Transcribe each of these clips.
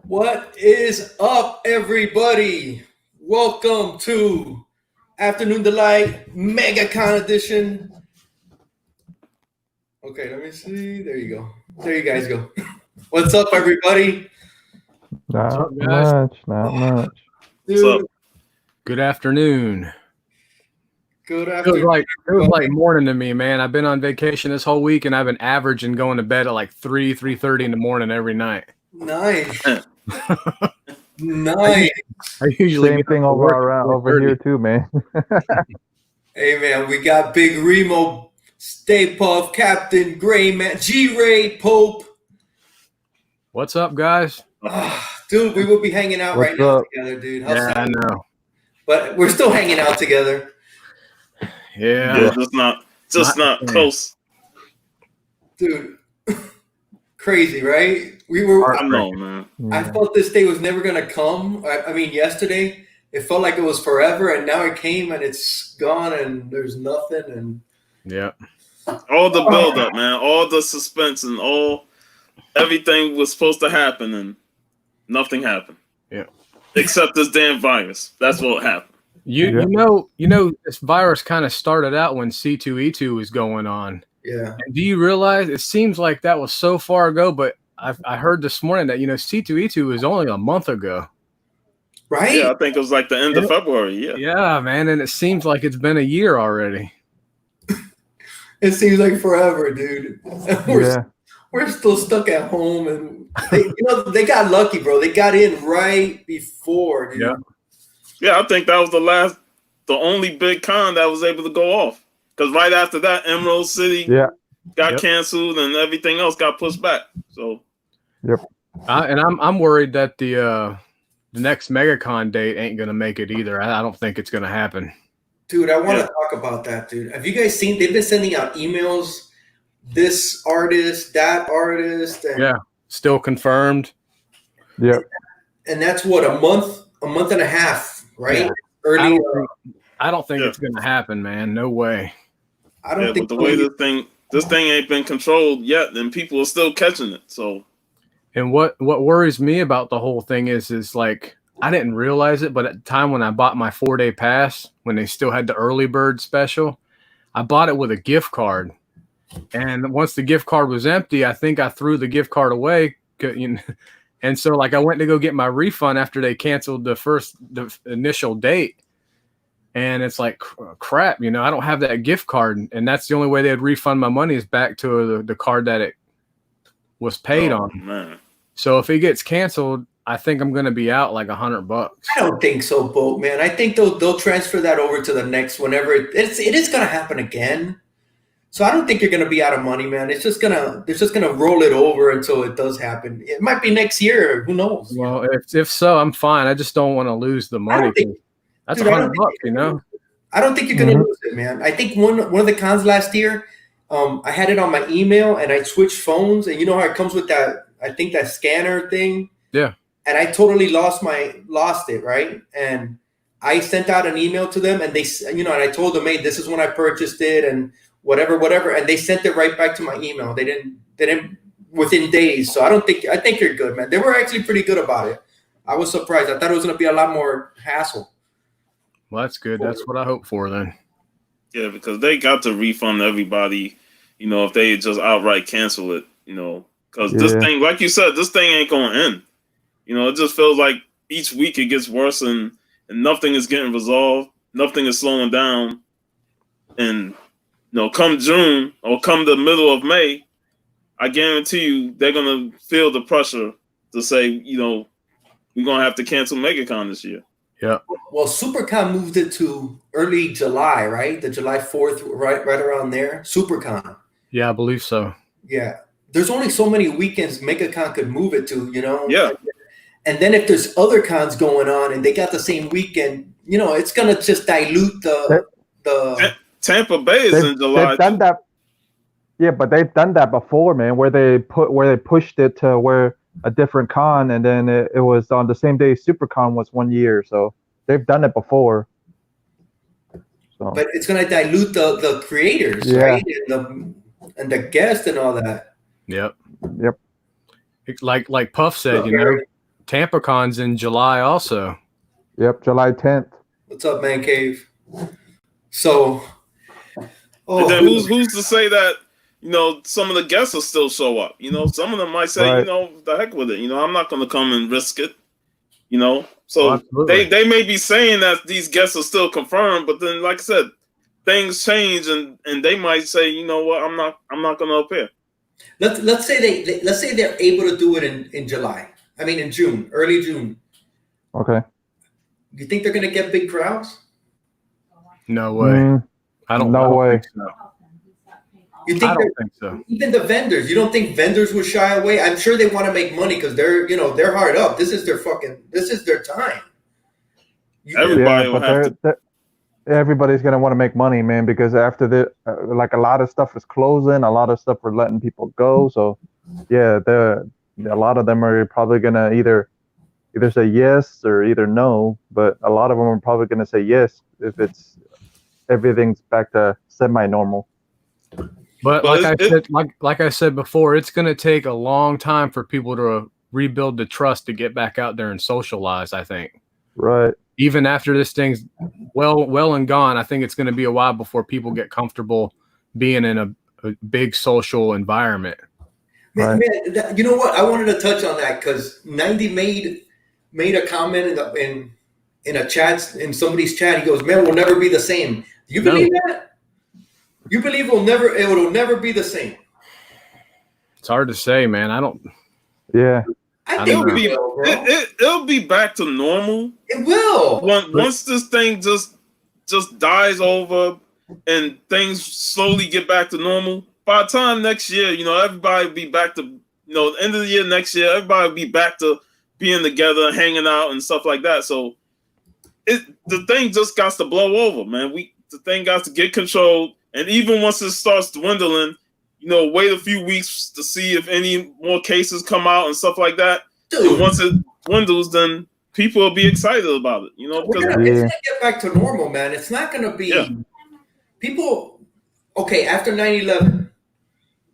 What is up, everybody? Welcome to Afternoon Delight MegaCon Edition. Okay, let me see. There you go. There you guys go. What's up, everybody? Not much. Dude, Good afternoon. good It afternoon. was like morning to me, man. I've been on vacation this whole week, and I've been averaging going to bed at like 3:30 in the morning every night. Nice. Nice. I usually Same get thing up to work at over 4:30. here too, man. Hey, man, we got Big Remo, Stay Puff, Captain Gray, Man, G-Ray, Pope. What's up, guys? Dude, we will be hanging out What's right now up? together, dude. How Yeah, I sad? know. But we're still hanging out together. Yeah. just not close. Dude, crazy, right? We were. I know, man. I thought this day was never gonna come. I mean, yesterday it felt like it was forever, and now it came and it's gone, and there's nothing. And Yeah. All the build up, man. All the suspense and everything was supposed to happen, and nothing happened. Yeah. Except this damn virus. That's what happened. You know, this virus kind of started out when C2E2 was going on. yeah, And do you realize it seems like that was so far ago, but I heard this morning that C2E2 was only a month ago. right. Yeah, I think it was like the end of February. Yeah. Yeah, man, and it seems like it's been a year already. It seems like forever, dude. Yeah. We're still stuck at home, and they got lucky, bro. They got in right before, dude. Yeah. Yeah, I think that was the only big con that was able to go off. Because right after that, Emerald City got canceled and everything else got pushed back. So, And I'm worried that the next MegaCon date ain't gonna make it either. I don't think it's gonna happen. Dude, I want to talk about that, dude. Have you guys seen? They've been sending out emails. This artist, that artist, and Still confirmed. Yep. and that's what a month and a half, right? Yeah. Early. I don't think it's gonna happen, man. No way. I don't think but the way this thing ain't been controlled yet, then people are still catching it. So, And what worries me about the whole thing is like I didn't realize it, but at the time when I bought my 4-day pass, when they still had the early bird special, I bought it with a gift card. And once the gift card was empty, I think I threw the gift card away. And so like I went to go get my refund after they canceled the initial date. And it's like, crap, I don't have that gift card. And that's the only way they'd refund my money is back to the card that it was paid on. Man. So if it gets canceled, I think I'm going to be out like $100. I don't think so, Boat, man. I think they'll transfer that over to the next whenever it is going to happen again. So I don't think you're going to be out of money, man. They're just gonna roll it over until it does happen. It might be next year. Who knows? Well, if so, I'm fine. I just don't want to lose the money. That's $100, I don't think you're going to lose it, man. I think one of the cons last year, I had it on my email and I switched phones, and you know how it comes with that, I think that scanner thing. Yeah. And I totally lost it, right? And I sent out an email to them, and they, and I told them, hey, this is when I purchased it, and whatever, and they sent it right back to my email. They didn't within days. So I think you're good, man. They were actually pretty good about it. I was surprised. I thought it was going to be a lot more hassle. Well, that's good. That's what I hope for then. Yeah, because they got to refund everybody, if they just outright cancel it, because this thing, like you said, this thing ain't going to end. It just feels like each week it gets worse and nothing is getting resolved. Nothing is slowing down. And, come June or come the middle of May, I guarantee you they're going to feel the pressure to say, we're going to have to cancel MegaCon this year. Yeah. Well, SuperCon moved it to early July, right? The July 4th, right around there. SuperCon. Yeah, I believe so. Yeah. There's only so many weekends MegaCon could move it to, Yeah. And then if there's other cons going on and they got the same weekend, you know, it's gonna just dilute the. Tampa Bay is in July. They've done that. Yeah, but they've done that before, man. Where they pushed it to where a different con, and then it was on the same day SuperCon was 1 year. So they've done it before. So. But it's gonna dilute the creators, right? And the guests and all that. Yep. Yep. Like Puff said, you know, TampaCon's in July also. Yep, July 10th. What's up, Man Cave? So, and then who's to say that, you know, some of the guests will still show up? You know, some of them might say, you know, the heck with it. You know, I'm not going to come and risk it. You know, so they may be saying that these guests are still confirmed, but then, like I said, things change, and they might say, you know what, I'm not going to appear. Let's say they're able to do it in July. I mean, in June, early June. Okay. You think they're going to get big crowds? No way. I don't think so. You think I don't think so. Even the vendors, you don't think vendors would shy away? I'm sure they want to make money because they're hard up. This is their time. Everybody's gonna want to make money, man, because after like a lot of stuff is closing, a lot of stuff are letting people go. So yeah, a lot of them are probably gonna either say yes or either no, but a lot of them are probably gonna say yes if everything's back to semi-normal. But like I said before, it's going to take a long time for people to rebuild the trust to get back out there and socialize, I think. Right. Even after this thing's well and gone, I think it's going to be a while before people get comfortable being in a big social environment. Man, you know what? I wanted to touch on that because 90 made a comment in a chat, in somebody's chat. He goes, "Man, we'll never be the same." Do you believe that? You believe it will never be the same? It's hard to say, man. I don't. Yeah. It'll be back to normal. It will. Once this thing just dies over and things slowly get back to normal. By the time next year, you know, everybody will be back to, you know, the end of the year next year, everybody will be back to being together, hanging out and stuff like that. So the thing just got to blow over, man. The thing got to get controlled. And even once it starts dwindling, you know, wait a few weeks to see if any more cases come out and stuff like that. Dude. And once it dwindles, then people will be excited about it, you know. It's going to get back to normal, man. It's not going to be people. Okay, after 9/11,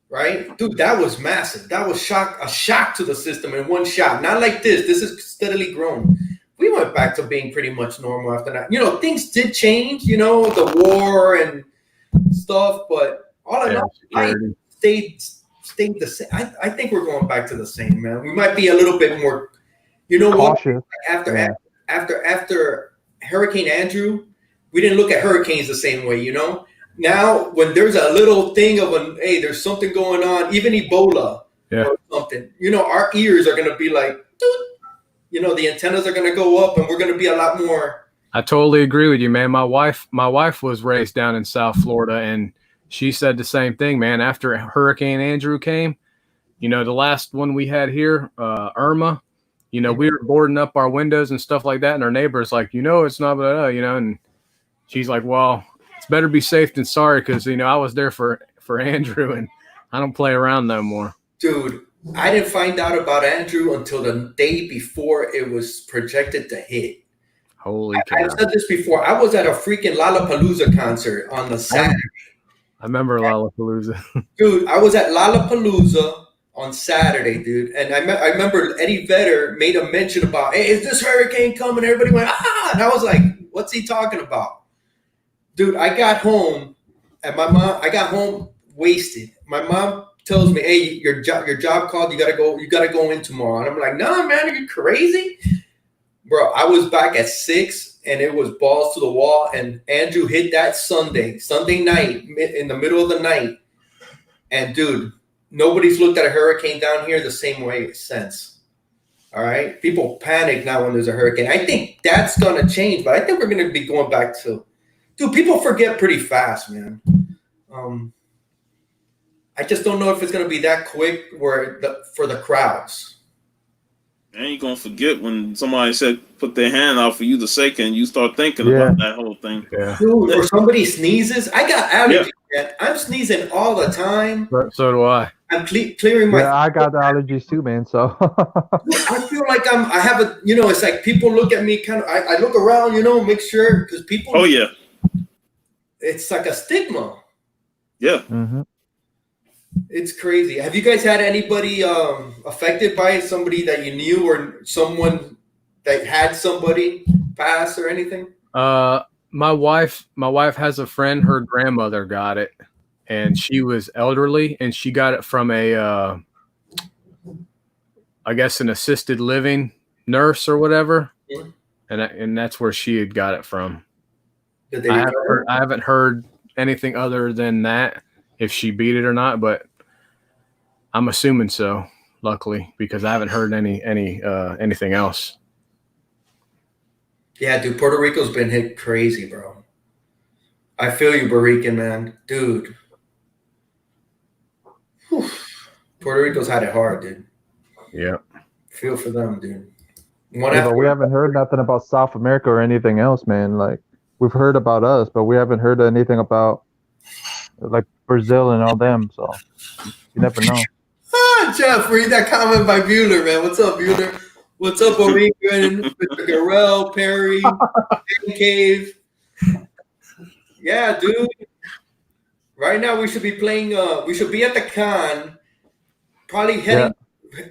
right? Dude, that was massive. That was a shock to the system in one shot. Not like this. This is steadily grown. We went back to being pretty much normal after that. You know, things did change, you know, the war and stuff, but all in all, I stayed the same. I think we're going back to the same, man. We might be a little bit more, you know, cautious. After Hurricane Andrew, we didn't look at hurricanes the same way, you know. Now, when there's a little thing of there's something going on, even Ebola or something, you know, our ears are gonna be like, you know, the antennas are gonna go up, and we're gonna be a lot more. I totally agree with you, man. My wife was raised down in South Florida, and she said the same thing, man. After Hurricane Andrew came, you know, the last one we had here, Irma, you know, we were boarding up our windows and stuff like that, and our neighbor's like, you know, it's not, you know, and she's like, well, it's better be safe than sorry because, you know, I was there for Andrew, and I don't play around no more. Dude, I didn't find out about Andrew until the day before it was projected to hit. Holy cow. I've said this before. I was at a freaking Lollapalooza concert on the Saturday. I remember Lollapalooza. Dude, I was at Lollapalooza on Saturday, dude. And I remember Eddie Vedder made a mention about, hey, is this hurricane coming? Everybody went, ah! And I was like, what's he talking about? Dude, I got home, and I got home wasted. My mom tells me, hey, your job called. You gotta go in tomorrow. And I'm like, nah, man, are you crazy? Bro, I was back at 6, and it was balls to the wall, and Andrew hit that Sunday night, in the middle of the night. And, dude, nobody's looked at a hurricane down here the same way since. All right? People panic now when there's a hurricane. I think that's going to change, but I think we're going to be going back to – dude, people forget pretty fast, man. I just don't know if it's going to be that quick for the crowds. And you gonna forget when somebody said put their hand out for you to shake and you start thinking about that whole thing. Yeah. Dude, or somebody sneezes. I got allergies, man. I'm sneezing all the time. So do I. I'm clearing my. Yeah, I got the allergies too, man. So I feel like I have a, it's like people look at me kind of, I look around, make sure, because people. Oh, yeah. It's like a stigma. Yeah. Mhm. It's crazy. Have you guys had anybody affected by it? Somebody that you knew or someone that had somebody pass or anything? My wife has a friend, her grandmother got it, and she was elderly, and she got it from a I guess an assisted living nurse or whatever. Yeah. And that's where she had got it from. Did they I recover? haven't heard anything other than that, if she beat it or not, but I'm assuming so, luckily, because I haven't heard anything else. Yeah, dude, Puerto Rico's been hit crazy, bro. I feel you, Puerto Rican, man. Dude. Whew. Puerto Rico's had it hard, dude. Yeah. Feel for them, dude. but we haven't heard nothing about South America or anything else, man. Like we've heard about us, but we haven't heard anything about like Brazil and all them. So you never know. Jeff, read that comment by Bueller, man. What's up, Bueller? What's up, Oregon? Mr. Garrell, Perry, Cave. Yeah, dude. Right now we should be playing. We should be at the con, probably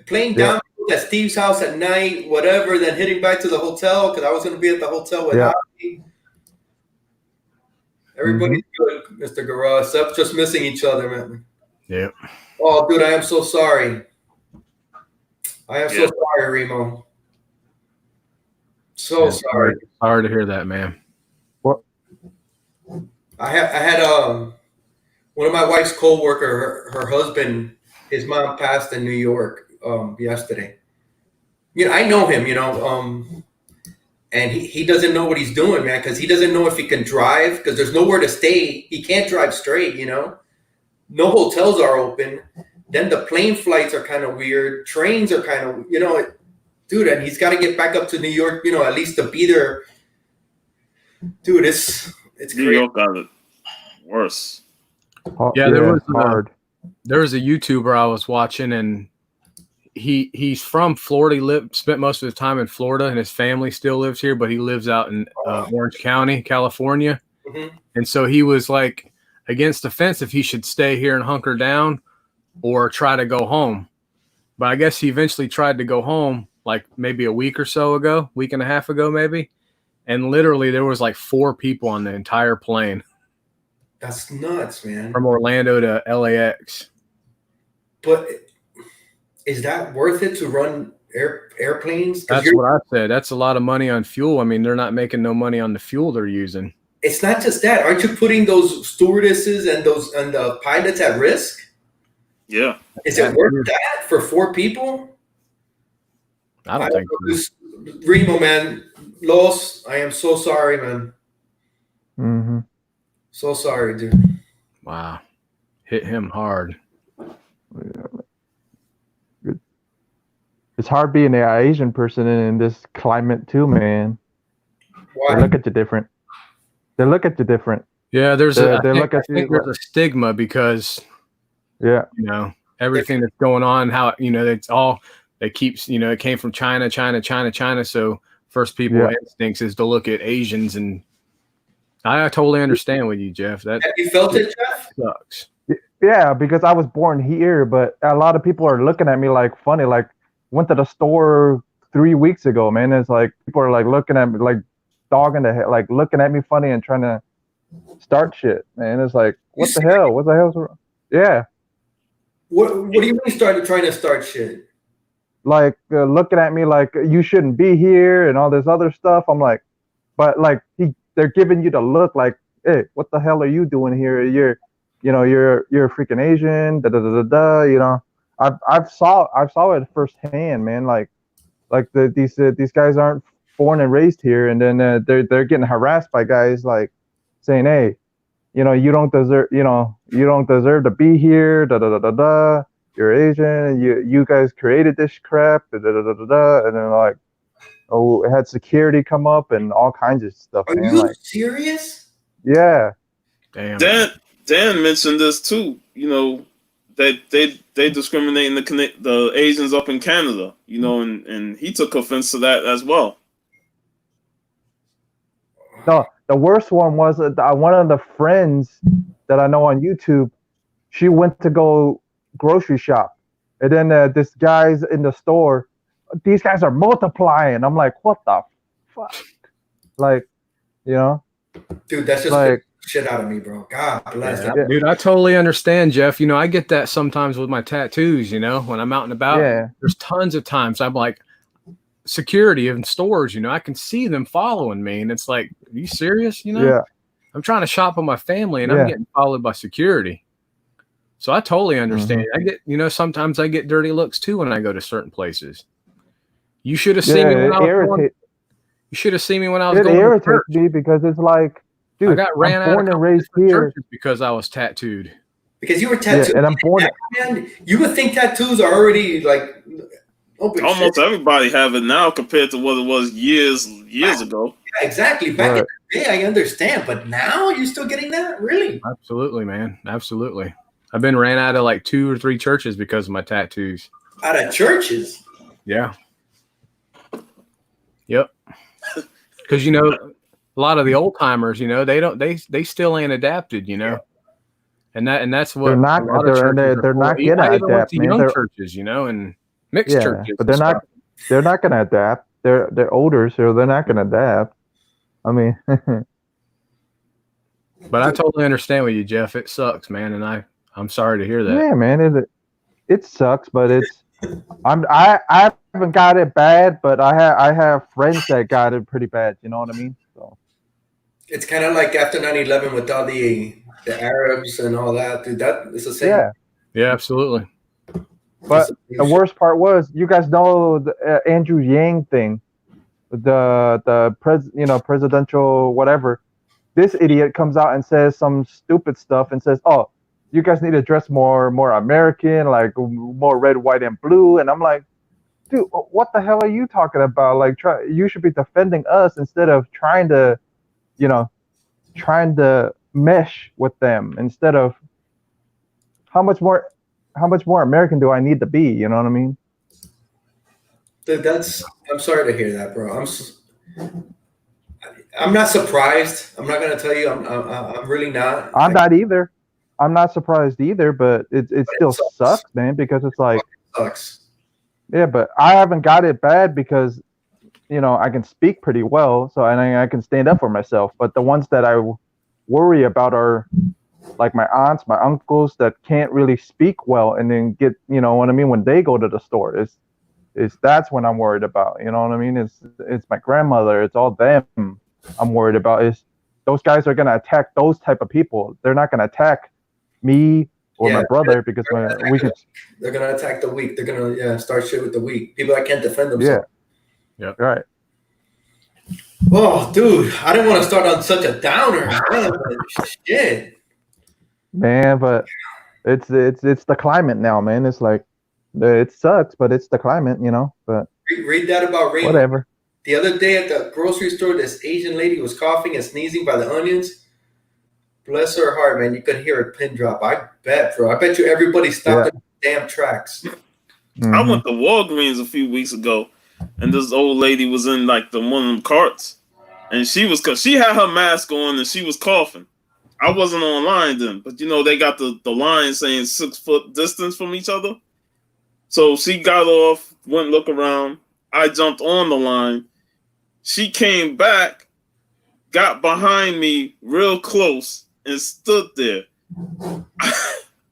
playing down at Steve's house at night, whatever. Then hitting back to the hotel because I was going to be at the hotel with Hockey. Everybody's good, Mr. Garrell, except just missing each other, man. Yeah. Oh, dude, I am so sorry. I am so sorry, Remo. So sorry. Sorry to hear that, man. What? I had one of my wife's co-worker, her husband, his mom passed in New York yesterday. I know him, and he doesn't know what he's doing, man, because he doesn't know if he can drive because there's nowhere to stay. He can't drive straight, No hotels are open. Then the plane flights are kind of weird. Trains are kind of, dude, and he's got to get back up to New York, at least to be there. Dude, it's New crazy. York got it worse. Yeah, there was a YouTuber I was watching, and he's from Florida. He spent most of his time in Florida, and his family still lives here, but he lives out in Orange County, California. Mm-hmm. And so he was like against the fence if he should stay here and hunker down or try to go home. But I guess he eventually tried to go home, like maybe a week and a half ago, maybe. And literally there was like 4 people on the entire plane. That's nuts, man. From Orlando to LAX. But is that worth it to run airplanes? That's what I said. That's a lot of money on fuel. I mean, they're not making no money on the fuel they're using. It's not just that. Aren't you putting those stewardesses and the pilots at risk? Yeah. Is it worth that for 4 people? I don't think so. Remo, man. Los, I am so sorry, man. Mm-hmm. So sorry, dude. Wow. Hit him hard. It's hard being an Asian person in this climate too, man. Why? They look at you different. Yeah, there's I think there's a stigma because everything that's going on, how it's all it keeps it came from China. So first people instincts is to look at Asians, and I totally understand with you, Jeff. That have you felt it, Jeff? Sucks. Yeah, because I was born here, but a lot of people are looking at me like funny. Like went to the store 3 weeks ago, man. It's like people are like looking at me like dogging the head, like looking at me funny and trying to start shit, man. It's like what the hell? What the hell's wrong? Yeah. What do you mean trying to start shit? Like looking at me like you shouldn't be here and all this other stuff. I'm like, but like they're giving you the look like, hey, what the hell are you doing here? You're a freaking Asian. I saw it firsthand, man. Like these guys aren't born and raised here, and then they're getting harassed by guys like saying, hey, you don't deserve to be here. you're Asian, and you guys created this crap, da, da, da, da, da. And then like, oh, it had security come up and all kinds of stuff, Are man. you Like, serious? yeah, Damn. Dan mentioned this too. You know, that they discriminate the Asians up in Canada. You know, and he took offense to that as well. no, the worst one was one of the friends that I know on YouTube. She went to go grocery shop, and then this guy's in the store. These guys are multiplying. I'm like, what the fuck? Like, you know, Dude, that's just like, shit out of me, bro. God bless. Yeah, dude, I totally understand, Jeff. You know, I get that sometimes with my tattoos, you know, when I'm out and about. Yeah. There's tons of times I'm like, security in stores, you know, I can see them following me. And it's like, are you serious? You know, yeah, I'm trying to shop with my family and Yeah. I'm getting followed by security. So I totally understand. I get, you know, sometimes I get dirty looks too when I go to certain places. You should have seen me when I was going. You should have seen me when I was it going to irritates church. me because it's like, dude, I got ran I'm out born of and raised different here. churches because I was tattooed. Because you were tattooed, and I'm born. man, you would think tattoos are already like open. Almost shit. everybody have it now compared to what it was years ago. Yeah, exactly. Back in Right. the day, I understand, but now you're still getting that? Really? Absolutely, man. Absolutely. I've been ran out of like 2 or 3 churches because of my tattoos. Out of churches? Yeah. Yep. Because you know, a lot of the old timers, you know, they still ain't adapted, you know, and that's what They're not. a lot of churches They're are not for. gonna I even went adapt, to man. young They're, churches, you know, and mixed yeah, churches, but they're and not. stuff. They're not gonna adapt. They're older, so they're not gonna adapt. I mean, But I totally understand with you, Jeff. It sucks, man, and I'm sorry to hear that. yeah, man, it sucks, but it's. I haven't got it bad, but I have friends that got it pretty bad. You know what I mean? So It's kind of like after 9/11 with all the Arabs and all that, dude. That it's the same. yeah. Yeah, absolutely. But the worst part was, you guys know the Andrew Yang thing, the presidential whatever. This idiot comes out and says some stupid stuff and says, "Oh, you guys need to dress more American, like more red, white, and blue." And I'm like, dude, what the hell are you talking about? Like, you should be defending us instead of trying to mesh with them. Instead of how much more American do I need to be? You know what I mean? Dude, I'm sorry to hear that, bro. I'm not surprised. I'm not gonna tell you. I'm really not. I'm not either. I'm not surprised either, but it still sucks, man, because it's like, sucks. yeah, but I haven't got it bad because, I can speak pretty well, so I can stand up for myself. But the ones that I worry about are like my aunts, my uncles that can't really speak well, and then get, you know what I mean, when they go to the store, is that's when I'm worried about. You know what I mean? It's my grandmother. It's all them I'm worried about. Is those guys are gonna attack those type of people. They're not gonna attack me or my brother because they're gonna attack the weak. They're gonna start shit with the weak people that can't defend themselves. Yeah, right. Oh, dude, I didn't want to start on such a downer, man. Shit, man. But it's the climate now, man. It's like, it sucks, but it's the climate, But read that about rain. Whatever. The other day at the grocery store, this Asian lady was coughing and sneezing by the onions. Bless her heart, man. You could hear a pin drop. I bet, bro. I bet you everybody stopped at the damn tracks. Mm-hmm. I went to Walgreens a few weeks ago, and this old lady was in like one of them carts, and she had her mask on and she was coughing. I wasn't online then, but they got the line saying 6 foot distance from each other. So she got off, went look around. I jumped on the line. She came back, got behind me real close, and stood there.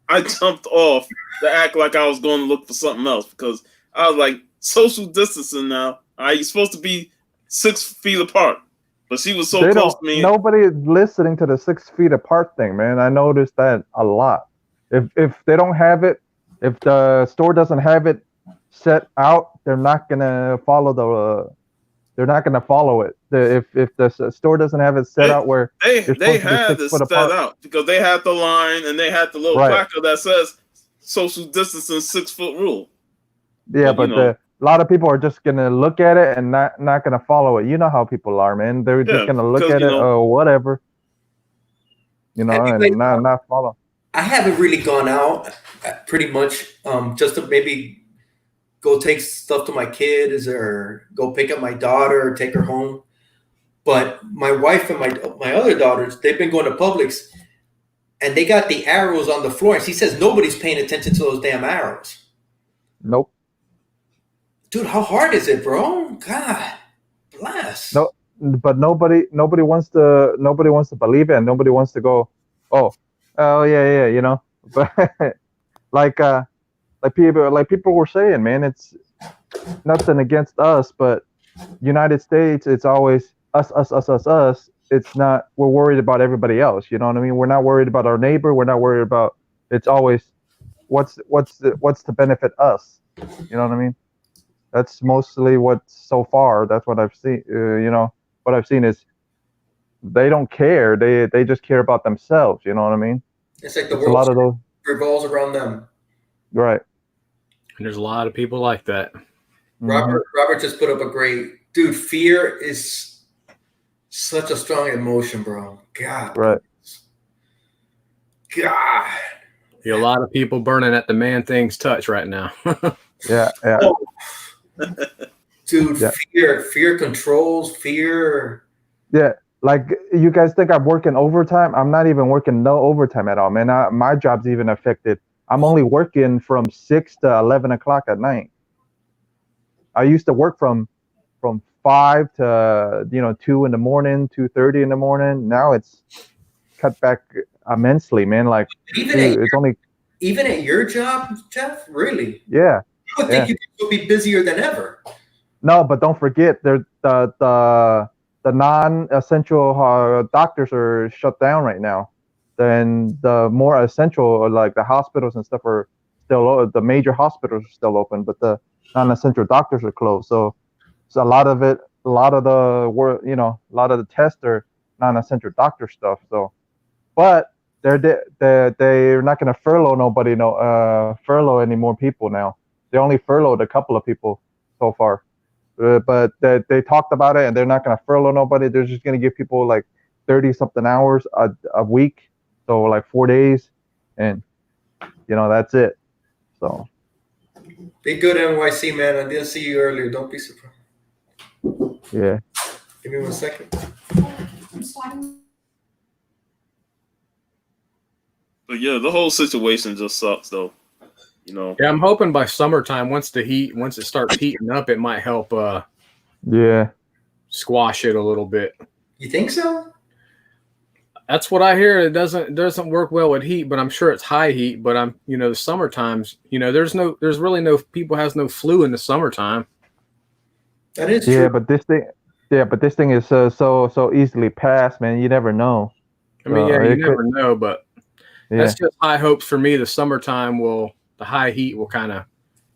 I jumped off to act like I was going to look for something else because I was like, social distancing now. You're supposed to be 6 feet apart. But she was so close to me. Nobody is listening to the 6 feet apart thing, man. I noticed that a lot. If they don't have it, if the store doesn't have it set out, they're not gonna follow they're not gonna follow it. If the store doesn't have it set out where they had it set out because they had the line and they had the little placard that says social distancing 6-foot rule. Yeah, but a lot of people are just gonna look at it and not gonna follow it. You know how people are, man. They're just gonna look at it, oh, whatever. You know, and not follow. I haven't really gone out pretty much, just to maybe go take stuff to my kids or go pick up my daughter or take her home. But my wife and my other daughters, they've been going to Publix, and they got the arrows on the floor. And she says nobody's paying attention to those damn arrows. Nope. Dude, how hard is it, bro? God bless. No, but nobody wants to believe it, and nobody wants to go, oh yeah, you know. But like people were saying, man, it's nothing against us, but United States, it's always us. It's not, we're worried about everybody else. You know what I mean? We're not worried about our neighbor. We're not worried about, it's always what's to benefit us. You know what I mean? That's mostly what so far. That's what I've seen. You know, what I've seen is they don't care. They just care about themselves. You know what I mean? It's like the world, a lot of those revolves around them. Right. And there's a lot of people like that. Robert just put up a great dude. Fear is such a strong emotion, bro. God. Right. God. A lot of people burning at the man things touch right now. Yeah. Oh. Dude, yeah. Fear controls, fear. Yeah. Like, you guys think I'm working overtime? I'm not even working no overtime at all, man. My job's even affected. I'm only working from 6 to 11 o'clock at night. I used to work from 5 to 2 in the morning, 2:30 in the morning. Now it's cut back immensely, man. Like, even at your job, Jeff, really? Yeah. I would think you could be busier than ever. No, but don't forget, the non-essential doctors are shut down right now. Then the more essential, like the hospitals and stuff, are still, the major hospitals are still open, but the non-essential doctors are closed. So a lot of the tests are non-essential doctor stuff. So, but they're not going to furlough any more people now. They only furloughed a couple of people so far, but they talked about it, and they're not going to furlough nobody. They're just going to give people like 30-something hours a week. So like 4 days, and that's it. So be good, NYC, man. I didn't see you earlier. Don't be surprised. Yeah. Give me 1 second. But yeah, the whole situation just sucks, though. Yeah, I'm hoping by summertime, once it starts heating up, it might help. Squash it a little bit. You think so? That's what I hear. It doesn't work well with heat, but I'm sure it's high heat. But the summer times, there's really no people has no flu in the summertime. That is true. Yeah, but this thing is so easily passed, man. You never know. I mean, you never know, but that's just high hopes for me. The summertime the high heat will kind of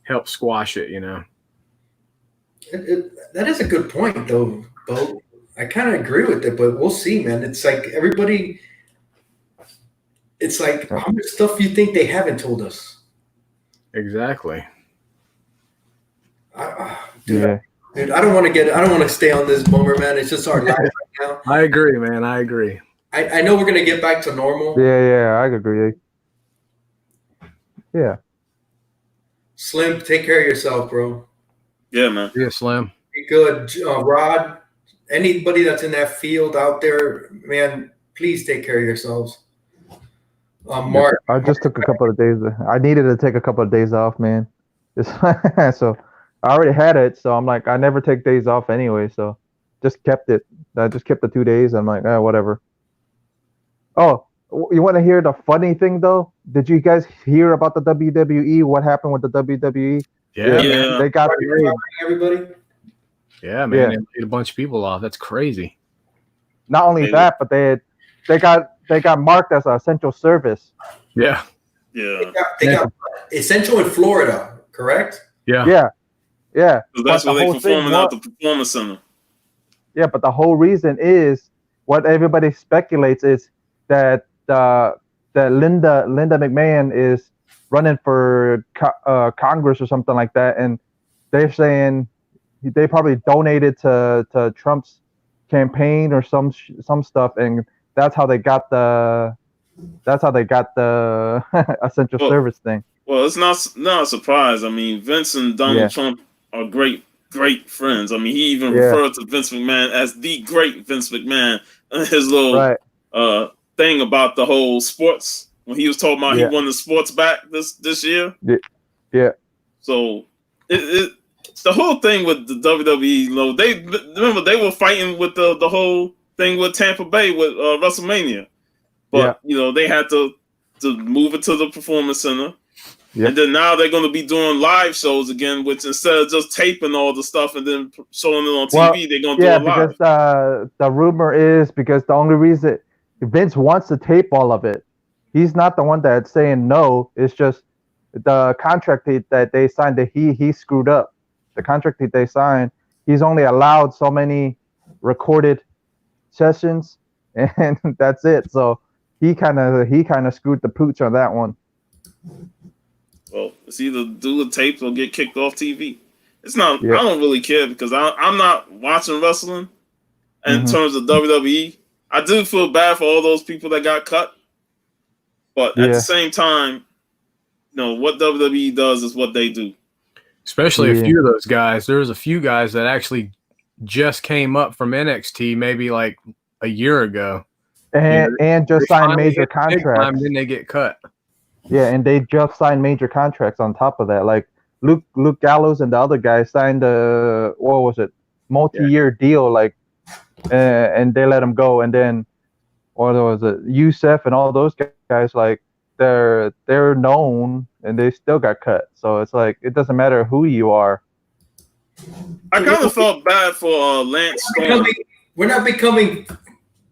help squash it, That is a good point, though, Bo. I kind of agree with it, but we'll see, man. It's like it's like how much stuff you think they haven't told us. Exactly. Dude, I don't want to stay on this bummer, man. It's just our life right now. I agree, man. I agree. I know we're going to get back to normal. Yeah, I agree. Yeah. Slim, take care of yourself, bro. Yeah, man. Yeah, Slim. Be good. Rod, anybody that's in that field out there, man, please take care of yourselves. Mark. I just took a couple of days. I needed to take a couple of days off, man. So I already had it, so I'm like, I never take days off anyway, so just kept it. I just kept the 2 days. I'm like, whatever. Oh, you want to hear the funny thing, though? Did you guys hear about the WWE? What happened with the WWE? Yeah. They got everybody. Yeah, man. They laid a bunch of people off. That's crazy. Not only that, but they got marked as an essential service. Yeah. Yeah. They got essential in Florida, correct? Yeah. That's where they performing out the performance center. Yeah, but the whole reason is what everybody speculates is that Linda McMahon is running for Congress or something like that, and they're saying they probably donated to Trump's campaign or some stuff, and that's how they got the essential service thing. Well, it's not a surprise. I mean, Vince and Donald Trump are great friends. I mean, he even referred to Vince McMahon as the great Vince McMahon in his little thing about the whole sports when he was talking about he won the sports back this year. Yeah. So the whole thing with the WWE, you know, they were fighting with the whole thing with Tampa Bay with WrestleMania, but you know they had to move it to the Performance Center. Yep. And then now they're going to be doing live shows again, which instead of just taping all the stuff and then showing it on TV, they're going to do it live. Because the rumor is because the only reason Vince wants to tape all of it, he's not the one that's saying no. It's just the contract that they signed that he screwed up. The contract that they signed, he's only allowed so many recorded sessions, and that's it. So he kind of screwed the pooch on that one. Well, it's either do the tapes or get kicked off TV. It's not. I don't really care because I'm not watching wrestling. In terms of WWE, I do feel bad for all those people that got cut. But at the same time, you know what WWE does is what they do. Especially a few of those guys. There's a few guys that actually just came up from NXT maybe like a year ago, and just signed major contracts. Then they get cut. Yeah, and they just signed major contracts on top of that. Like Luke Gallows and the other guys signed a multi-year deal, like, and they let him go. And then, or there was Youssef and all those guys, like they're known and they still got cut. So it's like it doesn't matter who you are. I kind of felt bad for Lance Storm. We're not becoming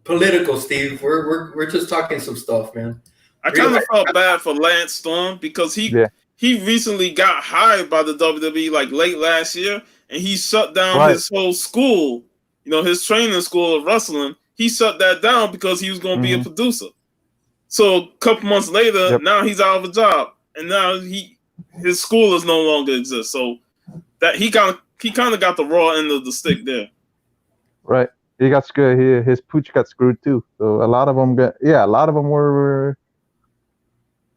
political, Steve. We're just talking some stuff, man. I kind of felt bad for Lance Storm because he recently got hired by the WWE like late last year, and he shut down his whole school, you know, his training school of wrestling. He shut that down because he was going to be a producer. So a couple months later, now he's out of a job, and now his school is no longer exist. So that he kind of got the raw end of the stick there. Right, he got screwed. His pooch got screwed too. So a lot of them were.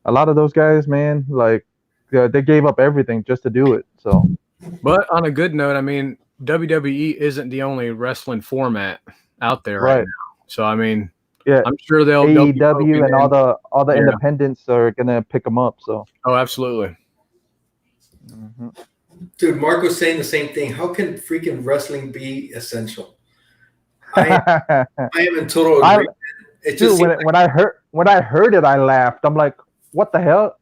A lot of those guys, man, like they gave up everything just to do it. So, but on a good note, I mean, WWE isn't the only wrestling format out there right now. So, I mean, I'm sure they'll AEW and all the independents are gonna pick them up. So, absolutely. Dude, Mark was saying the same thing. How can freaking wrestling be essential? I am in total agreement. It just when I heard it, I laughed. I'm like, what the hell?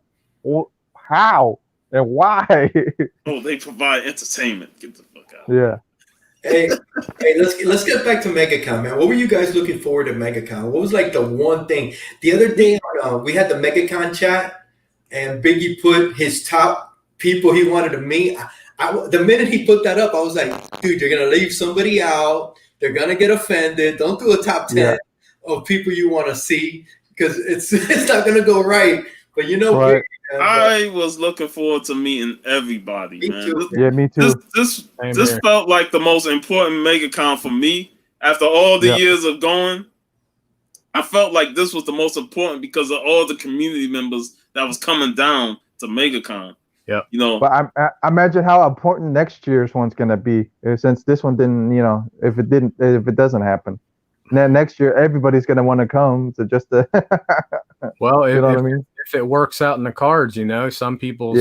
How and why? Oh, they provide entertainment. Get the fuck out. Yeah. Hey, let's get back to MegaCon, man. What were you guys looking forward to MegaCon? What was like the one thing? The other day, we had the MegaCon chat, and Biggie put his top people he wanted to meet. The minute he put that up, I was like, dude, you're gonna leave somebody out. They're gonna get offended. Don't do a top 10 of people you want to see because it's not gonna go right. But you know, I was looking forward to meeting everybody, man. Me too. This felt like the most important MegaCon for me after all the years of going. I felt like this was the most important because of all the community members that was coming down to MegaCon. Yeah, you know. But I imagine how important next year's one's gonna be since this one didn't. You know, if it doesn't happen. Then next year, everybody's going to want to come to just to. Well, if it works out in the cards, you know, some people's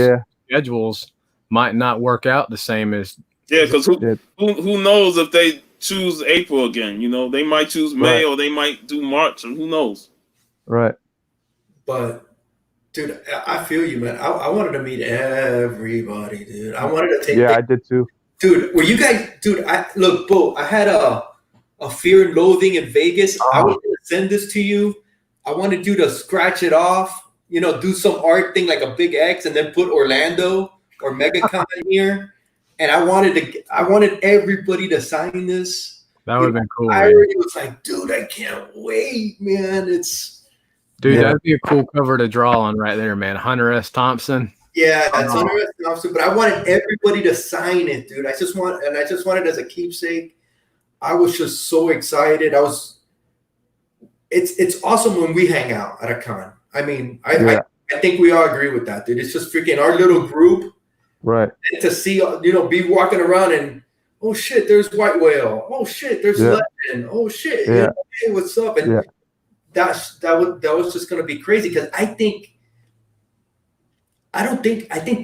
schedules might not work out the same as. Yeah, because who knows if they choose April again? You know, they might choose May or they might do March, and who knows? Right. But, dude, I feel you, man. I wanted to meet everybody, dude. I wanted to take. Yeah, I did too. Dude, were you guys? Dude, look, Bo. I had a Fear and Loathing in Vegas. I was going to send this to you. I wanted you to scratch it off, you know, do some art thing like a big X and then put Orlando or MegaCon here. And I wanted everybody to sign this. That would have been cool. I already was like, dude, I can't wait, man. Dude, Yeah. that'd be a cool cover to draw on right there, man. Hunter S. Thompson. Yeah, that's interesting. But I wanted everybody to sign it, dude. I just wanted as a keepsake. I was just so excited. It's awesome when we hang out at a con. I mean, I think we all agree with that, dude. It's just freaking our little group. Right. And to see, be walking around and, oh shit, there's White Whale. Oh shit, there's Legend. Oh shit, hey, what's up? And that was just gonna be crazy because I think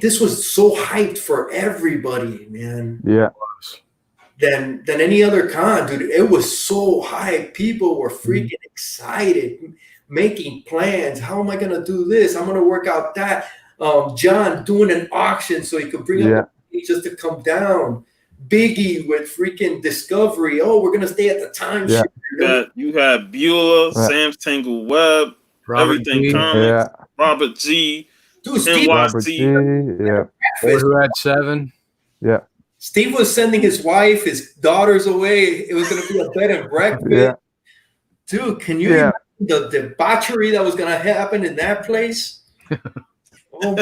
this was so hyped for everybody, man. Yeah. Than any other con, dude. It was so hyped. People were freaking excited, making plans. How am I gonna do this? I'm gonna work out that. John doing an auction so he could bring up just to come down. Biggie with freaking Discovery. Oh, we're gonna stay at the time. You had Beulah, Sam Tangle Webb, Everything G. Comics, Robert G. Dude, Steve, Robert G. Yeah. Who had 7? Yeah. Steve was sending his wife, his daughters away. It was gonna be a bed and breakfast. Yeah. Dude, can you imagine the debauchery that was gonna happen in that place? Oh.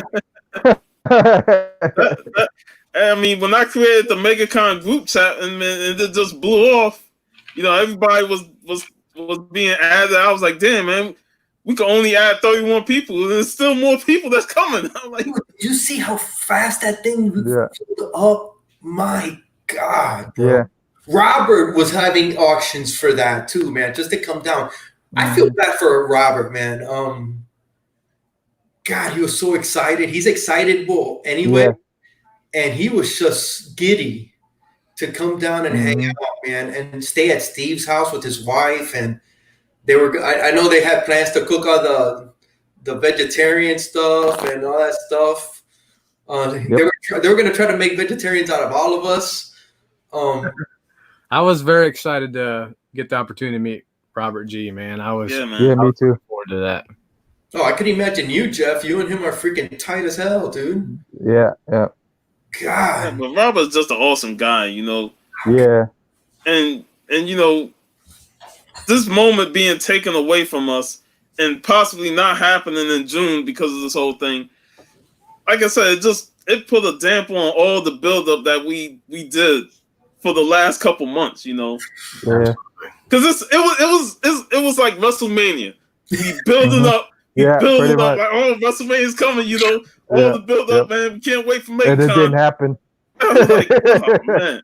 I mean, when I created the MegaCon group chat and it just blew off, everybody was being added. I was like, damn, man, we can only add 31 people, and there's still more people that's coming. I'm like, did you see how fast that thing filled up? My God, bro. Yeah. Robert was having auctions for that too, man, just to come down. I feel bad for Robert, man. God, he was so excited. He's excitable anyway. And he was just giddy to come down and hang out, man, and stay at Steve's house with his wife. And they were, I know they had plans to cook all the vegetarian stuff and all that stuff. They were going to try to make vegetarians out of all of us. I was very excited to get the opportunity to meet Robert G, man. me too. Looking forward to that. Oh, I could imagine you, Jeff. You and him are freaking tight as hell, dude. Yeah. God. Yeah, but Robert's just an awesome guy, Yeah. And this moment being taken away from us and possibly not happening in June because of this whole thing. Like I said, it put a damper on all the buildup that we did for the last couple months, Yeah. Because it was like WrestleMania. We building up. Building up like, oh, WrestleMania's coming, all the build up, man. We can't wait for MegaCon. And it didn't happen. Like, oh, man.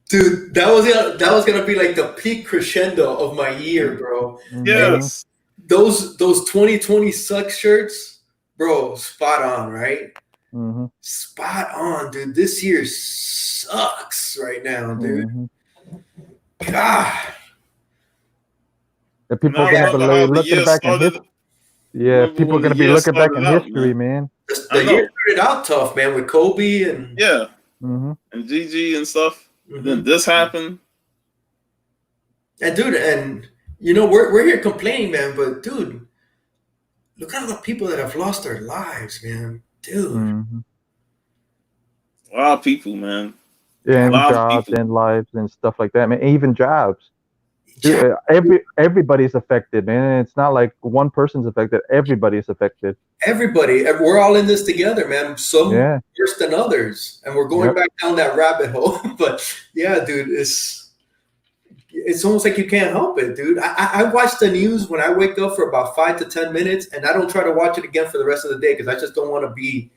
Dude, that was gonna be like the peak crescendo of my year, bro. Yes. Those 2020 suck shirts, bro, spot on, right? Mm-hmm. Spot on, dude. This year sucks right now, dude. God. The people are gonna be looking back at history. Yeah, people are gonna be looking back in history, man. The year started out tough, man, with Kobe and and Gigi and stuff. Then this happened. And dude, and we're here complaining, man, but dude, look at all the people that have lost their lives, man. Dude. A lot of people, man. Yeah, and jobs and lives and stuff like that, man. Even jobs. Dude, everybody's affected, man. It's not like one person's affected. Everybody's affected. Everybody. We're all in this together, man. Some worse than others. And we're going back down that rabbit hole. But yeah, dude, it's almost like you can't help it, dude. I watch the news when I wake up for about 5 to 10 minutes, and I don't try to watch it again for the rest of the day because I just don't want to be.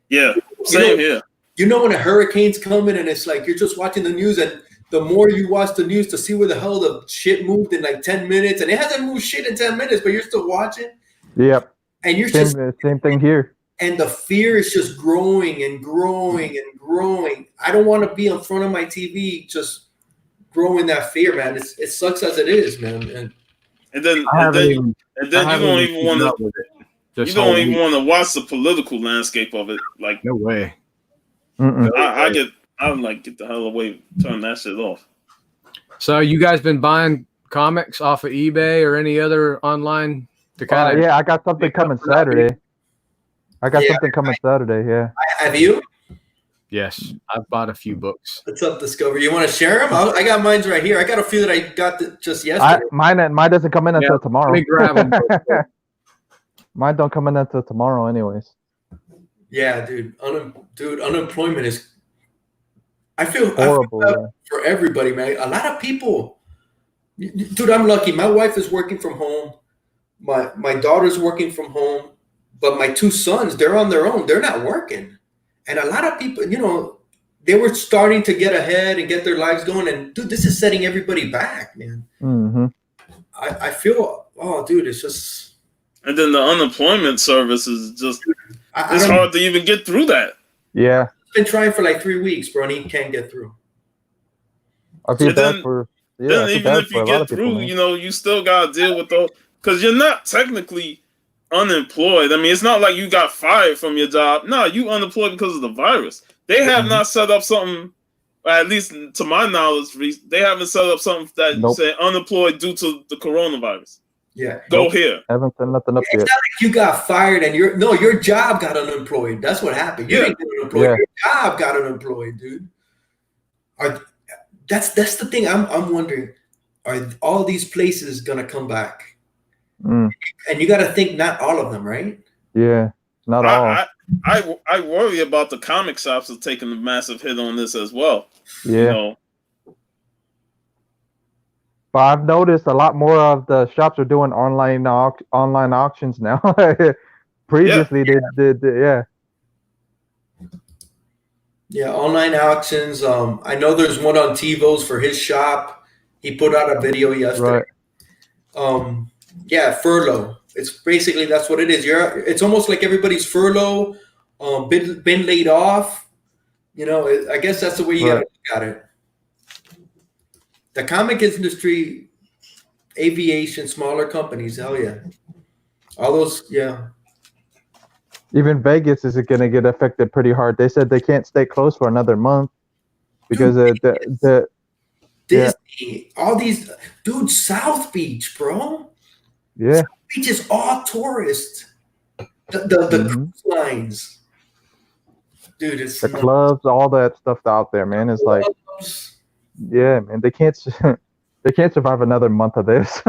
Yeah, same here. When a hurricane's coming and it's like you're just watching the news, and the more you watch the news to see where the hell the shit moved in like 10 minutes, and it hasn't moved shit in 10 minutes, but you're still watching. Yep. And you're same thing here. And the fear is just growing and growing and growing. I don't want to be in front of my TV just growing that fear, man. It sucks as it is, man. And then you don't even want to watch the political landscape of it. Like, no way. I'm like, get the hell away, turn that shit off. So you guys been buying comics off of eBay or any other online to kind of? Yeah, I got something coming Saturday. Yeah. Have you? Yes, I've bought a few books. What's up, Discovery? You want to share them? I got mine right here. I got a few that I got just yesterday. Mine doesn't come in until tomorrow. Let me grab them. Mine don't come in until tomorrow, anyways. Yeah, dude. Unemployment is. I feel Horrible. bad for everybody, man. A lot of people. Dude, I'm lucky. My wife is working from home. My daughter's working from home, but my two sons, they're on their own. They're not working, and a lot of people, they were starting to get ahead and get their lives going. And dude, this is setting everybody back, man. Mm-hmm. I feel, oh, dude, it's just. And then the unemployment service is just, it's hard to even get through that. Yeah. I've been trying for like 3 weeks, bro, and he can't get through. I feel bad for. Yeah, then even if you get through, you still gotta deal with those, because you're not technically unemployed. I mean, it's not like you got fired from your job. No, you unemployed because of the virus. They have not set up something, at least to my knowledge, they haven't set up something that say unemployed due to the coronavirus. Yeah. Go here. Haven't set nothing up yet. It's not like you got fired and your job got unemployed. That's what happened. You didn't get unemployed. Yeah. Your job got unemployed, dude. That's the thing. I'm wondering, are all these places gonna come back? And you got to think, not all of them, right? Yeah, not all. I worry about the comic shops are taking a massive hit on this as well. Yeah. But I've noticed a lot more of the shops are doing online auctions now. Previously, they did. Yeah, online auctions. I know there's one on TiVo's for his shop. He put out a video yesterday. Right. Yeah, furlough. It's basically, that's what it is. It's almost like everybody's furlough, been laid off. I guess that's the way you gotta look at it. The comic industry, aviation, smaller companies, hell yeah. All those, yeah. Even Vegas is going to get affected pretty hard. They said they can't stay closed for another month because Disney, all these, dude, South Beach, bro. Yeah. South Beach is all tourists. The cruise lines. Dude, it's the clubs, all that stuff out there, man. It's like, yeah, man, they can't survive another month of this.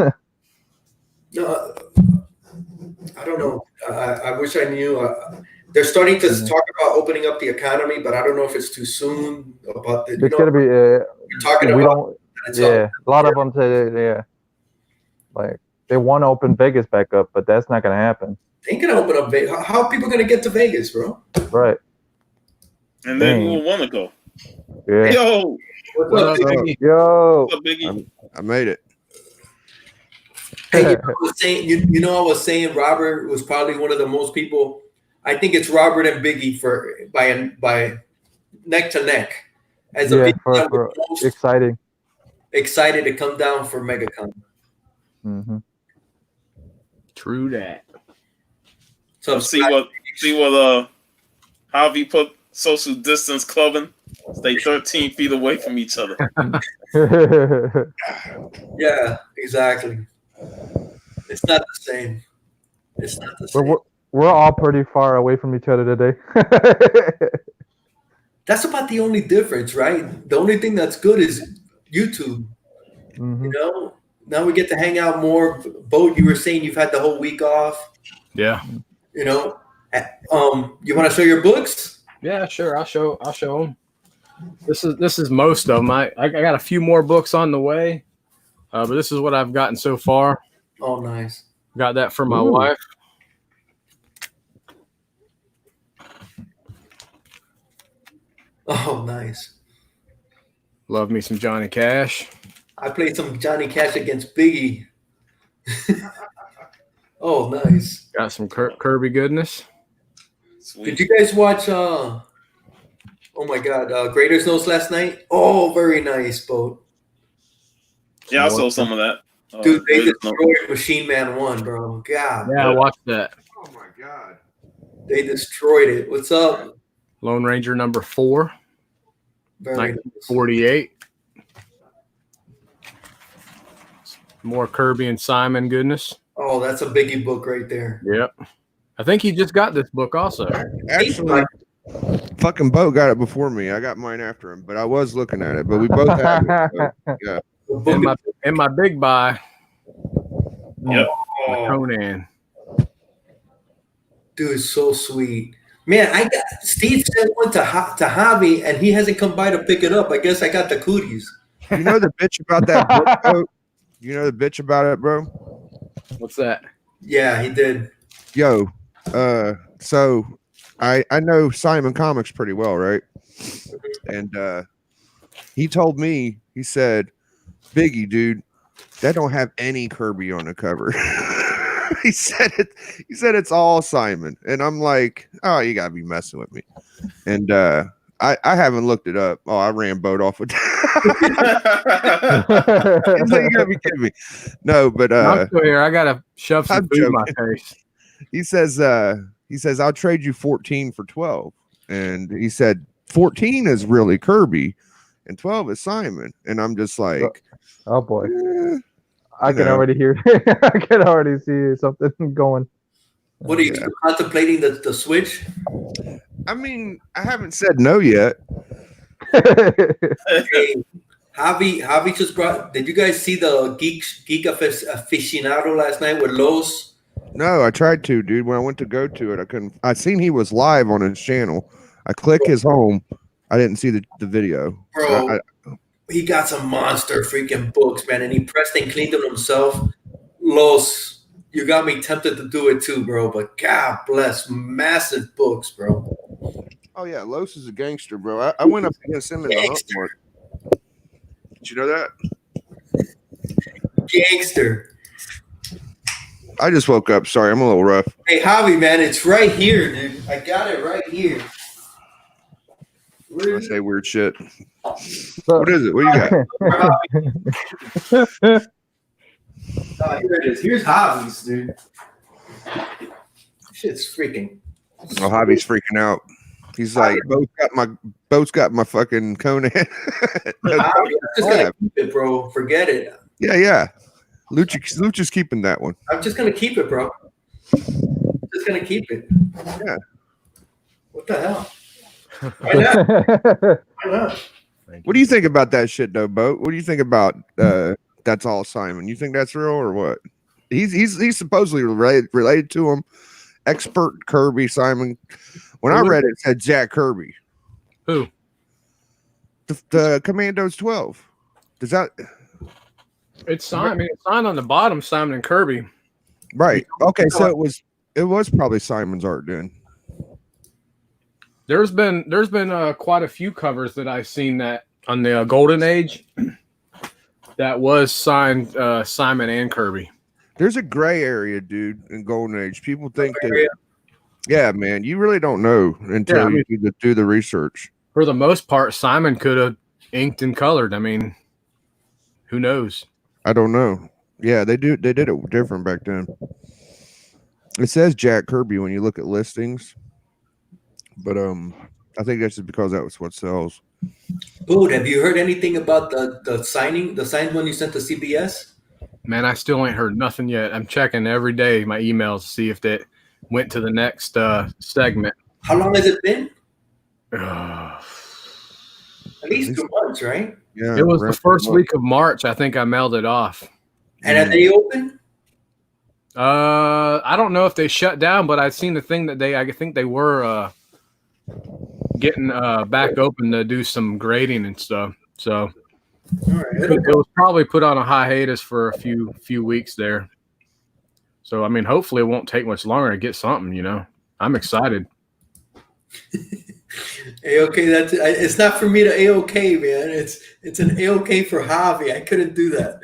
No, I don't know. I wish I knew. They're starting to talk about opening up the economy, but I don't know if it's too soon. About the, it's gonna be. You're talking about. A lot of them say, like they want to open Vegas back up, but that's not gonna happen. They ain't gonna open up Vegas. How are people gonna get to Vegas, bro? Right. And then who will want to go? Yeah. Yo. What's up, Biggie? Yo. What's up, Biggie? I made it. Hey, I was saying Robert was probably one of the most people. I think it's Robert and Biggie by neck to neck as a for excited to come down for MegaCon. Mm-hmm. True that. So see what how he put social distance clubbing. Stay 13 feet away from each other. Yeah, exactly. It's not the same. It's not the same. We're all pretty far away from each other today. That's about the only difference, right? The only thing that's good is YouTube. Mm-hmm. Now we get to hang out more. Bo, you were saying you've had the whole week off. Yeah. You want to show your books? Yeah, sure. I'll show them. This is most of them. I got a few more books on the way, but this is what I've gotten so far. Oh, nice. Got that for my wife. Oh, nice. Love me some Johnny Cash. I played some Johnny Cash against Biggie. Oh, nice. Got some Kirby goodness. Sweet. Did you guys watch oh my God, Graders Notes last night? Oh, very nice, Bo. Yeah, I saw some of that. Dude, they destroyed Machine Man 1, bro. God. Yeah, I watched that. Oh my God. They destroyed it. What's up? Lone Ranger number 4. Very 1948. More Kirby and Simon goodness. Oh, that's a Biggie book right there. Yep. I think he just got this book also. Actually, fucking Bo got it before me. I got mine after him, but I was looking at it. But we both have it. So, yeah. In my big buy. Yep. Conan. Dude, so sweet. Man, Steve sent one to Javi, and he hasn't come by to pick it up. I guess I got the cooties. You know the bitch about that book, bro? You know the bitch about it, bro? What's that? Yeah, he did. Yo, so I know Simon Comics pretty well, right? And he told me, he said, Biggie, dude, that don't have any Kirby on the cover. He said it's all Simon. And I'm like, oh, you gotta be messing with me. And I haven't looked it up. Oh, I ran boat off with that. He's like, you gotta be kidding me. No, but I'm still here. I gotta shove some food in my face. He says, I'll trade you 14 for 12. And he said 14 is really Kirby and 12 is Simon. And I'm just like, oh boy. I can already hear. I can already see something going. What are you contemplating the switch? I mean, I haven't said no yet. Hey, Javi just brought. Did you guys see the Geek Aficionado last night with Los? No, I tried to, dude. When I went to go to it, I couldn't. I seen he was live on his channel. I click his home. I didn't see the video. Bro, he got some monster freaking books, man, and he pressed and cleaned them himself. Los, you got me tempted to do it too, bro. But God bless, massive books, bro. Oh yeah, Los is a gangster, bro. I went up against him in the hunt mark. Did you know that? Gangster. I just woke up. Sorry, I'm a little rough. Hey, Javi, man, it's right here, dude. I got it right here. I say weird shit. What is it? What you got? Oh, here it is. Here's Javi's, dude. Shit's freaking. Oh, Javi's freaking out. He's like, boat's got my fucking Conan. I'm just gonna keep it, bro. Forget it. Yeah. Lucha's keeping that one. I'm just gonna keep it, bro. Just gonna keep it. Yeah. What the hell? Why not? Why not? What do you think about that shit, though, Boat? What do you think about that's all Simon? You think that's real or what? He's supposedly related to him. Expert Kirby Simon. When I read it, it said Jack Kirby. Who? The Commandos 12. Does that? It's signed. I mean, it's signed on the bottom, Simon and Kirby. Right. Okay, so it was probably Simon's art then. There's been quite a few covers that I've seen that on the Golden Age that was signed Simon and Kirby. There's a gray area, dude, in Golden Age. People think that, yeah, man, you really don't know until you do the research. For the most part, Simon could have inked and colored. I mean, who knows? I don't know. Yeah, they did it different back then. It says Jack Kirby when you look at listings, but I think that's just because that was what sells. Dude, have you heard anything about the signed one you sent to CBS? Man, I still ain't heard nothing yet. I'm checking every day my emails to see if that went to the next segment. How long has it been? At least 2 months, right? Yeah, it was the first week of March. I think I mailed it off. And are they open? I don't know if they shut down, but I've seen the thing that I think they were getting back open to do some grading and stuff. So it was probably put on a hiatus for a few weeks there. So I mean, hopefully it won't take much longer to get something. You know, I'm excited. A-OK, it's not for me to A-OK, man. It's an A-OK for Javi. I couldn't do that.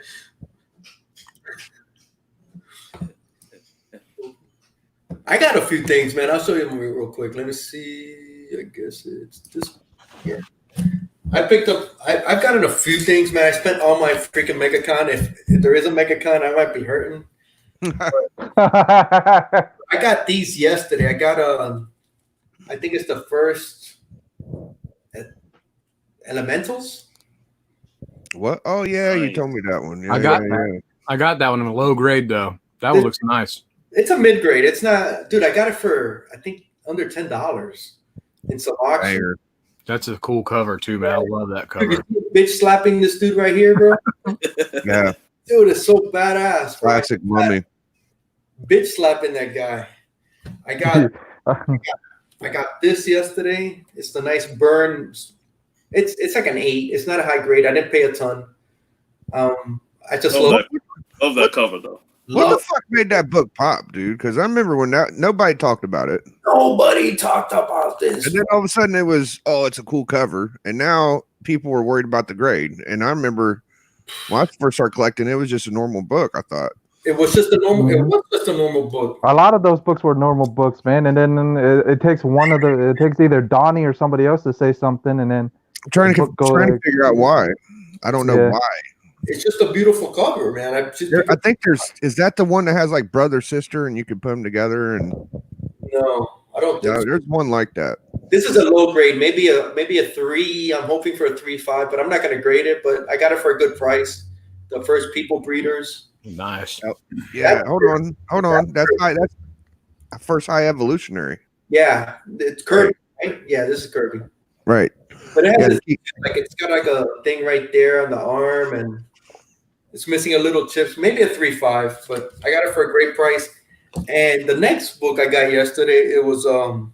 I got a few things, man. I'll show you them real quick. Let me see. I guess it's this. Yeah. I've gotten a few things, man. I spent all my freaking MegaCon. If there is a MegaCon, I might be hurting. I got these yesterday. I got I think it's the first Elementals. What? Oh yeah, you told me that one. Yeah, I got that. Yeah. I got that one in a low grade though. That one looks nice. It's a mid grade. It's not, dude. I got it for I think under $10 in some auction. That's a cool cover too, man. I love that cover. Bitch slapping this dude right here, bro. Yeah, dude, it's so badass. Classic mummy. Bitch slapping that guy. I got I got this yesterday. It's the nice burn. It's like an 8. It's not a high grade. I didn't pay a ton. I just love that cover though. What the fuck made that book pop, dude? Because I remember when nobody talked about it. Nobody talked about this. And then all of a sudden it was, oh, it's a cool cover. And now people were worried about the grade. And I remember when I first started collecting, it was just a normal book, I thought. It was just a normal. It was just a normal book. A lot of those books were normal books, man. And then it takes it takes either Donnie or somebody else to say something, and then I'm trying to figure out why. I don't know why. It's just a beautiful cover, man. I think is that the one that has like brother sister and you can put them together and no, I don't think so. There's one like that. This is a low grade, maybe a 3. I'm hoping for a 3.5, but I'm not gonna grade it. But I got it for a good price. The first People Breeders. Nice. Oh, yeah, hold on. That's first high evolutionary. Yeah, it's Kirby, right? Yeah, this is Kirby. Right. But it has it's got like a thing right there on the arm, and it's missing a little chips. Maybe a 3.5, but I got it for a great price. And the next book I got yesterday, it was I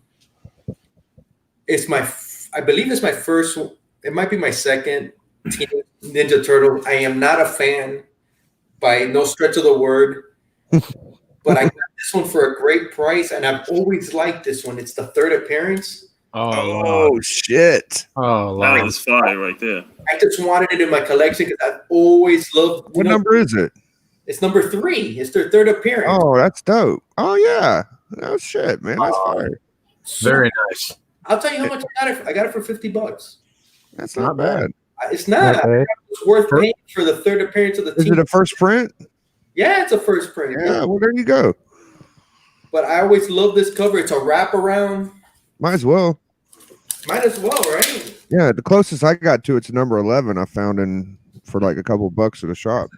believe it's my first. It might be my second Teenage Ninja Turtle. I am not a fan by no stretch of the word, but I got this one for a great price, and I've always liked this one. It's the third appearance. Oh shit! Oh, that is fire right there. I just wanted it in my collection because I've always loved. What number is it? It's number 3. It's their third appearance. Oh, that's dope. Oh yeah. Oh shit, man, that's fire. Very nice. I'll tell you how much I got it. I got it for $50. That's not bad. It's not. Okay. It's worth paying for the third appearance of the team. Is it a first print? Yeah, it's a first print. Yeah, well, there you go. But I always love this cover. It's a wraparound. Might as well. Might as well, right? Yeah, the closest I got to it's number 11. I found for like a couple bucks at a shop.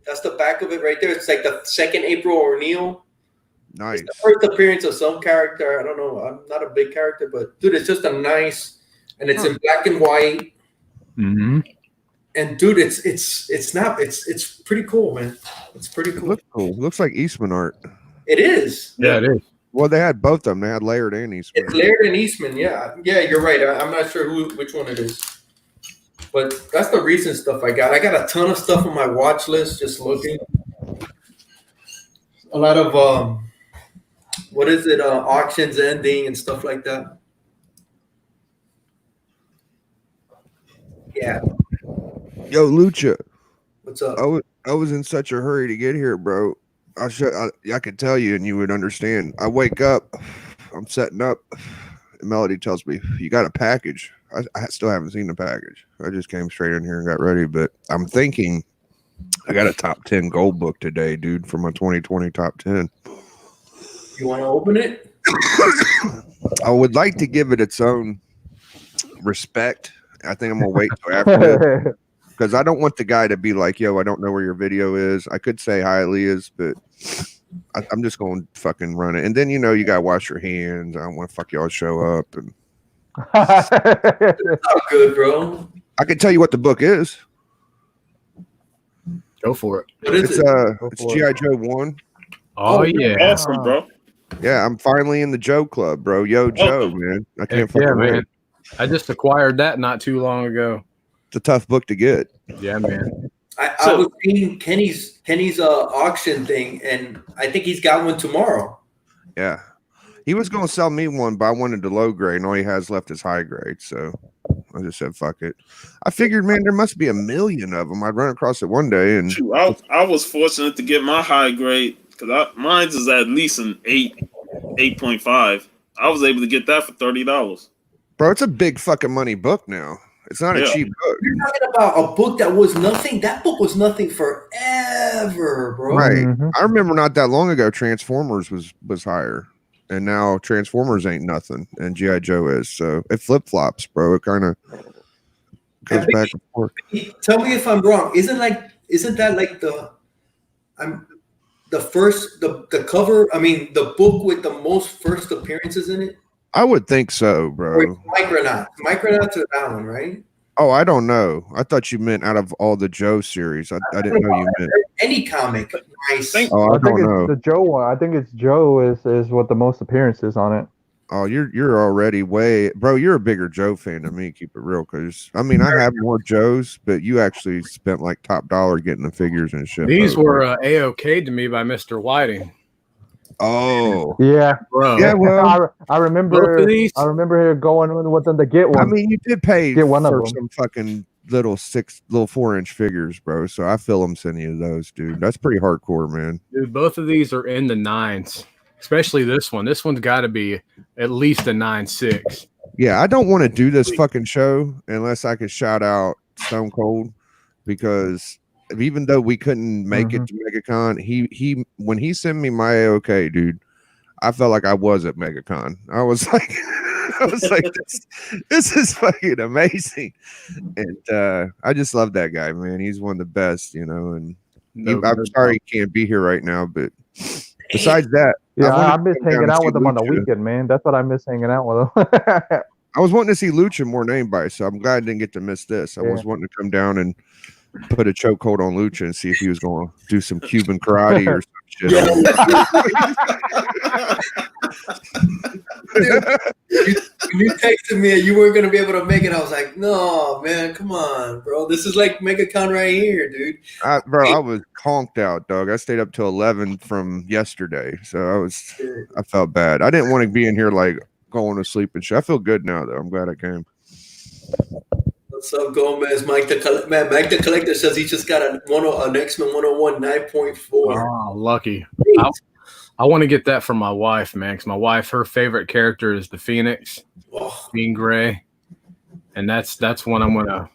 That's the back of it right there. It's like the second April O'Neil. Nice. It's the first appearance of some character. I don't know. I'm not a big character, but dude, it's just a nice, and it's in black and white. Mm-hmm. And dude, it's pretty cool, man. It's pretty cool. Looks cool. Looks like Eastman art. It is. Yeah, it is. Well, they had both of them. They had Laird and Eastman. It's Laird and Eastman. Yeah, you're right. I'm not sure which one it is, but that's the recent stuff I got. I got a ton of stuff on my watch list. Just looking. A lot of auctions ending and stuff like that. Yeah. Yo, Lucha. What's up? I was in such a hurry to get here, bro. I could tell you and you would understand. I wake up, I'm setting up, and Melody tells me, you got a package. I still haven't seen the package. I just came straight in here and got ready, but I'm thinking I got a top 10 gold book today, dude, for my 2020 top 10. You want to open it? I would like to give it its own respect. I think I'm going to wait till after because I don't want the guy to be like, yo, I don't know where your video is. I could say hi, Elias, but I'm just going to fucking run it. And then, you got to wash your hands. I don't want to fuck y'all show up. And It's not good, bro. I can tell you what the book is. Go for it. What is It's G.I. Joe 1. Oh, yeah. Awesome, bro. Yeah, I'm finally in the Joe Club, bro. Yo, Joe, man. I can't fucking wait. Man. I just acquired that not too long ago. It's a tough book to get. Yeah, man. I was seeing Kenny's auction thing, and I think he's got one tomorrow. Yeah. He was going to sell me one, but I wanted the low grade, and all he has left is high grade. So I just said, fuck it. I figured, man, there must be a million of them. I'd run across it one day. And shoot, I was fortunate to get my high grade because mine's is at least an 8.5. I was able to get that for $30. Bro, it's a big fucking money book now. It's not a cheap book. You're talking about a book that was nothing. That book was nothing forever, bro. Right. Mm-hmm. I remember not that long ago, Transformers was higher. And now Transformers ain't nothing. And G.I. Joe is. So it flip-flops, bro. It kind of goes back and forth. Tell me if I'm wrong. Isn't that like the cover? I mean, the book with the most first appearances in it? I would think so, bro. Micronauts. Micronauts are that one, right? Oh, I don't know. I thought you meant out of all the Joe series. I didn't know you meant. any comic. Nice. Oh, I I think don't it's know. the Joe one. I think it's Joe is what the most appearances on it. Oh, you're already way, bro. You're a bigger Joe fan than me. Keep it real, because I mean I have more Joes, but you actually spent like top dollar getting the figures and shit. These bro. were A-OK to me by Mr. Whiting. Oh, Yeah, Bro. yeah. Well, I remember. Both of these? I remember going with them to get one. I mean, you did pay Get one of for them. some fucking little 4-inch figures, bro. So I feel them sending you those, dude. That's pretty hardcore, man. Dude, both of these are in the 9s, especially this one. This one's got to be at least a 9.6. Yeah, I don't want to do this fucking show unless I could shout out Stone Cold, because even though we couldn't make it to MegaCon, he when he sent me my AOK, dude, I felt like I was at MegaCon. I was like, this is fucking amazing, and I just love that guy, man. He's one of the best, you know. And I'm sorry he can't be here right now, but besides that, Yeah, I miss come down hanging and out see with them on the Lucha. weekend, man. That's what I miss, hanging out with them. I was wanting to see Lucha more than anybody, so I'm glad I didn't get to miss this. I was wanting to come down and put a chokehold on Lucha and see if he was going to do some Cuban karate or some shit. When you texted me and you weren't gonna be able to make it, I was like, "No, man, come on, bro. This is like MegaCon right here, dude." Bro, I was conked out, dog. I stayed up till 11 from yesterday, so I felt bad. I didn't want to be in here like going to sleep and shit. I feel good now, though. I'm glad I came. What's up, Gomez? Mike the Collector says he just got an X-Men 101 9.4. Oh, lucky. I want to get that for my wife, man, because my wife, her favorite character is the Phoenix, Jean Grey, and that's one I'm gonna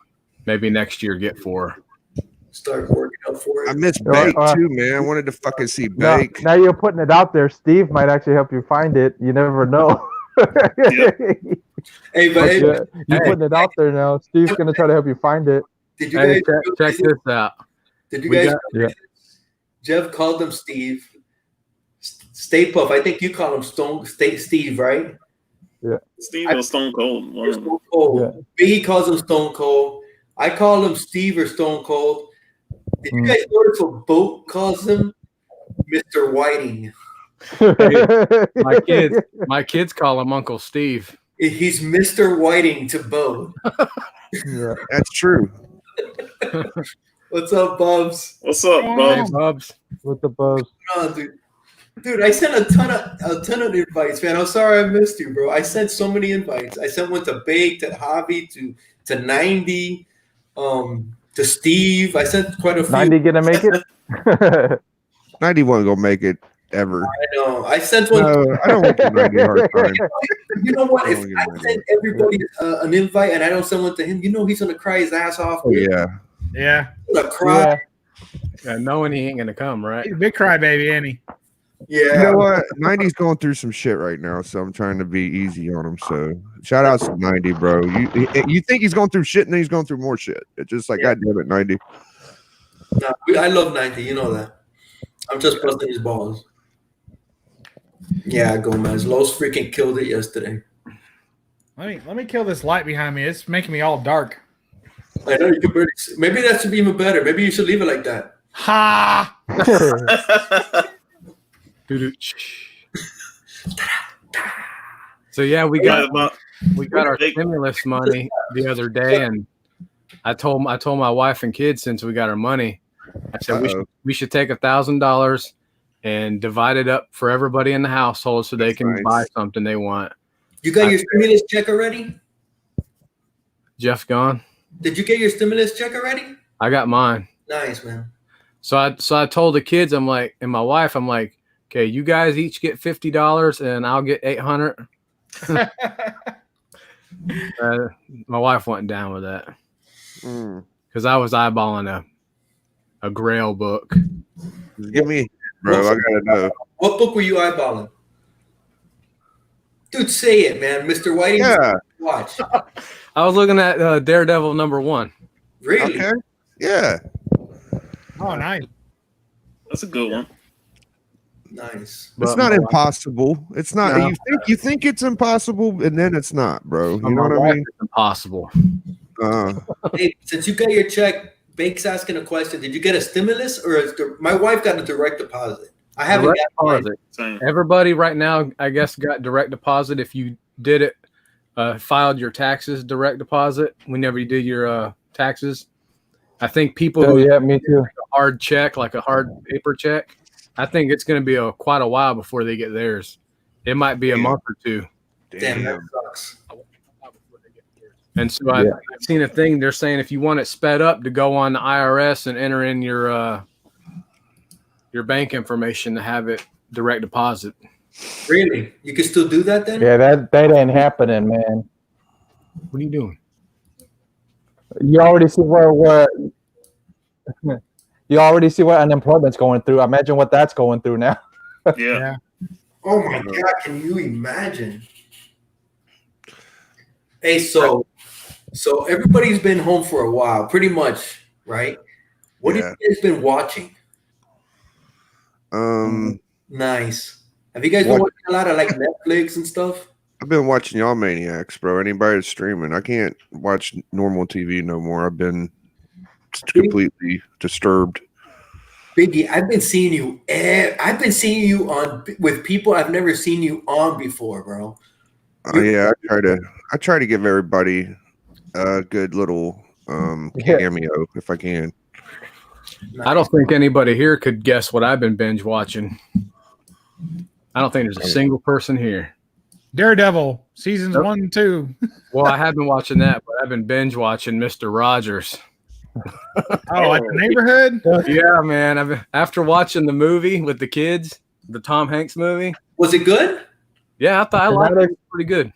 maybe next year get for her. Start working up for it. I miss Bake too, man. I wanted to fucking see Bake. Now you're putting it out there. Steve might actually help you find it. You never know. Hey, but you're putting it out there now. Steve's gonna try to help you find it. Did you guys check this out? Did you guys? Jeff called him Steve. Stay Puff. I think you call him Steve, right? Yeah. Steve or Stone Cold. Stone Cold. Yeah. Biggie calls him Stone Cold. I call him Steve or Stone Cold. Did you guys notice what Boat calls him? Mr. Whiting. Hey, my kids call him Uncle Steve. He's Mr. Whiting to Bo. Yeah, that's true. What's up, Bubs? What's up, Bubs? Hey, Bubs. What's the Bubs? Oh, dude, I sent a ton of invites, man. I'm sorry I missed you, bro. I sent so many invites. I sent one to Bake, to Javi, to 90, to Steve. I sent quite a few. 90 gonna make it? 90 wasn't gonna make it ever. I know. I sent one. No, I don't want to 90 hard time. You know what? If I send everybody an invite and I don't send one to him, you know he's gonna cry his ass off. Oh, yeah. Yeah. He's gonna cry. Yeah, knowing he ain't gonna come, right? He's a big crybaby, ain't he? Yeah. You know what? 90's going through some shit right now, so I'm trying to be easy on him. So shout out to 90, bro. You think he's going through shit, and then he's going through more shit. It's just like, God damn it, 90. No, I love 90. You know that. I'm just busting his balls. Yeah, Gomez. Los freaking killed it yesterday. Let me kill this light behind me. It's making me all dark. I know you can barely see. Maybe that should be even better. Maybe you should leave it like that. Ha! So yeah, we got our stimulus money the other day, and I told my wife and kids, since we got our money, I said we should take $1,000 and divide it up for everybody in the household so they can buy something they want. You got your stimulus check already? Jeff gone? Did you get your stimulus check already? I got mine. Nice, man. So I told the kids, I'm like, and my wife, I'm like, okay, you guys each get $50 and I'll get $800. My wife wasn't down with that because I was eyeballing a Grail book. Give me, bro. I gotta know. What book were you eyeballing? Dude, say it, man. Mr. Whiting. Yeah. Watch. I was looking at Daredevil #1. Really? Okay. Yeah. Oh, nice. That's a good one. Nice. It's not impossible. It's not. No. You think it's impossible, and then it's not, bro. You know what I mean? It's impossible. Hey, since you got your check, Bake's asking a question. Did you get a stimulus or my wife got a direct deposit? I haven't Direct got mine. deposit. Same. Everybody right now, I guess, got direct deposit. If you did it, filed your taxes direct deposit whenever you did your taxes. I think people who yeah, me too. a hard check, like a hard paper check, I think it's going to be quite a while before they get theirs. It might be a month or two. Damn, that sucks. And so I've seen a thing. They're saying if you want it sped up, to go on the IRS and enter in your bank information to have it direct deposit. Really? You can still do that then? Yeah, that ain't happening, man. What are you doing? You already see where you already see what unemployment's going through. Imagine what that's going through now. Yeah. Oh my God! Can you imagine? Hey, so everybody's been home for a while, pretty much, right? What have you guys been watching? Nice. Have you guys been watching a lot of like Netflix and stuff? I've been watching y'all maniacs, bro. Anybody that's streaming, I can't watch normal TV no more. I've been completely disturbed. Biggie, I've been seeing you. I've been seeing you on with people I've never seen you on before, bro. Yeah, I try to give everybody a good little cameo if I can. Nice. I don't think anybody here could guess what I've been binge watching. I don't think there's a single person here. Daredevil seasons 1 and 2. Well, I have been watching that, but I've been binge watching Mr. Rogers. Oh, like the neighborhood? Yeah, man. After watching the movie with the kids, the Tom Hanks movie. Was it good? Yeah, I thought I liked it. It was pretty good.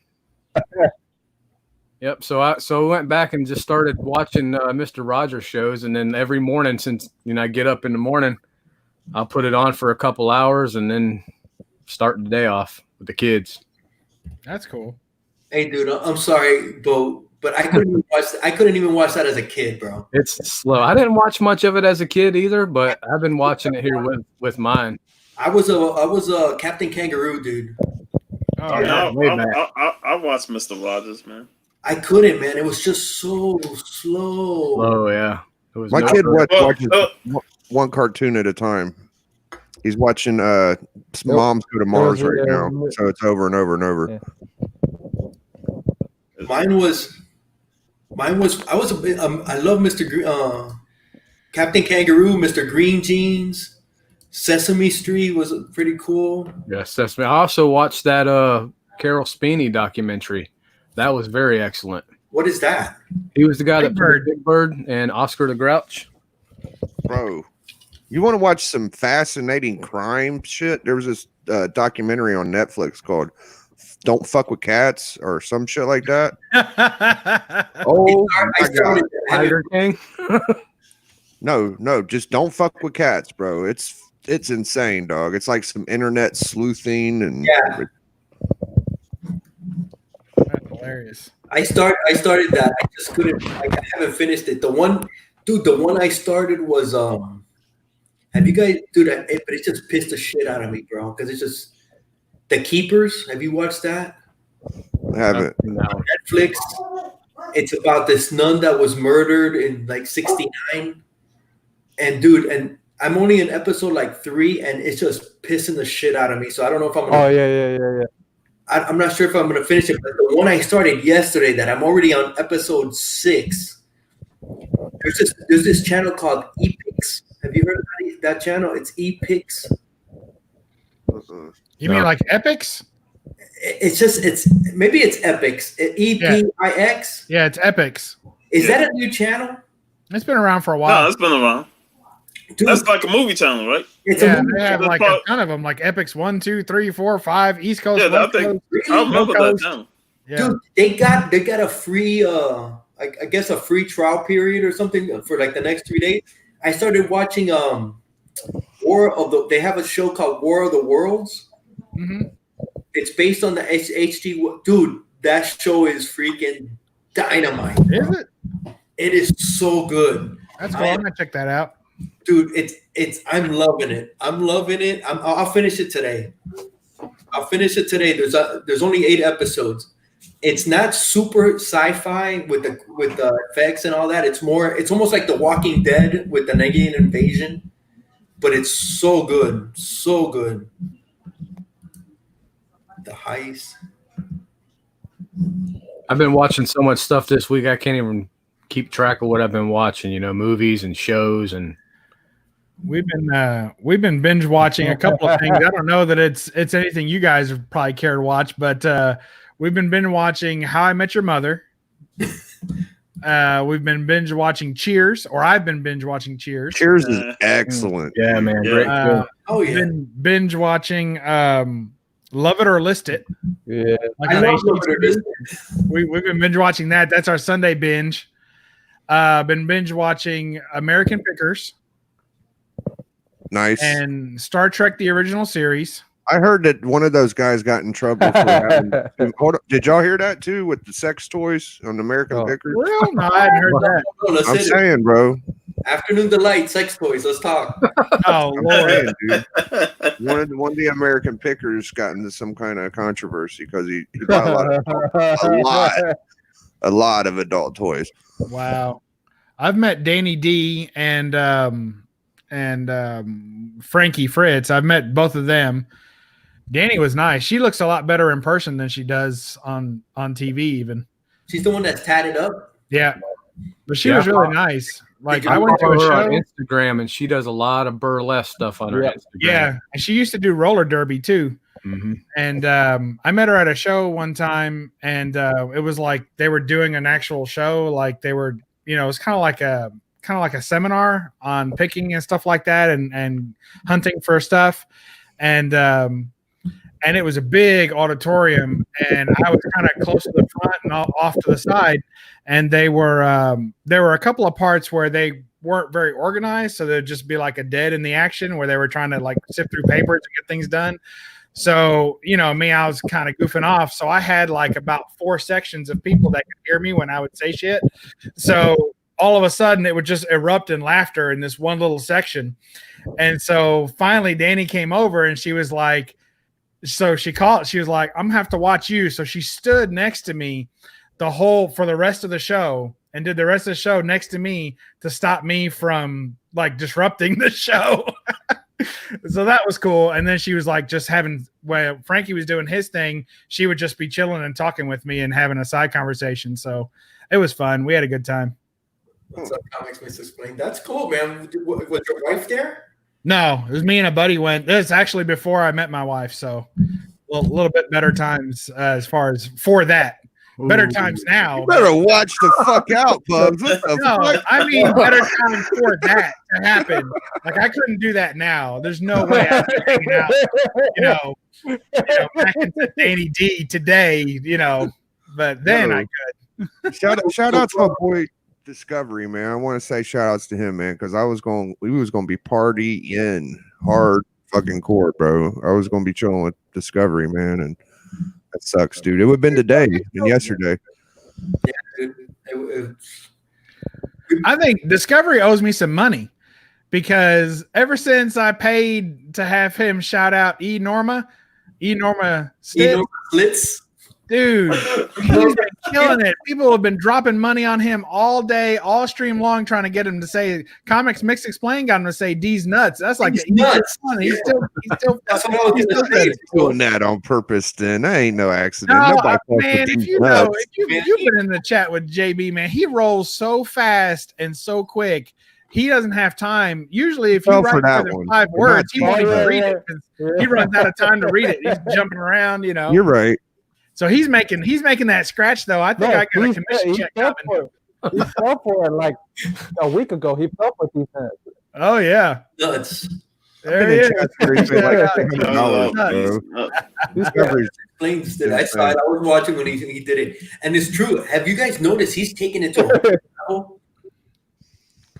Yep. So I went back and just started watching Mr. Rogers shows, and then every morning, since I get up in the morning, I'll put it on for a couple hours and then start the day off with the kids. That's cool. Hey, dude, I'm sorry, but I couldn't even watch that as a kid, bro. It's slow. I didn't watch much of it as a kid either, but I've been watching it here with mine. I was a Captain Kangaroo, dude. Oh, Yeah, yeah. I watched Mr. Rogers, man. I couldn't, man. It was just so slow. Oh yeah. It was My kid watches one cartoon at a time. He's watching Moms Go to Mars right now, so it's over and over and over. Yeah. Mine was. I love Captain Kangaroo, Mr. Green Jeans, Sesame Street was pretty cool. Yeah, Sesame. I also watched that Carol Speeney documentary. That was very excellent. What is that? He was the guy that played Big Bird and Oscar the Grouch. Bro, you want to watch some fascinating crime shit? There was this documentary on Netflix called "Don't Fuck with Cats" or some shit like that. Oh my God! Tiger King. No, just don't fuck with cats, bro. It's insane, dog. It's like some internet sleuthing and That's hilarious. I started that. I just couldn't. I haven't finished it. The one I started was Have you guys, dude? But it just pissed the shit out of me, bro. Because it's just The Keepers. Have you watched that? I haven't. Netflix. It's about this nun that was murdered in like '69. And dude, and I'm only in episode like 3, and it's just pissing the shit out of me. So I don't know if I'm gonna. Oh yeah. I'm not sure if I'm gonna finish it. But the one I started yesterday, that I'm already on episode 6. There's this channel called Epix. Have you heard of that channel? It's Epix. You mean like Epics? Maybe it's Epix. EPIX. Yeah, it's Epics. Is that a new channel? It's been around for a while. No, it's been around. Dude, that's like a movie channel, right? It's yeah, a movie they have channel. like a ton of them, like Epics 1, 2, 3, 4, 5, East Coast. Yeah, West I think Coast, I remember that channel. Yeah. Dude, they got a free I guess a free trial period or something for like the next 3 days. I started watching they have a show called War of the Worlds. Mm-hmm. It's based on the HG. Dude, that show is freaking dynamite. Is it? It is so good. That's cool. I'm gonna check that out. Dude, I'm loving it. I'll finish it today. There's only 8 episodes, it's not super sci-fi with the effects and all that. It's almost like The Walking Dead with an alien invasion, but it's so good, so good. The heist. I've been watching so much stuff this week I can't even keep track of what I've been watching. Movies and shows, and we've been binge watching a couple of things. I don't know that it's anything you guys would probably care to watch, but we've been binge watching How I Met Your Mother. We've been binge watching Cheers, or I've been binge watching Cheers. Cheers is excellent. Yeah, man, great. Oh yeah. Been binge watching Love It or List It. Yeah, Like I on love Love It or HGTV. List We've been binge watching that. That's our Sunday binge. Been binge watching American Pickers Nice. and Star Trek: The Original Series. I heard that one of those guys got in trouble for having. Did y'all hear that too with the sex toys on American Pickers? Well, no, I hadn't heard that. Oh, let's I'm hit it. saying, bro. Afternoon Delight, sex toys. Let's talk. Oh I'm Lord. saying, dude. One of the American Pickers got into some kind of controversy because he bought a lot of adult toys. Wow. I've met Danny D and Frankie Fritz. I've met both of them. Danny was nice. She looks a lot better in person than she does on TV even. She's the one that's tatted up. Yeah. But she was really nice. Like I I went to a follow her show. on Instagram, and she does a lot of burlesque stuff on her Instagram. Yeah. And she used to do roller derby too. Mm-hmm. And I met her at a show one time, and it was like they were doing an actual show. Like they were, it was kind of like a seminar on picking and stuff like that, and hunting for stuff. And it was a big auditorium, and I was kind of close to the front and off to the side. And there were a couple of parts where they weren't very organized, so there'd just be like a dead in the action where they were trying to like sift through papers and get things done. So, me, I was kind of goofing off. So I had like about 4 sections of people that could hear me when I would say shit. So all of a sudden it would just erupt in laughter in this one little section. And so finally Danny came over, and she was like, she was like, I'm gonna have to watch you. So she stood next to me for the rest of the show, and did the rest of the show next to me to stop me from like disrupting the show. So that was cool. And then she was like while Frankie was doing his thing, she would just be chilling and talking with me and having a side conversation. So it was fun. We had a good time. What's up, Comics Miss Explain? That's cool, man. Was your wife there? No, it was me and a buddy went. This is actually before I met my wife, so a little bit better times as far as for that. Better times now. You better watch the fuck out, Bubs. What the No, fuck? I mean better times for that to happen. Like I couldn't do that now. There's no way I'd be hanging out, back into Danny D today, But then I could. Shout out to my boy Discovery, man. I want to say shout outs to him, man, because we was gonna be partying hard fucking core, bro. I was gonna be chilling with Discovery, man, and that sucks, dude. It would have been today and yesterday. Yeah, dude. I think Discovery owes me some money, because ever since I paid to have him shout out Norma Slits. dude, he's been killing it. People have been dropping money on him all day, all stream long, trying to get him to say Comics Mix Explain, got him to say D's nuts. That's like D's nuts. He's still That's what I was gonna say. Doing that on purpose, then that ain't no accident. No, Nobody fucks man, with if these you nuts. you've been in the chat with JB, man, he rolls so fast and so quick. He doesn't have time. Usually, if you Well, write for that more than one. 5 words, he won't even Yeah, read yeah. it because he runs out of time to read it. He's jumping around, You're right. So he's making that scratch though. I think I got a commission check coming. He fell for it like a week ago. He fell for these things. Oh yeah, Nuts. there he is. $700, bro. Discovery's Explains that I saw it. I was watching when he did it, and it's true. Have you guys noticed he's taking it to a whole new level?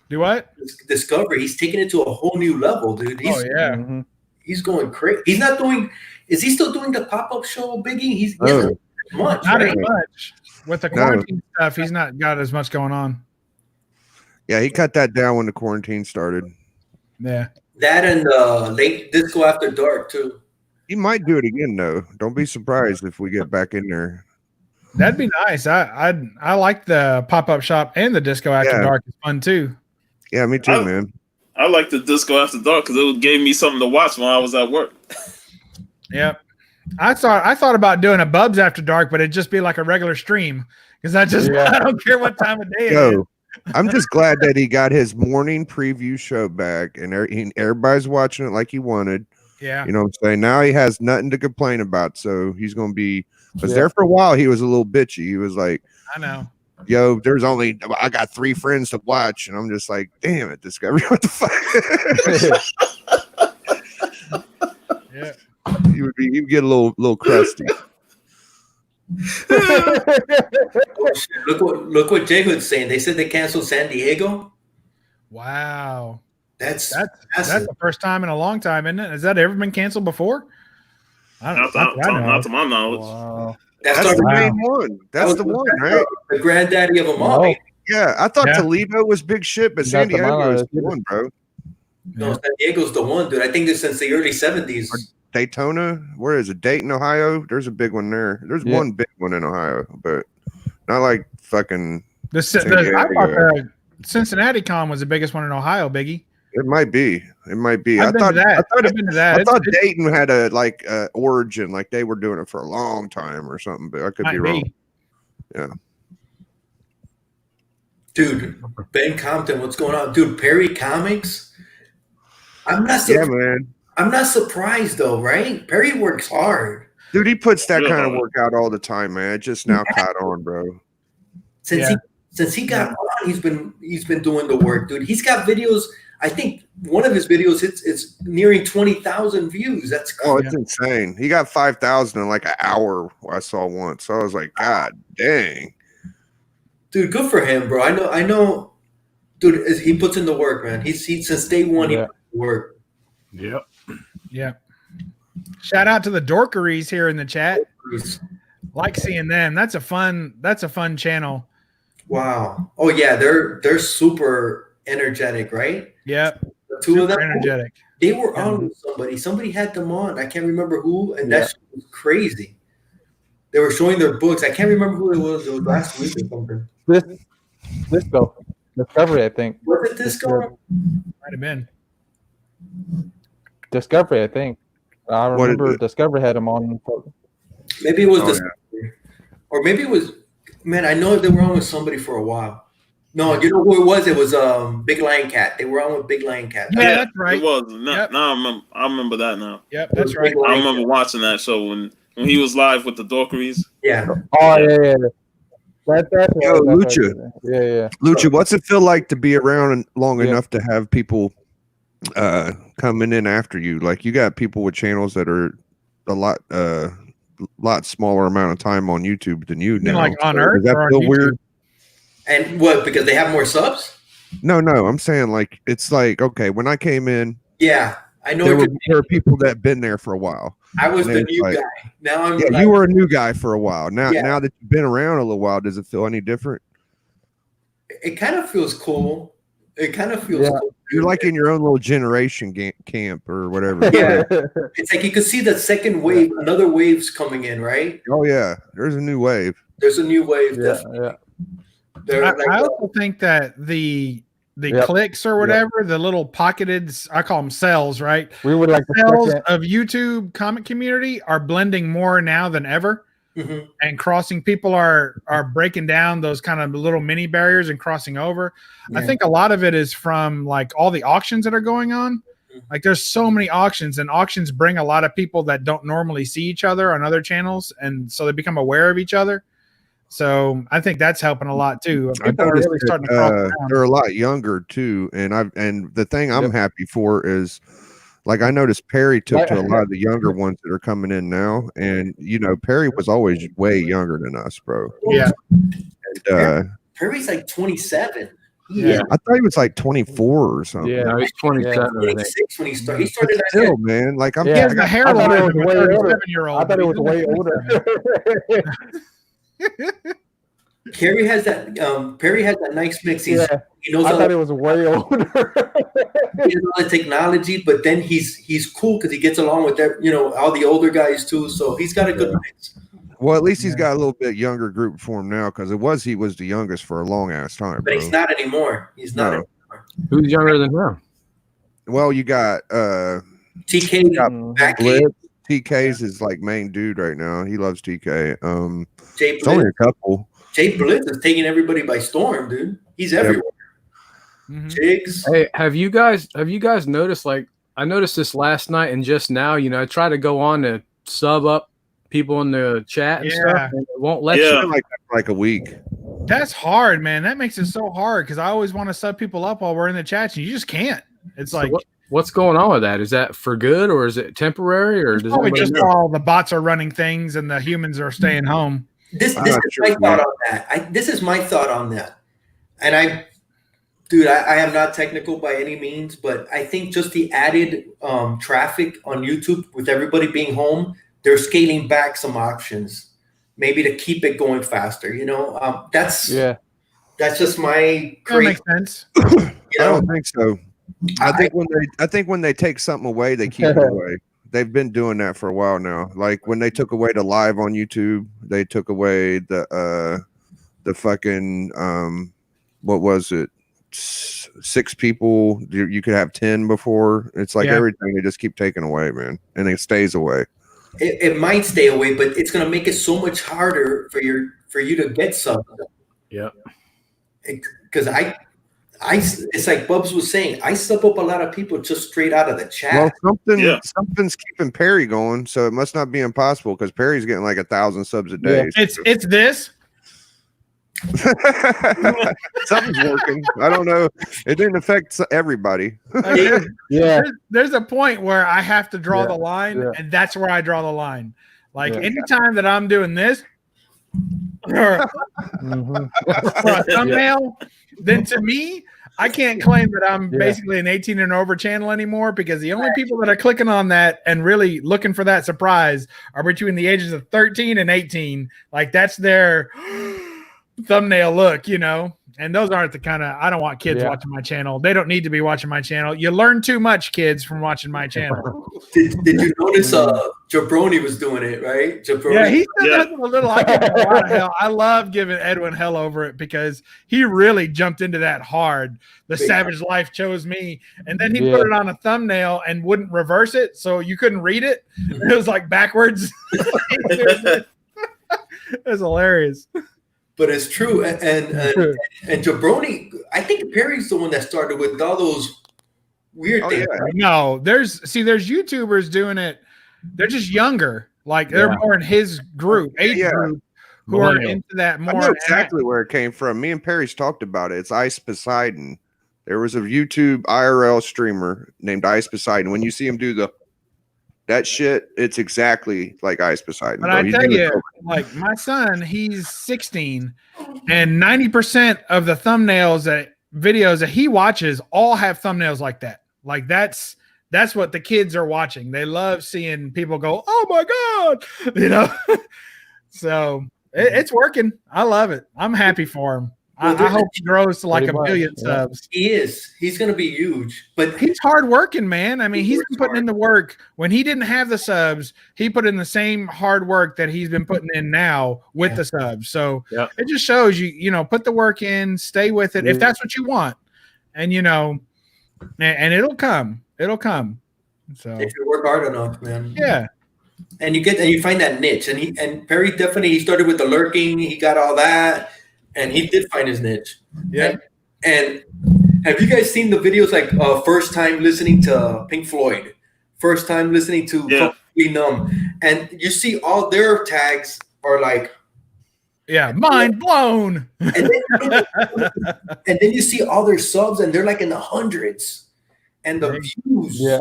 Do what? Discovery. He's taking it to a whole new level, dude. Oh yeah. Mhm. He's going crazy. He's not doing. Is he still doing the pop-up show, Biggie? He No. hasn't much. Not Right? as much with the quarantine stuff. He's not got as much going on. Yeah, he cut that down when the quarantine started. Yeah. That and late disco after dark too. He might do it again, though. Don't be surprised if we get back in there. That'd be nice. I like the pop-up shop and the disco after dark. It's fun too. Yeah, me too, man. I like the disco after dark because it gave me something to watch when I was at work. Yep. I thought about doing a Bubs after dark, but it'd just be like a regular stream because I don't care what time of day it is. I'm just glad that he got his morning preview show back and everybody's watching it like he wanted. Yeah. You know what I'm saying? Now he has nothing to complain about. So he's going to be, because there for a while he was a little bitchy. He was like, I know. Yo, I got 3 friends to watch. And I'm just like, damn it, Discovery. What the fuck? Yeah. You'd get a little crusty. Look what J Hood's saying. They said they canceled San Diego. Wow. That's the first time in a long time, isn't it? Has that ever been canceled before? Not to my knowledge. Wow. That's the main one. That's the one, right? The granddaddy of them all. No. Yeah, I thought Toledo was big shit, but San Diego is the one, bro. No, San Diego's the one, dude. I think this since the early 70s. Daytona, where is it? Dayton, Ohio. There's a big one there. There's one big one in Ohio, but not like fucking. I thought Cincinnati Con was the biggest one in Ohio, Biggie. It might be. I've been to that. I thought Dayton had a origin, like they were doing it for a long time or something, but I could be wrong. Yeah. Dude, Ben Compton, what's going on? Dude, Perry Comics. I'm not surprised though, right? Perry works hard. Dude, he puts that kind of work out all the time, man. It just now caught on, bro. Since he got on, he's been doing the work, dude. He's got videos. I think one of his videos it's nearing 20,000 views. That's crazy. Oh, it's insane. He got 5,000 in like an hour. I saw once. So I was like, God dang. Dude, good for him, bro. I know. Dude, he puts in the work, man. He since day one he puts in the work. Yep. Yeah. Shout out to the Dorkeries here in the chat. Like seeing them. That's a fun channel. Wow. Oh yeah, they're super energetic, right? Yep. The two of them energetic. They were on with somebody. Somebody had them on. I can't remember who, and that was crazy. They were showing their books. I can't remember who it was. It was last week or something. Discovery, I think. Was it Disco? Might have been. Discovery, I think. I remember Discovery had him on. Maybe it was Discovery. Or maybe it was, man, I know they were on with somebody for a while. No, you know who it was? It was Big Lion Cat. They were on with Big Lion Cat. Yeah, that's right. It was. Now I remember that now. Yep, that's right. I remember watching that show when he was live with the Dorkeries. Yeah. Oh, yeah. Yo, Lucha. Yeah. Lucha, what's it feel like to be around long enough to have people coming in after you? Like you got people with channels that are a lot smaller amount of time on YouTube than you now. Like on Earth? Does that feel weird? And what, because they have more subs? No, I'm saying like it's like, okay, when I came in, yeah, I know there were people that been there for a while. I was the new guy. Now I'm you were a new guy for a while. Now that you've been around a little while, does it feel any different? It kind of feels cool. It kind of feels cool. You're like in your own little generation camp or whatever. Yeah. It's like you can see the second wave, another wave's coming in, right? Oh yeah, there's a new wave. There's a new wave. Yeah. I also think that the clicks or whatever, the little pocketed, I call them cells, right? We would like cells of YouTube comic community are blending more now than ever. Mm-hmm. And crossing, people are breaking down those kind of little mini barriers and crossing over. Yeah. I think a lot of it is from like all the auctions that are going on. Like there's so many auctions, and auctions bring a lot of people that don't normally see each other on other channels, and so they become aware of each other. So I think that's helping a lot too. People are really starting to cross around. They're a lot younger too, and the thing I'm happy for is, like, I noticed Perry took to a lot of the younger ones that are coming in now, and Perry was always way younger than us, bro. Yeah, and, Perry's like 27. Yeah, I thought he was like 24 or something. Yeah, he's 27. 26 when he started. He started still, man. Like he has the hairline of a 37-year-old. I thought it was way older. Perry has that nice mix. He knows I thought it was way older. He knows all the technology, but then he's cool because he gets along with all the older guys too. So he's got a good mix. Well, at least he's got a little bit younger group for him now, because he was the youngest for a long ass time. But he's not anymore. He's not anymore. Who's younger than him? Well, you got TK. Blitz. TK's his like main dude right now. He loves TK. Jay It's only a couple. Jay Blitz is taking everybody by storm, dude. He's everywhere. Jigs. Hey, have you guys noticed? Like, I noticed this last night and just now. You know, I try to go on to sub up people in the chat and stuff, and it won't let you. Like a week. That's hard, man. That makes it so hard because I always want to sub people up while we're in the chats, and you just can't. It's like, what's going on with that? Is that for good or is it temporary? Or does probably just all the bots are running things and the humans are staying home? This is my thought on that. This is my thought on that. And I am not technical by any means, but I think just the added traffic on YouTube with everybody being home, they're scaling back some options, maybe to keep it going faster. You know, that's just my crazy. That makes sense. I don't think so. I think when they take something away, they keep it away. They've been doing that for a while now. Like when they took away the live on YouTube, they took away the fucking what was it? 6 people. You could have 10 before. It's like everything they just keep taking away, man, and it stays away. It might stay away, but it's gonna make it so much harder for you to get something. Yeah, because it's like Bubs was saying, I sub up a lot of people just straight out of the chat. Well, something's keeping Perry going, so it must not be impossible because Perry's getting like 1,000 subs a day. Yeah. It's this. Something's working. I don't know. It didn't affect everybody. There's a point where I have to draw the line, and that's where I draw the line. Like anytime that I'm doing this or a thumbnail, then to me, I can't claim that I'm basically an 18 and over channel anymore, because the only people that are clicking on that and really looking for that surprise are between the ages of 13 and 18. Like that's their thumbnail look, you know, and those aren't the kind of, I don't want kids watching my channel. They don't need to be watching my channel. You learn too much, kids, from watching my channel. Did you notice Jabroni was doing it, right? Jabroni. Yeah, he's a little. I give him a lot of hell. I love giving Edwin hell over it because he really jumped into that hard. The Savage Life chose me, and then he put it on a thumbnail and wouldn't reverse it, so you couldn't read it. It was like backwards. It was hilarious. But it's true, and Jabroni, I think Perry's the one that started with all those weird things. Yeah. No, there's YouTubers doing it. They're just younger, like they're more in his group, age group, who are into that more. I know exactly where it came from. Me and Perry's talked about it. It's Ice Poseidon. There was a YouTube IRL streamer named Ice Poseidon. When you see him do that shit, it's exactly like Ice Poseidon. But I tell you, like my son, he's 16, and 90% of the videos that he watches all have thumbnails like that. Like that's what the kids are watching. They love seeing people go, "Oh my god," you know. So it's working. I love it. I'm happy for him. I hope he grows to like a million subs. He is. He's going to be huge. But he's hard working, man. I mean, he's been putting in the work. When he didn't have the subs, he put in the same hard work that he's been putting in now with the subs. So it just shows you know, put the work in, stay with it if that's what you want. And, you know, and it'll come. It'll come. So if you work hard enough, man. Yeah. And you find that niche. And Perry definitely, he started with the lurking. He got all that. And he did find his niche. Yeah. And have you guys seen the videos like first time listening to Pink Floyd, first time listening to Completely Numb, and you see all their tags are like, mind blown. And then you see all their subs and they're like in the hundreds, and the views. Yeah.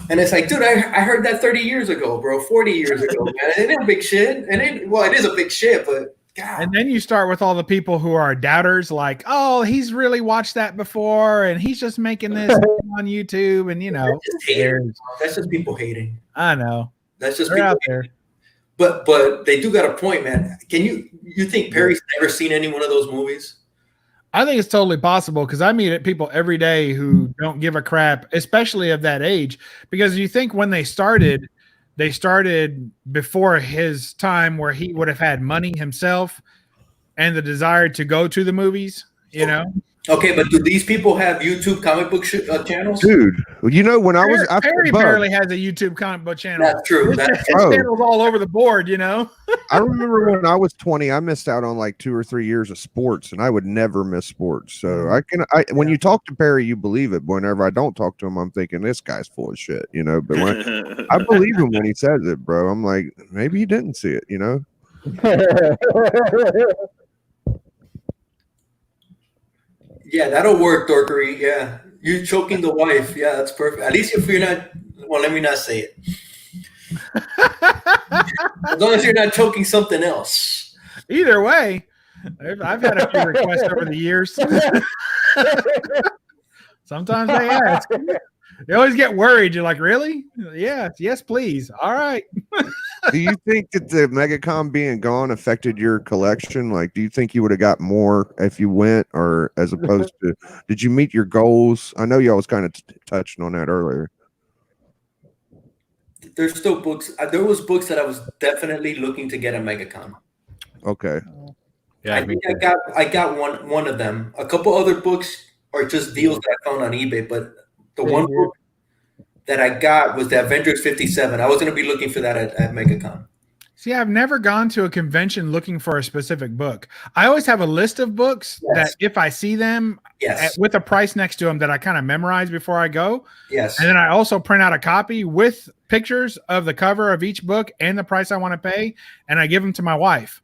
And it's like, dude, I heard that 30 years ago, bro, 40 years ago, man. It ain't a big shit. It is a big shit, but God. And then you start with all the people who are doubters, like, oh, he's really watched that before, and he's just making this on YouTube, and you know, that's just people hating. I know. That's just people out there. But they do got a point, man. Can you think Perry's never seen any one of those movies? I think it's totally possible because I meet people every day who don't give a crap, especially of that age. Because you think when they started, they started before his time where he would have had money himself and the desire to go to the movies, you know. Okay, but do these people have YouTube comic book channels? Dude, you know when I was Perry barely has a YouTube comic book channel. That's true. His channel's all over the board, you know. I remember when I was 20, I missed out on like 2 or 3 years of sports, and I would never miss sports. So when you talk to Perry, you believe it. But whenever I don't talk to him, I'm thinking this guy's full of shit, you know. But when I believe him when he says it, bro. I'm like, maybe he didn't see it, you know. Yeah, that'll work, Dorkery. Yeah, you choking the wife. Yeah, that's perfect. At least if you're not. Well, let me not say it. As long as you're not choking something else. Either way, I've had a few requests over the years. Sometimes they ask. They always get worried. You're like, really? Yes, please. All right. Do you think that the MegaCon being gone affected your collection? Like, do you think you would have got more if you went, or as opposed to, did you meet your goals? I know y'all was kind of touching on that earlier. There's still books. There was books that I was definitely looking to get at MegaCon. Okay. Yeah, I think I got one of them. A couple other books are just deals that I found on eBay, but the one book that I got was the Avengers 57. I was going to be looking for that at MegaCon. See, I've never gone to a convention looking for a specific book. I always have a list of books that if I see them with a price next to them that I kind of memorize before I go. Yes. And then I also print out a copy with pictures of the cover of each book and the price I want to pay. And I give them to my wife.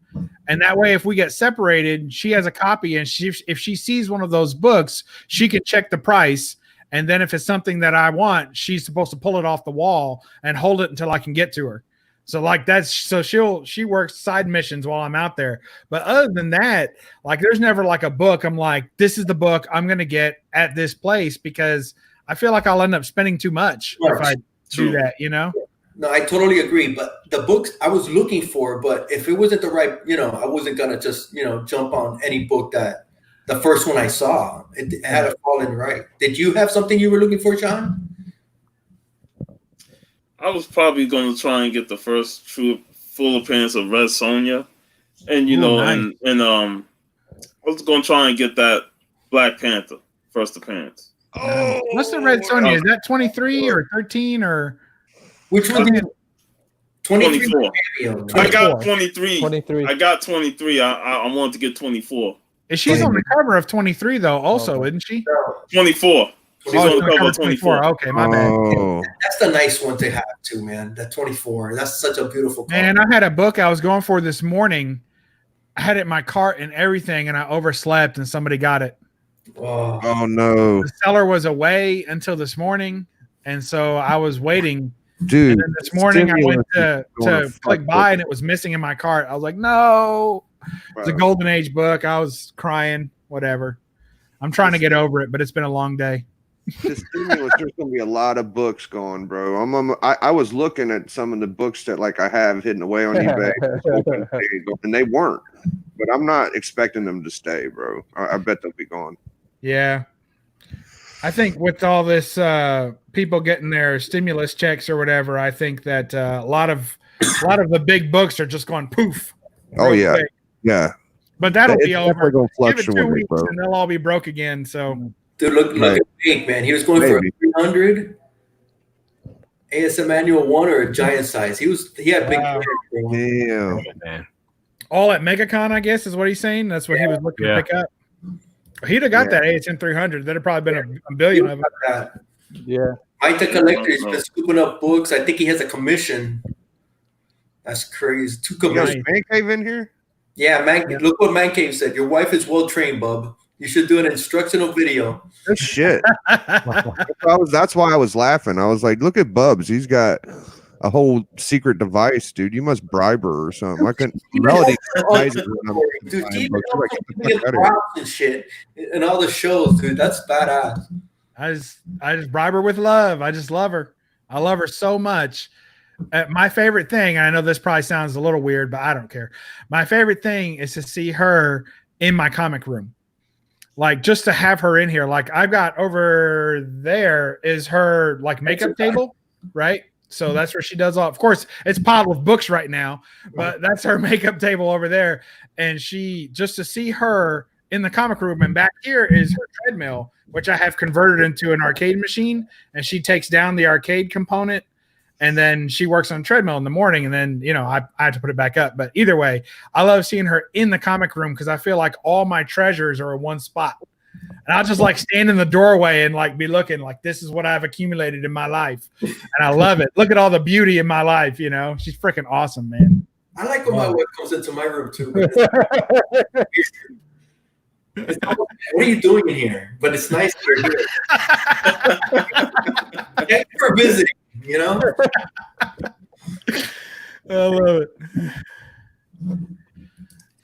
And that way, if we get separated, she has a copy. And if she sees one of those books, she can check the price. And then if it's something that I want, she's supposed to pull it off the wall and hold it until I can get to her. So like she works side missions while I'm out there. But other than that, like there's never like a book I'm like, this is the book I'm going to get at this place, because I feel like I'll end up spending too much if I do that, you know? No, I totally agree. But the books I was looking for, but if it wasn't the right, I wasn't going to just, jump on any book that the first one I saw. It had to fall in right. Did you have something you were looking for, Sean? I was probably going to try and get the first true full appearance of Red Sonja, and nice. and I was going to try and get that Black Panther first appearance. Oh, what's the Red Sonja? Is that 23 or 13 or which one? 24. 24. I got 23. 23. I got 23. I wanted to get 24. She's on the cover of 23 though, also, isn't she? 24. She's on the cover of 24. Okay, my bad. That's the nice one to have too, man. That 24. That's such a beautiful cover. Man, I had a book I was going for this morning. I had it in my cart and everything, and I overslept, and somebody got it. Oh no! The seller was away until this morning, and so I was waiting. Dude, and then this morning I went to click buy, and it was missing in my cart. I was like, no. It's a golden age book. I was crying. Whatever. I'm trying to get over it, but it's been a long day. There's going to be a lot of books going, bro. I was looking at some of the books that like I have hidden away on eBay, and they weren't. But I'm not expecting them to stay, bro. I bet they'll be gone. Yeah, I think with all this people getting their stimulus checks or whatever, I think that a lot of the big books are just going poof. Oh yeah, quick. Yeah. But that'll be over. Give it 2 weeks, and they'll all be broke again. So. Dude, look at Pink, man. He was going for a 300 ASM Manual 1 or a giant size. He had big hands, bro. Yeah. All at MegaCon, I guess, is what he's saying. That's what he was looking to pick up. He'd have got that ASM 300. That'd have probably been a billion of them. Yeah. Mike the Collector has been scooping up books. I think he has a commission. That's crazy. 2 commissions. Man Cave in here? Yeah, look what Man Cave said. Your wife is well trained, bub. You should do an instructional video. Good shit. That's why I was laughing. I was like, look at Bubs. He's got a whole secret device, dude. You must bribe her or something. I couldn't. Melody, dude, keep and shit and all the shows, dude. That's badass. I just bribe her with love. I just love her. I love her so much. My favorite thing, and I know this probably sounds a little weird, but I don't care. My favorite thing is to see her in my comic room. Like just to have her in here. Like I've got over there is her like makeup table, right? So that's where she does all. Of course, it's piled with books right now, but that's her makeup table over there. And she, just to see her in the comic room, and back here is her treadmill, which I have converted into an arcade machine. And she takes down the arcade component, and then she works on treadmill in the morning. And then, you know, I have to put it back up. But either way, I love seeing her in the comic room because I feel like all my treasures are in one spot. And I'll just like stand in the doorway and like be looking like, this is what I've accumulated in my life. And I love it. Look at all the beauty in my life. You know, she's freaking awesome, man. I like when my wife comes into my room too. What are you doing in here? But it's nice that you're here. Thank you for visiting, you know? I love it.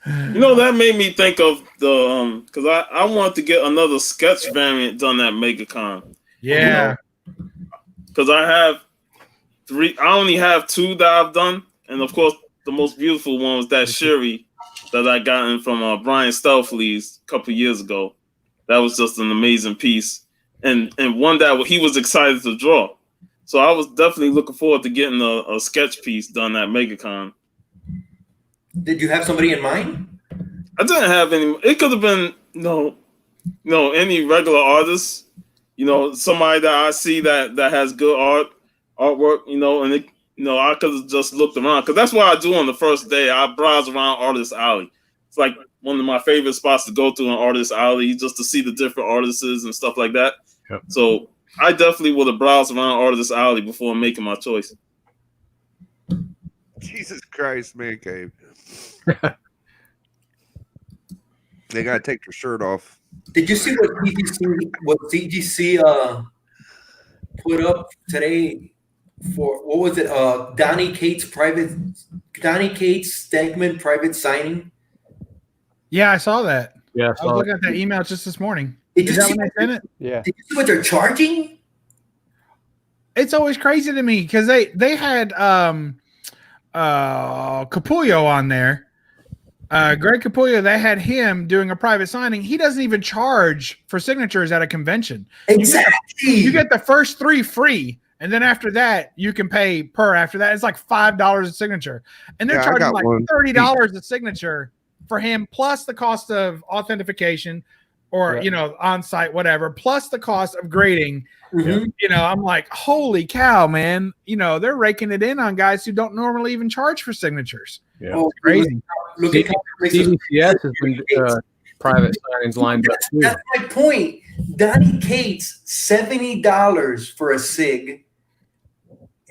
You know, that made me think of the because I wanted to get another sketch variant done at MegaCon. Yeah. Because I have 3. I only have 2 that I've done, and of course, the most beautiful one was that Sherry that I gotten from Brian Stelflees a couple years ago. That was just an amazing piece, and one that he was excited to draw. So I was definitely looking forward to getting a sketch piece done at MegaCon. Did you have somebody in mind? I didn't have any. It could have been any regular artist. You know, somebody that I see that has good artwork. You know, and I could have just looked around because that's what I do on the first day. I browse around Artist Alley. It's like one of my favorite spots to go to in Artist Alley just to see the different artists and stuff like that. Yep. So I definitely would have browsed around Artist Alley before making my choice. Jesus Christ, man cave. They gotta take their shirt off. Did you see what CGC put up today for what was it? Donnie Cates Stegman private signing. Yeah, I saw that. Yeah, I was looking at that email just this morning. Did Is you that see when they sent it? Yeah. Did you see what they're charging? It's always crazy to me because they had Capullo on there. Greg Capullo, they had him doing a private signing. He doesn't even charge for signatures at a convention. Exactly. You get the first 3 free, and then after that, you can pay per. After that, it's like $5 a signature, and they're charging like $30 a signature for him, plus the cost of authentication, or on site, whatever, plus the cost of grading. Mm-hmm. You know, I'm like, holy cow, man! You know, they're raking it in on guys who don't normally even charge for signatures. Yeah. Oh, Crazy. Look at CBCS has been private signings lined up too. That's my point. Donnie Cates, $70 for a SIG.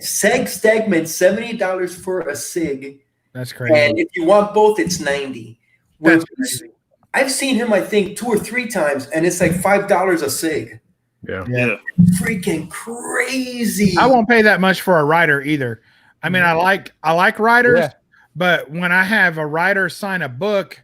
Stegman, $70 for a SIG. That's crazy. And if you want both, it's $90. That's crazy. I've seen him, I think, 2 or 3 times, and it's like $5 a SIG. Yeah. Freaking crazy. I won't pay that much for a writer either. I mean, I like writers, but when I have a writer sign a book,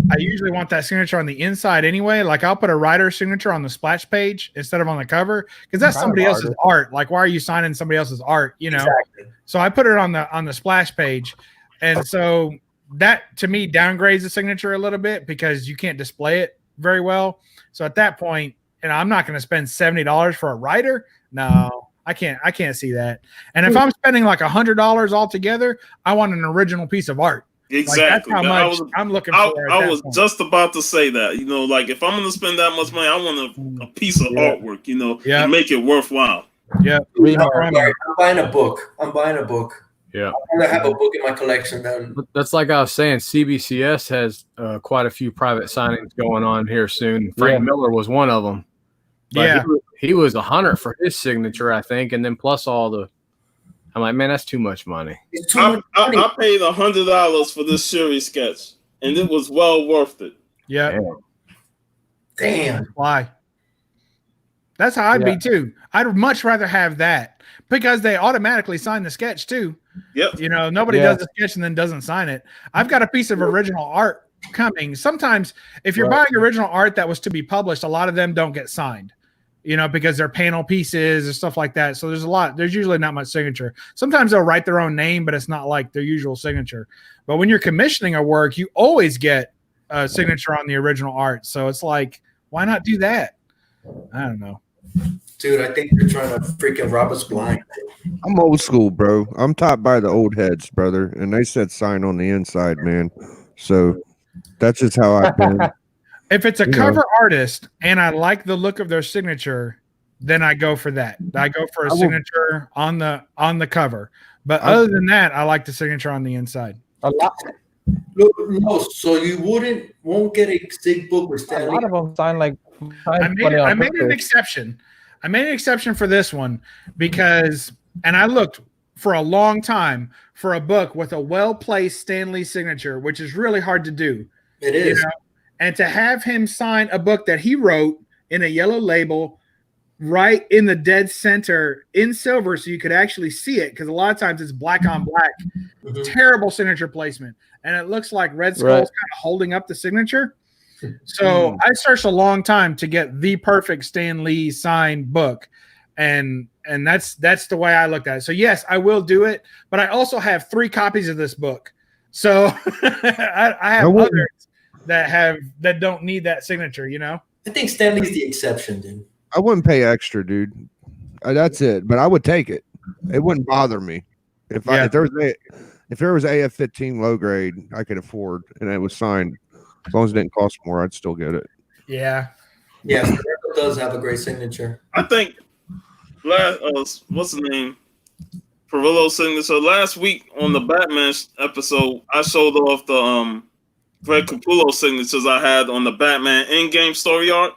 I usually want that signature on the inside anyway. Like I'll put a writer's signature on the splash page instead of on the cover because that's somebody else's art. Like, why are you signing somebody else's art? You know. Exactly. So I put it on the splash page, and so that to me downgrades the signature a little bit because you can't display it very well. So at that point, I'm not going to spend $70 for a writer. No, I can't see that. And if I'm spending like $100 altogether, I want an original piece of art. Exactly. Like, that's how much I'm looking for. I was just about to say that. You know, like if I'm going to spend that much money, I want a piece of artwork. You know, to make it worthwhile. Yeah. I'm buying a book. Yeah. I want to have a book in my collection. Then that's like I was saying. CBCS has quite a few private signings going on here soon. Frank Miller was one of them. But he was $100 for his signature, I think, and then plus all the. I'm like, man, that's too much money. I paid $100 for this Sherry sketch, and it was well worth it. Yeah. Damn. Why? That's how I'd be too. I'd much rather have that because they automatically sign the sketch too. Yep. You know, nobody does the sketch and then doesn't sign it. I've got a piece of original art coming. Sometimes if you're buying original art that was to be published, a lot of them don't get signed. You know, because they're panel pieces or stuff like that. So there's usually not much signature. Sometimes they'll write their own name, but it's not like their usual signature. But when you're commissioning a work, you always get a signature on the original art. So it's like, why not do that? I don't know. Dude, I think they're trying to freaking rob us blind. I'm old school, bro. I'm taught by the old heads, brother, and they said sign on the inside, man. So that's just how I've been. If it's a You cover know. artist and I like the look of their signature, then I go for that. I go for a signature on the cover. But other than that, I like the signature on the inside. A lot, No, so you won't get a SIG book with a Stanley. lot of them sign like. I made an exception. I made an exception for this one because, and I looked for a long time for a book with a well-placed Stan Lee signature, which is really hard to do. It is. You know? And to have him sign a book that he wrote in a yellow label right in the dead center in silver so you could actually see it, because a lot of times it's black on black. Mhm. Terrible signature placement. And it looks like Red Skull's kind of holding up the signature. So I searched a long time to get the perfect Stan Lee signed book. And that's the way I looked at it. So yes, I will do it, but I also have 3 copies of this book. So I have others that don't need that signature, you know? I think Stanley's the exception, dude. I wouldn't pay extra, dude. That's it. But I would take it. It wouldn't bother me if there was AF-15 low grade I could afford and it was signed. As long as it didn't cost more, I'd still get it. Yeah. Yes, Federico does have a great signature. I think what's the name? Perillo's signature. Last week on the Batman episode, I showed off the Greg Capullo signatures I had on the Batman in-game story art.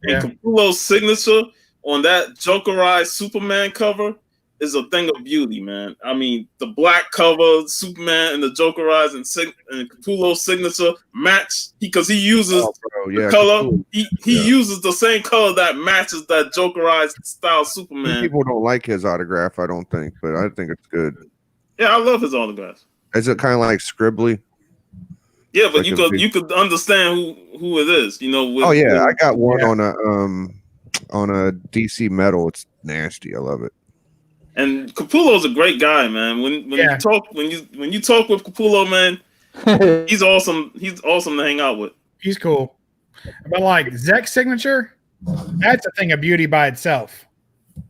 And Capullo's signature on that Jokerized Superman cover is a thing of beauty, man. I mean, the black cover, Superman and the Jokerized and Capullo's signature match because he uses the color. He uses the same color that matches that Jokerized style Superman. People don't like his autograph, I don't think, but I think it's good. Yeah, I love his autographs. Is it kind of like scribbly? Yeah, but you could understand who it is, you know. I got one on a DC metal. It's nasty. I love it. And Capullo's a great guy, man. When you talk with Capullo, man, he's awesome. He's awesome to hang out with. He's cool. But like Zek's signature, that's a thing of beauty by itself.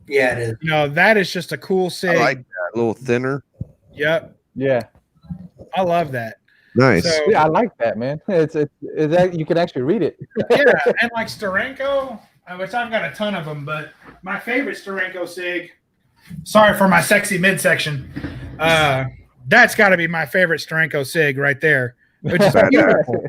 Yeah, it is. You know, that is just a cool sig. I like that. A little thinner. Yep. Yeah. I love that. Nice. So, yeah, I like that, man. It's that you can actually read it. Yeah, and like Steranko, which I've got a ton of them, but my favorite Steranko sig. Sorry for my sexy midsection. That's got to be my favorite Steranko sig right there, which is beautiful.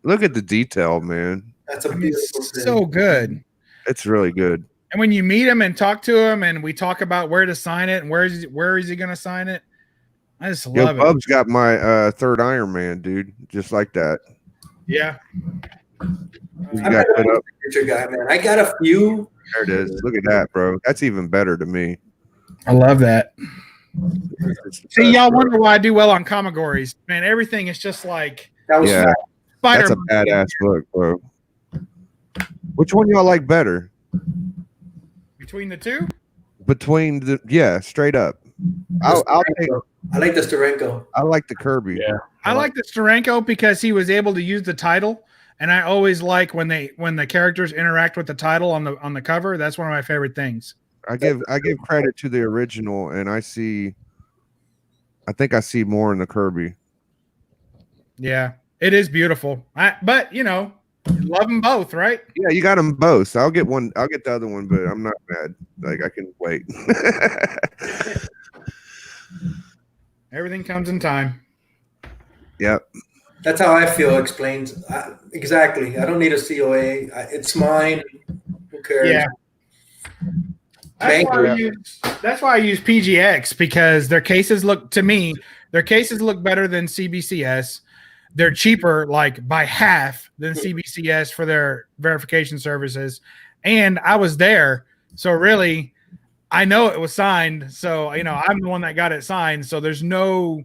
Look at the detail, man. That's a beautiful thing. So good. It's really good. And when you meet him and talk to him, and we talk about where to sign it and where is he going to sign it, I just love it. Bub's got my third Iron Man, dude, just like that. Yeah. I'm not a signature guy, man. I got a few. There it is. Look at that, bro. That's even better to me. I love that. See, y'all wonder why I do well on Comigories. Man, everything is just like Spider-Man. That's a badass book, bro. Which one y'all like better? Between the two? Straight up. I'll take. I like the Steranko. I like the Kirby. Yeah. I like the Steranko because he was able to use the title, and I always like when the characters interact with the title on the cover. That's one of my favorite things. I give credit to the original, and I think I see more in the Kirby. Yeah, it is beautiful. But you know, love them both, right? Yeah, you got them both. I'll get one. I'll get the other one, but I'm not mad. Like I can wait. Everything comes in time. Yep. That's how I feel. Explains exactly. I don't need a COA. It's mine. Who cares? Yeah. That's why I use PGX, because their cases look better than CBCS. They're cheaper, like by half, than CBCS for their verification services. And I was there, so really, I know it was signed. So you know, I'm the one that got it signed. So there's no,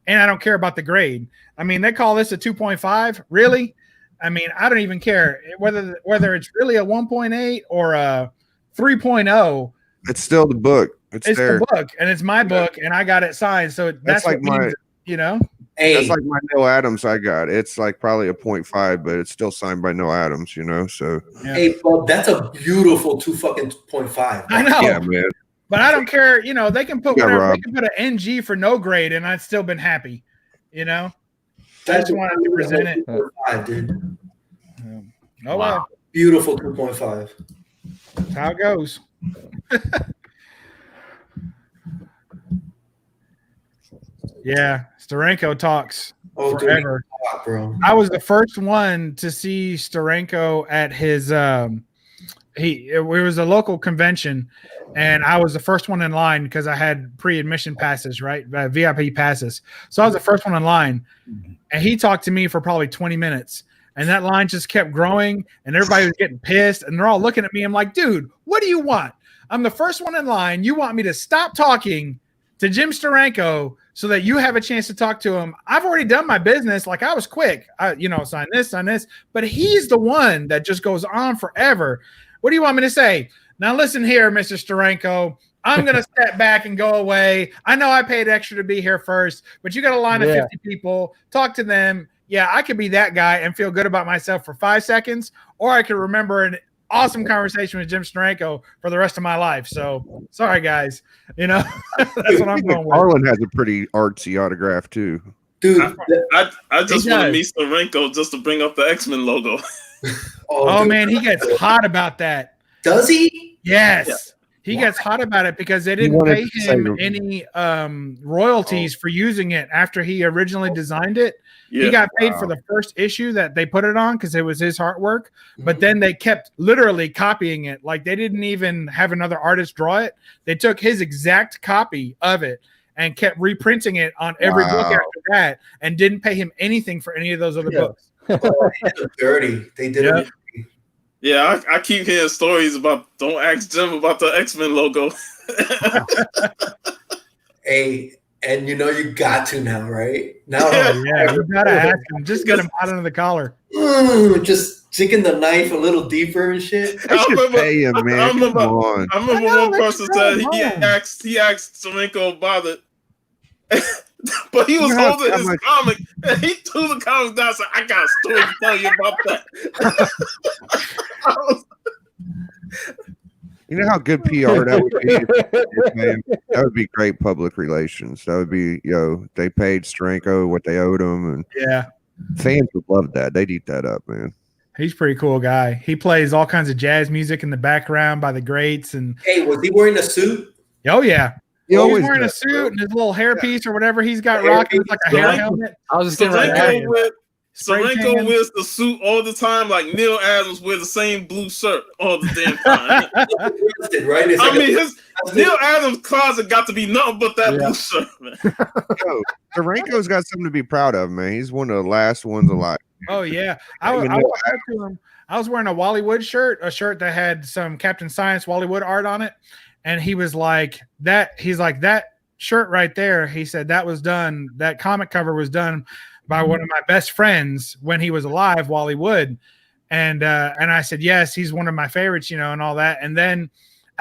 and I don't care about the grade. I mean, they call this a 2.5. Really? I mean, I don't even care whether it's really a 1.8 or a 3.0. It's still the book. It's there. The book, and it's my book, and I got it signed. So that's like my, you know. Hey, That's like my Neil Adams I got. It's like probably a 0.5, but it's still signed by Neil Adams, you know. So hey, Bub, that's a beautiful 2.5. I know. yeah, man. But I don't care. You know, they can put Yeah, whatever. Rob. They can put an NG for no grade, and I'd still been happy. You know, I That's just wanted to present it. 2.5, dude. Oh well, Beautiful 2.5. that's how it goes. Yeah, Steranko talks Oh, forever. dude, bro. I was the first one to see Steranko at his. It was a local convention, and I was the first one in line because I had pre-admission passes, right? VIP passes. So I was the first one in line, and he talked to me for probably 20 minutes. And that line just kept growing, and everybody was getting pissed, and they're all looking at me. I'm like, dude, what do you want? I'm the first one in line. You want me to stop talking to Jim Steranko so that you have a chance to talk to him? I've already done my business. Like, I was quick. Sign this. But he's the one that just goes on forever. What do you want me to say? Now, listen here, Mr. Steranko. I'm going to step back and go away. I know I paid extra to be here first, but you got a line of 50 people. Talk to them. Yeah, I could be that guy and feel good about myself for 5 seconds, or I could remember an awesome conversation with Jim Steranko for the rest of my life. So, sorry, guys. You know, that's what I'm going with. Harlan has a pretty artsy autograph, too. Dude, I just want to meet Steranko just to bring up the X-Men logo. Oh man, he gets hot about that. Does he? Yes. Yeah. He gets hot about it because they didn't pay him any royalties for using it after he originally designed it. Yeah. He got paid for the first issue that they put it on because it was his artwork, but then they kept literally copying it. Like, they didn't even have another artist draw it. They took his exact copy of it and kept reprinting it on every book after that, and didn't pay him anything for any of those other books. Dirty. They did it. Yeah, I keep hearing stories about, don't ask Jim about the X-Men logo. Hey, and you know you got to now, right? Now, you gotta ask him. Just get him out under the collar. Just sinking the knife a little deeper and shit. I remember one person said he asked Steranko about it. But he was holding his comic, and he threw the comic down and said, I got a story to tell you about that. You know how good PR that would be? Man, that would be great public relations. That would be, they paid Steranko what they owed him. And fans would love that. They'd eat that up, man. He's a pretty cool guy. He plays all kinds of jazz music in the background by the greats. And hey, was he wearing a suit? Oh, yeah. He's wearing a suit, bro. and his little hairpiece or whatever he's got rocking. It's like a hair helmet. I was just getting Steranko wears the suit all the time, like Neil Adams wears the same blue shirt all the damn time. Neil Adams' closet got to be nothing but that blue shirt, man. Steranko's got something to be proud of, man. He's one of the last ones alive. Oh, yeah. I walked up to him. I was wearing a Wally Wood shirt, a shirt that had some Captain Science Wally Wood art on it. And he was like, that shirt right there, he said that was done, that comic cover was done by one of my best friends when he was alive, Wally Wood. And I said, yes, he's one of my favorites, and all that. And then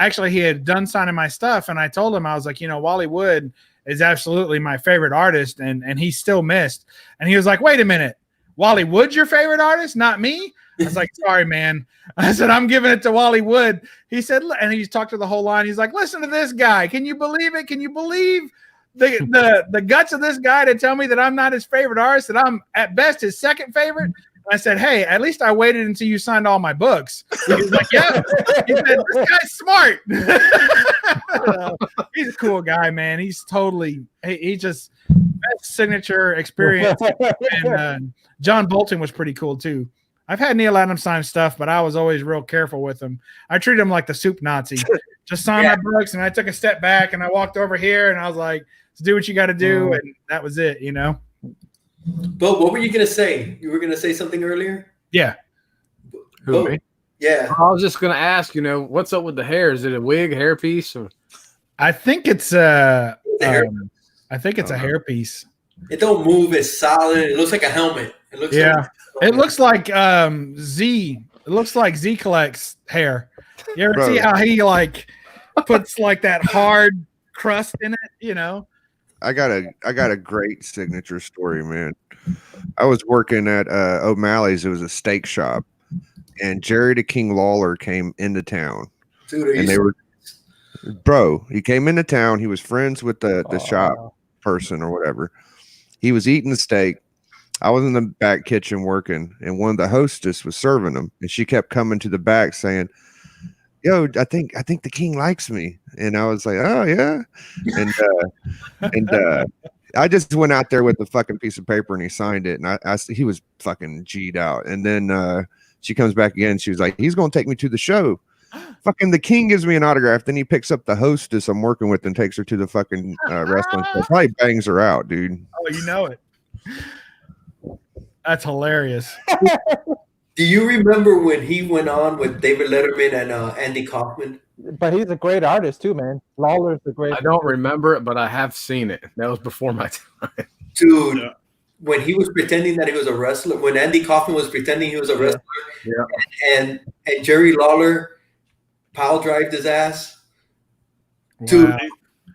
actually he had done signing my stuff, and I told him, I was like, Wally Wood is absolutely my favorite artist, and he's still missed. And he was like, wait a minute, Wally Wood's your favorite artist, not me? I was like, sorry, man. I said, I'm giving it to Wally Wood. He said, and he talked to the whole line. He's like, listen to this guy. Can you believe it? Can you believe the guts of this guy to tell me that I'm not his favorite artist, that I'm at best his second favorite? And I said, hey, at least I waited until you signed all my books. He was like, yeah. He said, this guy's smart. He's a cool guy, man. He's totally, he just, best signature experience. And John Bolton was pretty cool too. I've had Neil Adams sign stuff, but I was always real careful with him. I treated him like the soup Nazi. Just signed my books, and I took a step back, and I walked over here, and I was like, do what you got to do, and that was it, But what were you going to say? You were going to say something earlier? Yeah. Who, me? Yeah. I was just going to ask, what's up with the hair? Is it a wig, hairpiece? Or? I think it's a hairpiece. It don't move. It's solid. It looks like a helmet. It looks it looks like Z. It looks like Z collects hair. You ever see how he like puts like that hard crust in it? I got a great signature story, man. I was working at O'Malley's. It was a steak shop, and Jerry the King Lawler came into town, Dude, and they were, bro. He came into town. He was friends with the shop person or whatever. He was eating the steak. I was in the back kitchen working, and one of the hostess was serving him, and she kept coming to the back saying, "Yo, I think the king likes me." And I was like, "Oh yeah," and I just went out there with the fucking piece of paper and he signed it, and he was fucking G'd out. And then she comes back again. She was like, "He's gonna take me to the show." Fucking the king gives me an autograph. Then he picks up the hostess I'm working with and takes her to the fucking wrestling show. Probably bangs her out, dude. Oh, you know it. That's hilarious. Do you remember when he went on with David Letterman and Andy Kaufman? But he's a great artist too, man. Lawler's a great. I don't remember it, but I have seen it. That was before my time. Dude, when he was pretending that he was a wrestler, when Andy Kaufman was pretending he was a wrestler, and Jerry Lawler pile drived his ass. Dude,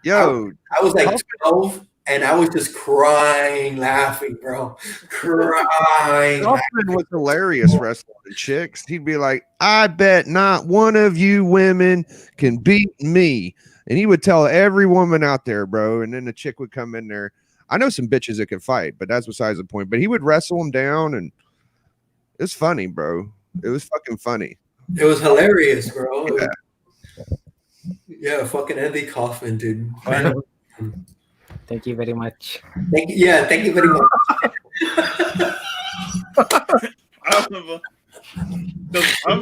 yo, I was like 12. And I was just crying, laughing, bro. Crying. Kaufman was hilarious wrestling chicks. He'd be like, "I bet not one of you women can beat me." And he would tell every woman out there, bro. And then the chick would come in there. I know some bitches that can fight, but that's besides the point. But he would wrestle them down, and it's funny, bro. It was fucking funny. It was hilarious, bro. Yeah, fucking Andy Kaufman, dude. Thank you very much. Thank you very much. I remember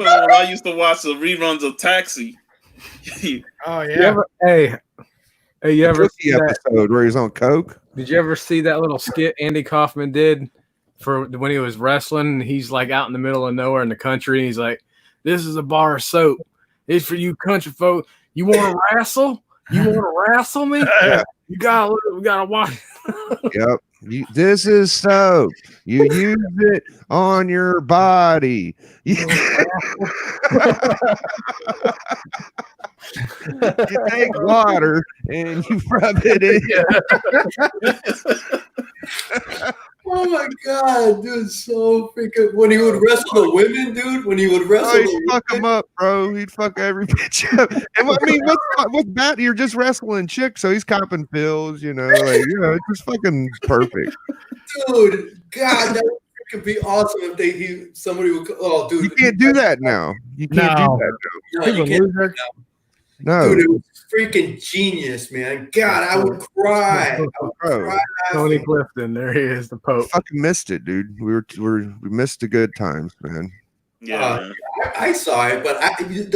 when I used to watch the reruns of Taxi. Oh yeah. You ever see that episode where he's on coke? Did you ever see that little skit Andy Kaufman did for when he was wrestling? He's like out in the middle of nowhere in the country, and he's like, "This is a bar of soap. It's for you country folk. You want to wrestle? You want to wrestle me? We gotta watch." Yep. This is soap. You use it on your body. You take water and you rub it in. Oh my god, dude, so freaking when he would wrestle the women, dude. When he would wrestle, he'd fuck them up, bro. He'd fuck every bitch up. And I mean, what's bad? You're just wrestling chicks, so he's copping pills, it's just fucking perfect. Dude, God, that could be awesome if somebody would. Oh, dude, you can't do that now. You can't do that now. No, you can't. No, dude, it was freaking genius, man. God, I would cry. Tony Clifton, there he is, the Pope. Fucking missed it, dude. We missed the good times, man. Yeah, I saw it, but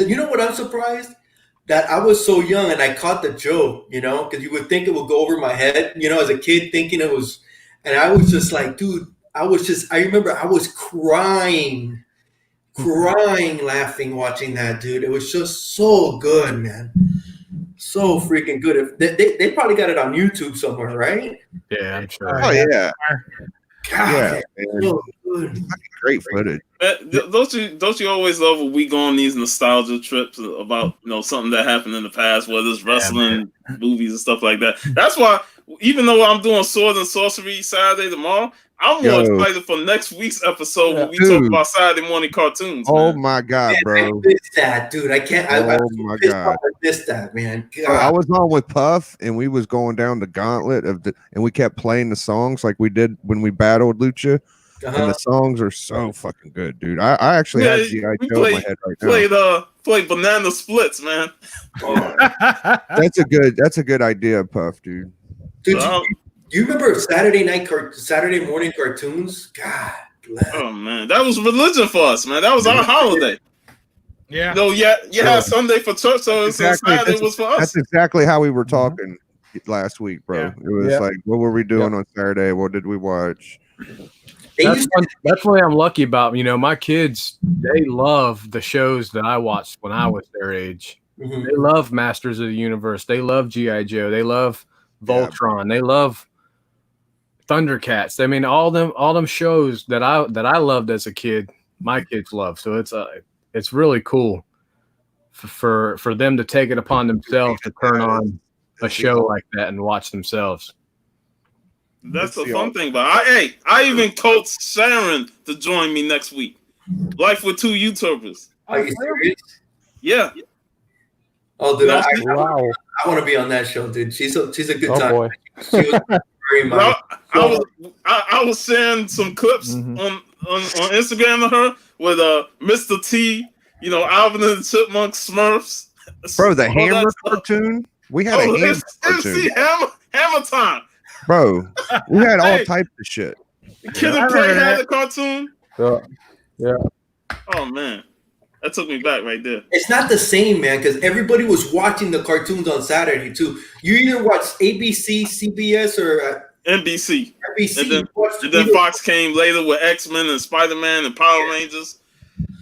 you know what? I'm surprised that I was so young and I caught the joke, because you would think it would go over my head, as a kid thinking it was, and I was just like, dude, I remember I was crying, laughing, watching that, dude. It was just so good, man. So freaking good. They probably got it on YouTube somewhere, right? Yeah, I'm sure. Oh, yeah. God, yeah, so good. Great footage. Don't you always love when we go on these nostalgia trips about something that happened in the past, whether it's wrestling, movies, and stuff like that? That's why, even though I'm doing Sword and Sorcery Saturday tomorrow, I'm more excited for next week's episode when we talk about Saturday morning cartoons. Oh my god, bro! I missed that, dude. I can't. Oh my god, I missed that, man. Bro, I was on with Puff, and we was going down the gauntlet and we kept playing the songs like we did when we battled Lucha. And the songs are so fucking good, dude. I actually have G.I. Joe in my head right now. Played Banana Splits, man. That's a good idea, Puff, dude. Dude, you remember Saturday morning cartoons? God bless. Oh man, that was religion for us, man. That was our holiday. Yeah. No, you had Sunday for church, so Saturday was for us. That's exactly how we were talking last week, bro. It was like, what were we doing on Saturday? What did we watch? That's what I'm lucky about. My kids, they love the shows that I watched when I was their age. Mm-hmm. They love Masters of the Universe. They love G.I. Joe. They love Voltron. They love Thundercats. I mean, all them shows that I loved as a kid, my kids love. So it's really cool for them to take it upon themselves to turn on a show like that and watch themselves. That's the fun thing. But I even coached Sharon to join me next week. Life with 2 YouTubers. Are you serious? Yeah. Oh, dude, I Wow. want to be on that show, dude. She's a good Oh time. boy. She was very much. I was sharing some clips on Instagram of her with Mr. T, Alvin and the Chipmunks, Smurfs. Bro, the all Hammer that stuff. cartoon. We had a Hammer it's cartoon. Hammer time. Bro, we had all types of shit. Kid and Play had a cartoon. Yeah. Oh man, that took me back right there. It's not the same, man, because everybody was watching the cartoons on Saturday too. You either watch ABC, CBS, or NBC. NBC. And then Fox came later with X-Men and Spider-Man and Power Rangers.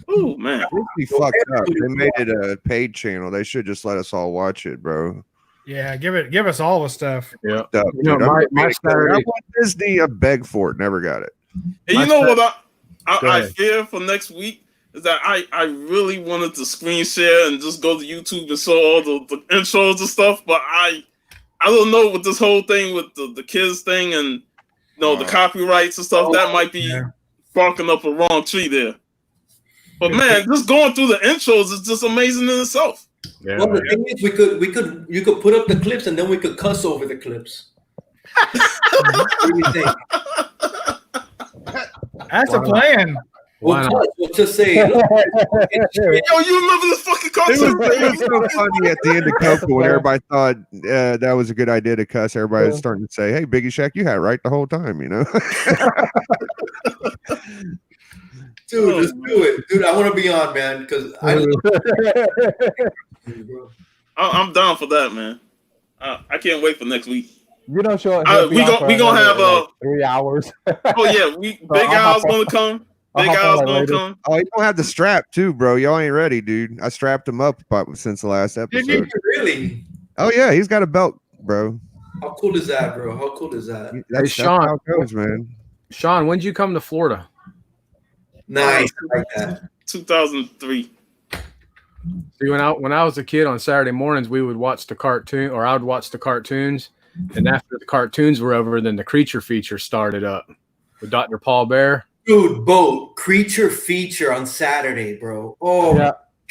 Oh man, We fucked up. They made it a paid channel. They should just let us all watch it, bro. Yeah, give us all the stuff. Yeah. Fucked up, You know, dude. my I Saturday. want Disney. I begged for it. Never got it. And you know what I ahead. fear for next week is that I really wanted to screen share and just go to YouTube and show all the intros and stuff, but I don't know with this whole thing with the kids thing and the copyrights and stuff, that might be barking up a wrong tree there. But man, just going through the intros is just amazing in itself. Yeah. Well, the thing is, you could put up the clips and then we could cuss over the clips. What do you think? That's a plan. We'll just say, look, Yo, you remember this fucking cartoon? It was so funny at the end of Coco when everybody thought that was a good idea to cuss. Everybody was starting to say, "Hey, Biggie Shack, you had it right the whole time," Dude, let's do it, dude. I want to be on, man, because I'm down for that, man. I can't wait for next week. You don't show. We gonna have 3 hours. Oh yeah, Big Al's gonna come. Big Al's gonna come. Oh, you don't have the strap too, bro. Y'all ain't ready, dude. I strapped him up since the last episode. Did you really? Oh yeah, he's got a belt, bro. How cool is that, bro? How cool is that? That's Sean. how it goes, man. Sean, when did you come to Florida? Nice, I like that. 2003. See, when I was a kid on Saturday mornings, we would watch the cartoon, or I would watch the cartoons, and after the cartoons were over, then the creature feature started up with Dr. Paul Bear. Dude, creature feature on Saturday, bro. Oh,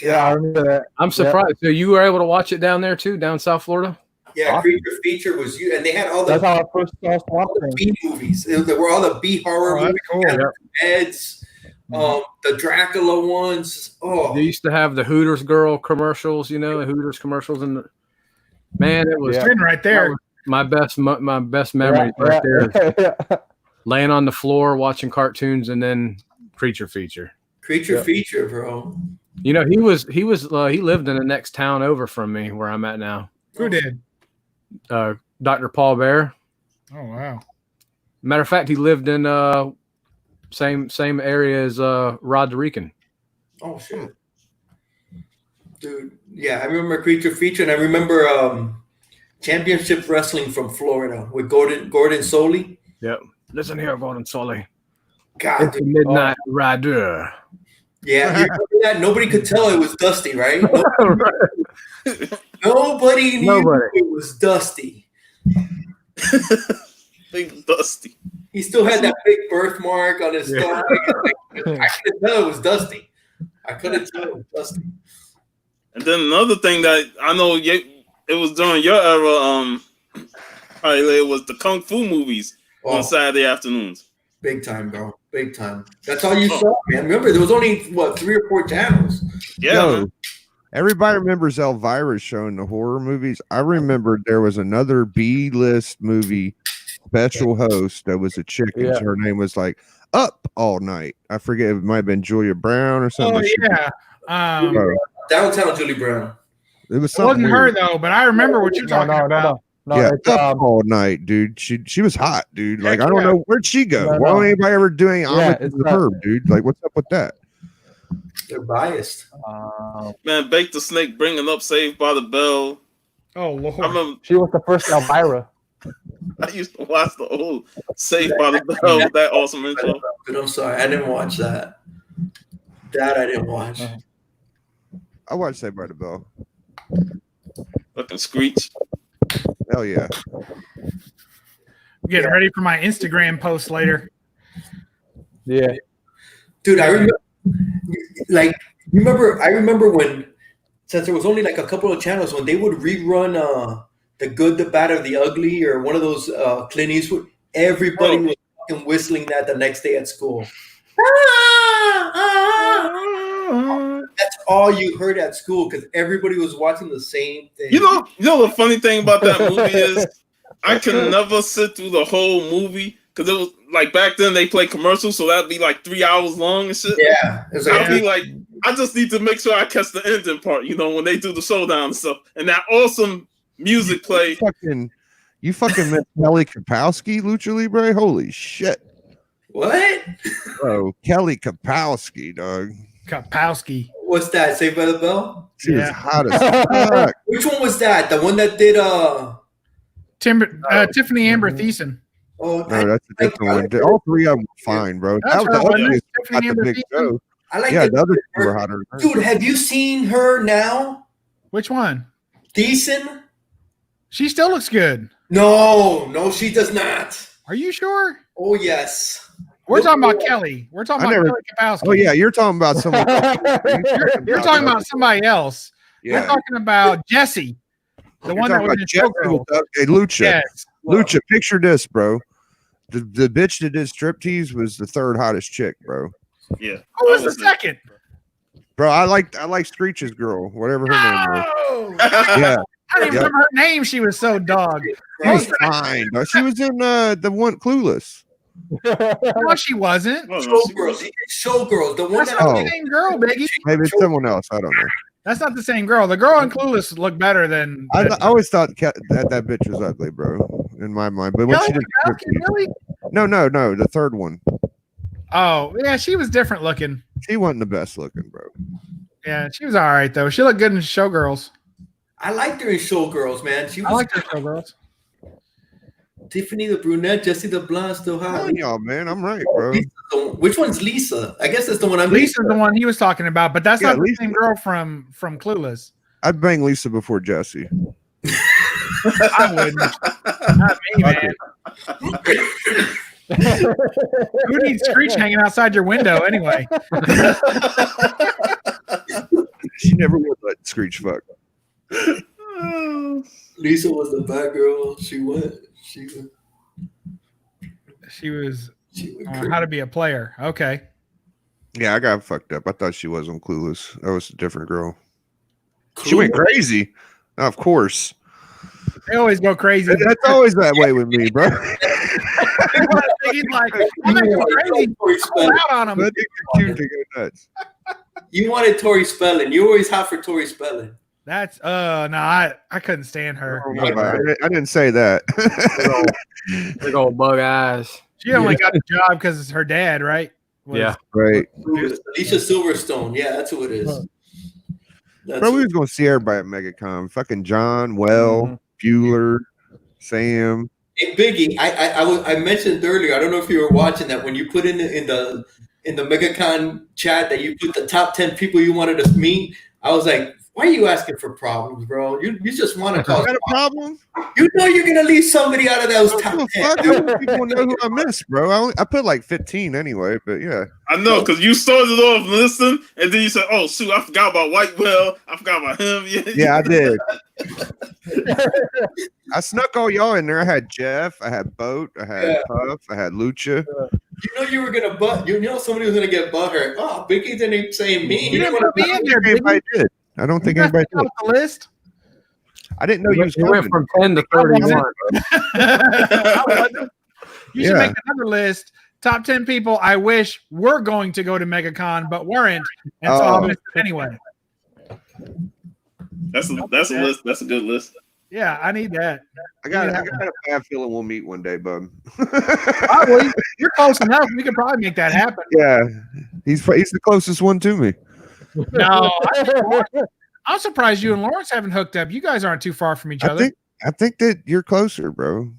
yeah, I remember that. I'm surprised. So you were able to watch it down there too, down South Florida? yeah. Creature feature was you, and they had all That's the how I first saw Swamp Thing. B movies. There were all the B horror Oh, that's movies. cool. Beds, the Dracula ones. Oh, They used to have the Hooters girl commercials, the Hooters commercials, and man, it was Sitting right there. my best memory right there. Laying on the floor watching cartoons and then creature feature. creature feature, bro. He lived in the next town over from me where I'm at now. Who did? Dr. Paul Bear. Oh wow. Matter of fact, he lived in same area as Rod the Rican. Oh shit, dude. Yeah, I remember creature feature, and I remember championship wrestling from Florida with Gordon Soley. Yep. Listen here, Gordon Soley. God, It's the Midnight Rider. yeah, you remember that? Nobody could tell it was Dusty, right? Nobody knew it was Dusty. Big Dusty. He still had that big birthmark on his stomach. I couldn't tell it was Dusty. I couldn't tell it was Dusty. And then another thing that I know it was during your era, it was the Kung Fu movies on Saturday afternoons. Big time, bro. Big time. That's all you saw, man. Remember, there was only 3 or 4 channels. Yeah. Yo, everybody remembers Elvira showing the horror movies. I remembered there was another B-list movie special host that was a chick, and her name was like Up All Night. I forget, it might have been Julia Brown or something. Oh yeah. Downtown Julie Brown. It was It something wasn't her weird. though, but I remember what you're talking about. No, yeah, it's, Up All Night, dude. She was hot, dude. Like, Heck I don't yeah. know, where'd she go? No, Why no. don't anybody ever doing homage it's to her, dude? Like, what's up with that? They're biased. Man, Bake the Snake bringing up Saved by the Bell. Oh Lord. I remember she was the first Elvira. I used to watch the old Saved by the Bell with that awesome intro. But I'm sorry, I didn't watch that. That I didn't watch. I watched Saved by the Bell. Fucking Screech. Hell yeah. getting ready for my Instagram post later. Yeah. Dude, I remember, like, I remember when, since there was only like a couple of channels, when they would rerun The Good, the Bad, or the Ugly, or one of those Clint Eastwood, everybody was fucking whistling that the next day at school. That's all you heard at school because everybody was watching the same thing. You know the funny thing about that movie is I can never sit through the whole movie because it was like back then they played commercials, so that'd be like 3 hours long and shit. Yeah, it's like, I'd be like, I just need to make sure I catch the ending part, when they do the showdown and stuff, and that awesome music play. You fucking met Kelly Kapowski, Lucha Libre? Holy shit. What? Bro, Kelly Kapowski, dog. Kapowski. What's that? Saved by the Bell? She was hot as fuck. Which one was that? The one that did Tiffany Amber Thiessen. Oh, no, that's a different one. All three of them were fine, bro. That's The her, other wasn't it? is not the big show. I like Yeah, the other two were hotter. Dude, have you seen her now? Which one? Thiessen? She still looks good. No, she does not. Are you sure? Oh, yes. We're talking about Kelly. We're talking about Kelly Kapowski. Oh, yeah, you're talking about someone else. You're talking about somebody else. Yeah. We're talking about Jesse, the one that was in Showgirl. Hey, Lucha. Yes. Lucha, picture this, bro. The bitch that did striptease was the third hottest chick, bro. Yeah. Who was the second? Bro, I like Screech's girl, whatever her name was. Oh, Yeah. I don't even remember her name. She was so dog. She was fine. Bro. She was in the one Clueless. No, she wasn't. Showgirls. The one That's not the same girl, Biggie. Maybe it's someone else. I don't know. That's not the same girl. The girl in Clueless looked better than. I always thought that bitch was ugly, bro, in my mind. But when Kelly she did Kapowski, really? no, the third one. Oh, yeah, she was different looking. She wasn't the best looking, bro. Yeah, she was all right though. She looked good in Showgirls. I liked her in Showgirls, man. She was. I liked her Showgirls. Tiffany the brunette, Jesse the blonde, still hot. Oh, y'all, man, I'm right, bro. Which one's Lisa? I guess that's the one I'm. Lisa's the one he was talking about, but that's not the Lisa. same girl from Clueless. I'd bang Lisa before Jesse. I wouldn't. Not me, man. Who needs Screech hanging outside your window anyway? She never would let Screech fuck. Lisa was the bad girl. She was How to Be a Player. Okay. Yeah, I got fucked up. I thought she was on Clueless. That was a different girl. She went crazy. Of course. They always go crazy. That's always that way with me, bro. He's like, I'm not going crazy. Pull out on him. But it's cute to go nuts. You wanted Tori Spelling. You always hot for Tori Spelling. That's no, I couldn't stand her. I didn't say that. Big old bug eyes. She only got the job because her dad, right? Yeah. Right. Alicia Silverstone. Yeah, that's who it is. Bro, we was gonna see everybody at MegaCon. Fucking John, Bueller, Sam. Hey Biggie, I mentioned earlier. I don't know if you were watching that when you put in the MegaCon chat that you put the top 10 people you wanted to meet. I was like, why are you asking for problems, bro? You just want to cause got a problem? You know you're gonna leave somebody out of those top 10. Fuck, people know who I missed, bro. I put like 15 anyway, but yeah. I know, because you started off listening, and then you said, "Oh shoot, I forgot about White Well. I forgot about him." Yeah, I did. I snuck all y'all in there. I had Jeff, I had Boat, I had Puff, I had Lucha. You know you were gonna you know somebody was gonna get butthurt. Oh, Biggie didn't say me. You didn't want to be in there, Anybody did. I don't think anybody did. The list. I didn't know you was went from 10 to 31. You should make another list. Top 10 people I wish were going to go to MegaCon but weren't, and so I'll miss it anyway. That's a list. That's a good list. Yeah, I need that. I got a bad feeling we'll meet one day, bud. Probably. You're close enough. We could probably make that happen. Yeah, he's the closest one to me. No, I'm surprised you and Lawrence haven't hooked up. You guys aren't too far from each other. I think that you're closer, bro.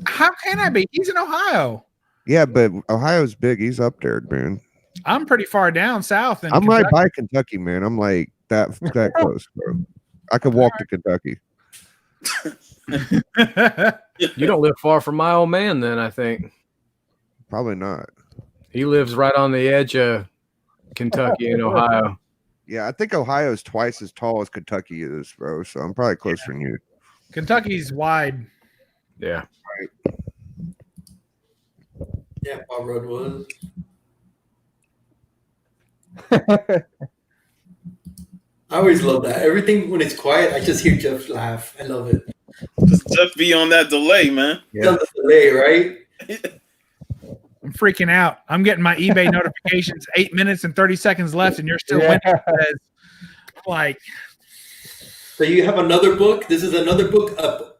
How can I be? He's in Ohio. Yeah, but Ohio's big. He's up there, man. I'm pretty far down south. I'm right by Kentucky, man. I'm like that close, bro. I could walk to Kentucky. You don't live far from my old man, then, I think. Probably not. He lives right on the edge of Kentucky and Ohio. Yeah, I think Ohio's twice as tall as Kentucky is, bro. So I'm probably closer than you. Kentucky's wide. Yeah. Yeah, Bob Road was. I always love that. Everything when it's quiet, I just hear Jeff laugh. I love it. Just Jeff be on that delay, man. Yeah. On the delay, right? I'm freaking out. I'm getting my eBay notifications 8 minutes and 30 seconds left, and you're still winning. Like, so you have another book. This is another book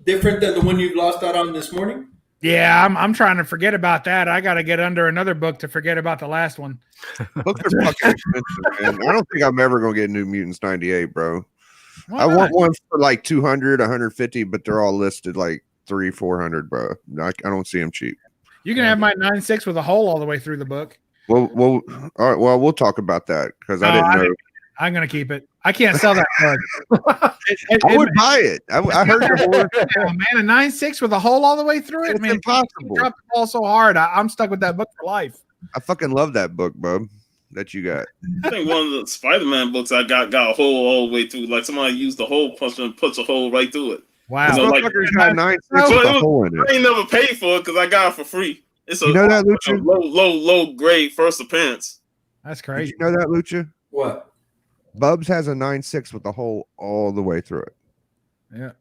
different than the one you lost out on this morning. Yeah, I'm trying to forget about that. I got to get under another book to forget about the last one. Books are fucking expensive, man. I don't think I'm ever gonna get New Mutants 98, bro. Why I not? want one for like 200, 150, but they're all listed like 300-400, bro. I don't see them cheap. You can have my 9.6 with a hole all the way through the book. Well, all right. Well, we'll talk about that because I didn't know. I'm gonna keep it. I can't sell that book. I would buy it. I heard your word. Oh, man, a 9.6 with a hole all the way through it. It's Man, impossible. you dropped the ball so hard. I'm stuck with that book for life. I fucking love that book, bub. That you got. I think one of the Spider-Man books I got a hole all the way through. Like somebody used the hole punch and puts a hole right through it. Wow. This You know, like- motherfucker's got 9.6 Well, with a hole in I it. ain't never paid for it because I got it for free. It's a, You know that, a Lucha? low grade first appearance. That's Did crazy. you know that, Lucha? What? Bubs has a 9.6 with a hole all the way through it. Yeah.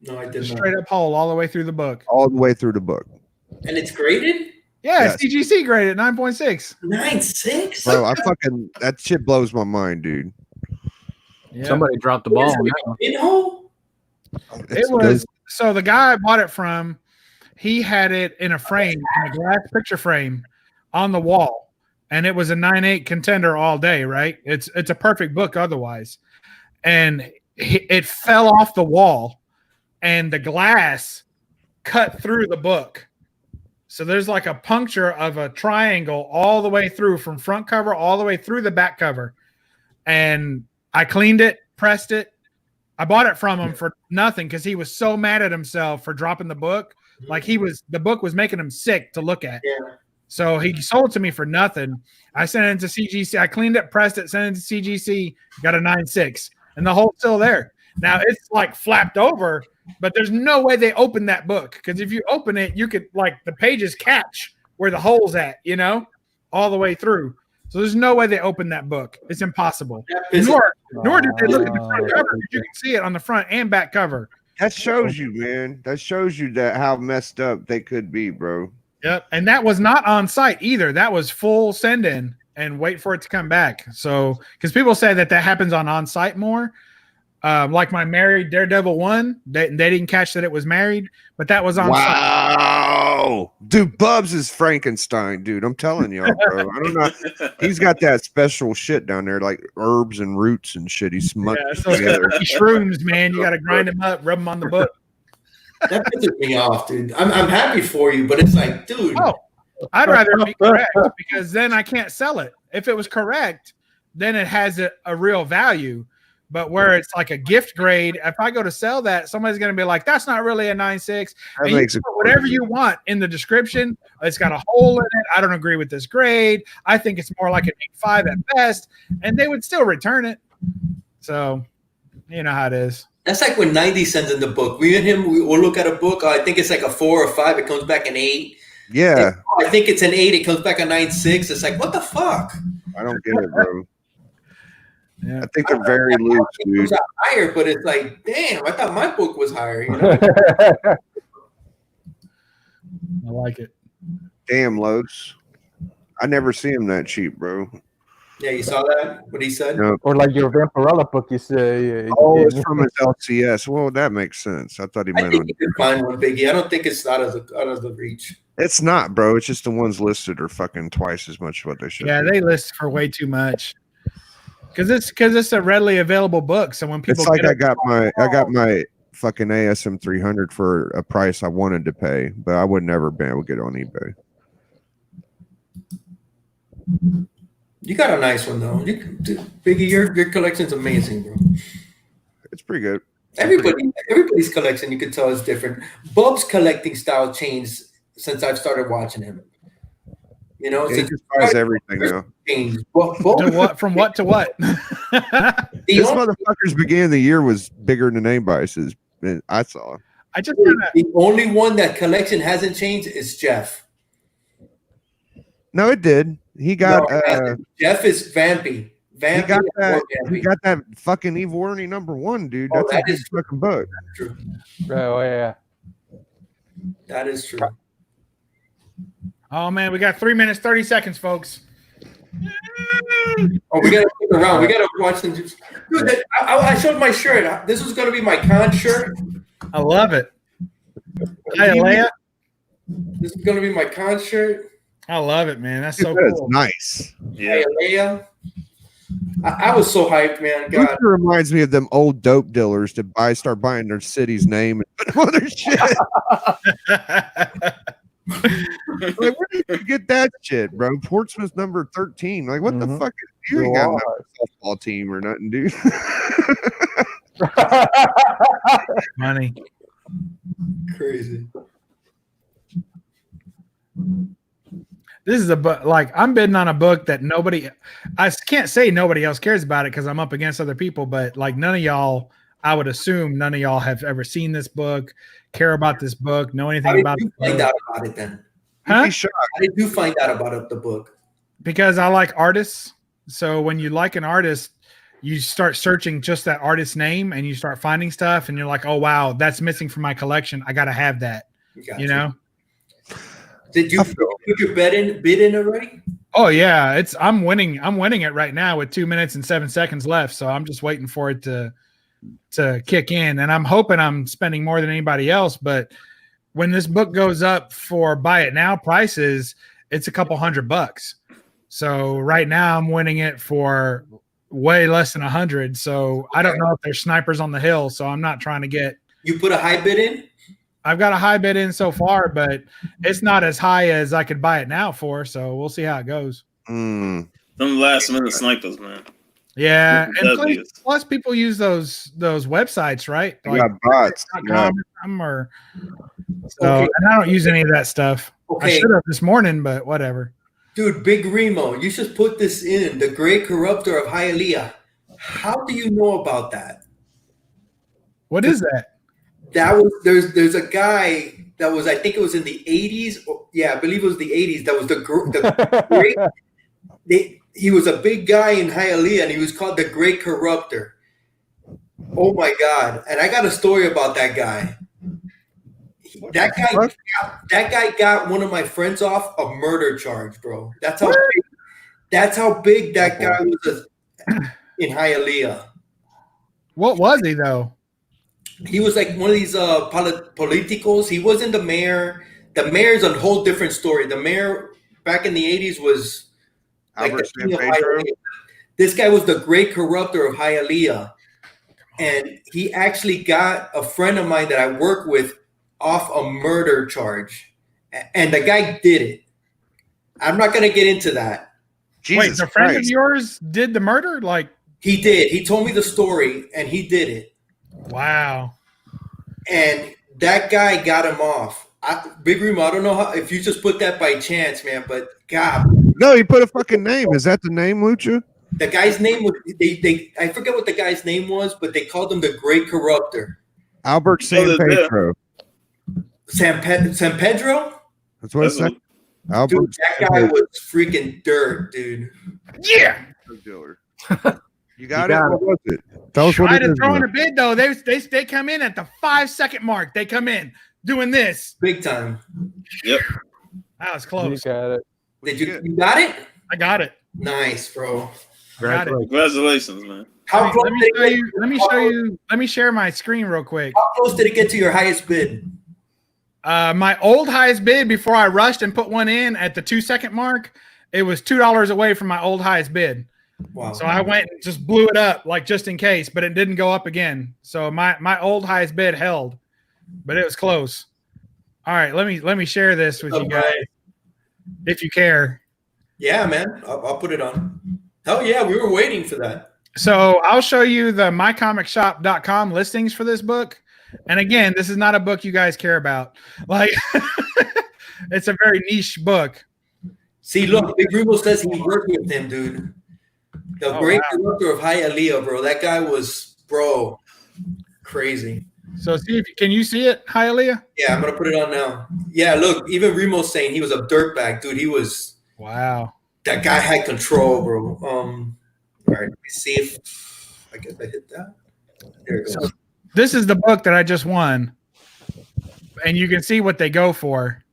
No, I did not. Straight up hole all the way through the book. All the way through the book. And it's graded Yeah, Yes. CGC graded 9.6. 9.6. Bro, that shit blows my mind, dude. Yeah. Somebody dropped the ball on that one. In-hole? It was so the guy I bought it from, he had it in a frame, in a glass picture frame on the wall, and it was a 9.8 contender all day, right? It's a perfect book otherwise. And it fell off the wall and the glass cut through the book. So there's like a puncture of a triangle all the way through from front cover all the way through the back cover. And I cleaned it, pressed it. I bought it from him for nothing because he was so mad at himself for dropping the book. Like the book was making him sick to look at. Yeah. So he sold it to me for nothing. I sent it to CGC. I cleaned it, pressed it, sent it to CGC, got a 9.6, and the hole's still there. Now it's like flapped over, but there's no way they opened that book because if you open it, you could like the pages catch where the hole's at, all the way through. So there's no way they opened that book. It's impossible. Nor did they look at the front cover because you can see it on the front and back cover. That shows you, man. That shows you that how messed up they could be, bro. Yep. And that was not on site either. That was full send in and wait for it to come back. So, because people say that happens on site more. Like my married Daredevil one, they didn't catch that it was married, but that was on site. Wow. Dude, Bubs is Frankenstein, dude. I'm telling y'all, bro. I don't know. He's got that special shit down there, like herbs and roots and shit. He's smudged together. Shrooms, man. You got to grind them up, rub them on the book. That pisses me off, dude. I'm happy for you, but it's like, dude. Oh, I'd rather it be correct because then I can't sell it. If it was correct, then it has a real value. But where it's like a gift grade, if I go to sell that, somebody's going to be like, that's not really a 9.6. That And makes you it put whatever you want in the description. It's got a hole in it. I don't agree with this grade. I think it's more like an 8.5 at best. And they would still return it. So, you know how it is. That's like when 90 sends in the book. We and him, we'll look at a book. I think it's like a 4 or 5. It comes back an 8. Yeah. I think it's an 8. It comes back a 9.6. It's like, what the fuck? I don't get it, bro. Yeah. I think they're very loose, It dude. was higher, but it's like, damn, I thought my book was higher. I like it. Damn, Los. I never see him that cheap, bro. Yeah, you saw that? What he said? No. Or like your Vampirella book, you say. Oh, it's from his LCS. Well, that makes sense. I thought he I meant think on. you can find one, Biggie. I don't think it's out of the reach. It's not, bro. It's just the ones listed are fucking twice as much as what they should. Yeah, be. they list for way too much. Because it's a readily available book. So when people It's like get I got my fucking ASM 300 for a price I wanted to pay, but I would never be able to get it on eBay. You got a nice one though. Biggie, your collection's amazing, bro. It's pretty good. Everybody's collection, you could tell, is different. Bub's collecting style changed since I've started watching him. You know, He since just buys everything now. changed. From what to what? This motherfucker's beginning of the year was bigger than anybody's. I saw. The only one that collection hasn't changed is Jeff. No, it did. He got Jeff is Vampy. He got that fucking Eve Warney #1, dude. That's a good fucking book. That's true. Oh yeah. That is true. Oh man, we got 3 minutes 30 seconds, folks. Oh, we gotta stick around. We gotta watch them. Dude, I showed my shirt. This was gonna be my con shirt. I love it. Hi, Leia. This is gonna be my con shirt. I love it, man. That's so That's cool. nice. Yeah. Leia. I was so hyped, man. God. It reminds me of them old dope dealers that start buying their city's name and put them on their shit. Like, where did you get that shit, bro? Portsmouth number 13. Like, what the fuck? You ain't got no football team or nothing, dude. Money. Crazy. This is a book. Like, I'm bidding on a book that I can't say nobody else cares about it because I'm up against other people, but like none of y'all, I would assume none of y'all have ever seen this book, care about this book, know anything about it. How did you find out about it then? Huh? How did you find out about the book? Because I like artists. So when you like an artist, you start searching just that artist's name and you start finding stuff and you're like, oh wow, that's missing from my collection. I gotta have that. You know? Did you put your bid in already? Oh yeah, I'm winning it right now with 2 minutes and 7 seconds left. So I'm just waiting for it to kick in. And I'm hoping I'm spending more than anybody else. But when this book goes up for buy it now prices, it's a couple $100. So right now I'm winning it for way less than 100. So I don't know if there's snipers on the hill. So I'm not trying to get. You put a high bid in? I've got a high bid in so far, but it's not as high as I could buy it now for. So we'll see how it goes. Them last minute snipers, man. Yeah, and plus people use those websites, right? Like got bots. Or so, and I don't use any of that stuff. I should have this morning, but whatever. Dude, Big Remo, you should put this in. The Great Corruptor of Hialeah. How do you know about that? What is that? That was there's a guy that was, I think it was in the 80s. Yeah, I believe it was the 80s. That was the great. He was a big guy in Hialeah, and he was called the Great Corruptor. Oh my God! And I got a story about that guy. That guy got one of my friends off a murder charge, bro. That's how big that guy was in Hialeah. What was he though? He was like one of these politicos. He wasn't the mayor. The mayor's a whole different story. The mayor back in the 80s was like the king of Hialeah. This guy was the Great Corruptor of Hialeah. And he actually got a friend of mine that I work with off a murder charge. And the guy did it. I'm not going to get into that. Wait, the friend of yours did the murder? Like he did. He told me the story and he did it. Wow. And that guy got him off. Big Remo, I don't know if you just put that by chance, man, but God. No, he put a fucking name. Is that the name, Lucha? The guy's name was I forget what the guy's name was, but they called him the Great Corruptor. Albert San Pedro. San Pedro? That's what I said. Dude, that guy was freaking dirt, dude. Yeah. You got it. What was it? Tell us what Try it to is. throw in a bid though. They come in at the 5-second mark. They come in doing this big time. Yep. That was close. You got it. Did you got it? I got it. Nice, bro. Congratulations, man. How close let me share my screen real quick. How close did it get to your highest bid? My old highest bid before I rushed and put one in at the 2-second mark, it was $2 away from my old highest bid. Wow. So I went and just blew it up, like just in case, but it didn't go up again. So my old highest bid held, but it was close. All right, let me share this with you guys, if you care. Yeah, man, I'll put it on. Hell yeah, we were waiting for that. So I'll show you the mycomicshop.com listings for this book. And again, this is not a book you guys care about. Like, it's a very niche book. See, look, Big Rubo says he worked with him, dude. The great director of Hialeah, bro. That guy was, bro, crazy. So see if can you see it, Hialeah? Yeah, I'm gonna put it on now. Yeah, look, even Remo's saying he was a dirtbag, dude. He was. Wow. That guy had control, bro. All right, let me see if I guess I hit that. There it goes. So this is the book that I just won, and you can see what they go for.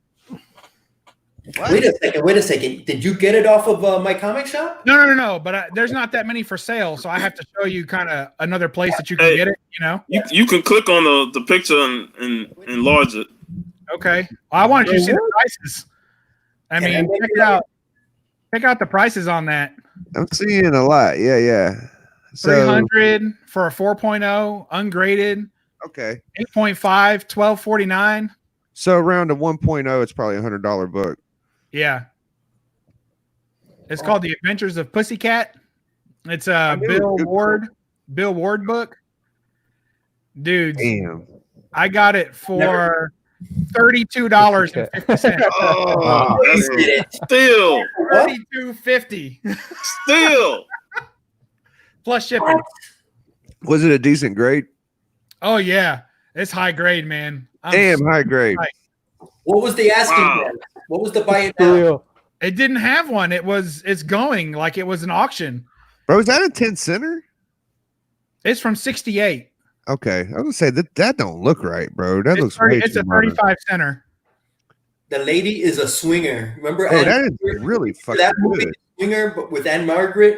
What? Wait a second. Did you get it off of my comic shop? No. But there's not that many for sale, so I have to show you kind of another place that you can get it. You know, you can click on the picture and enlarge it. Okay. Well, I wanted you to see the prices. I mean, check it out. Check out the prices on that. I'm seeing a lot. Yeah. So 300 for a 4.0, ungraded. okay. 8.5, 12.49. So around a 1.0, it's probably $100 book. Yeah. It's called The Adventures of Pussycat. It's a Bill Ward book. Dude, Damn. I got it for $32.50. Oh, Still. $32.50 Still. plus shipping. Was it a decent grade? Oh yeah, it's high grade, man. Damn, high grade. What was the asking? Wow. What was the buy it now? It didn't have one. It's going like it was an auction. Bro, is that a 10 center? It's from 68. Okay, I was gonna say that don't look right, bro. That looks way It's too a modern. 35 center. The lady is a swinger. Remember? Bro, Anne that is Margaret? really fucking That movie, good. Swinger, but with Anne Margaret.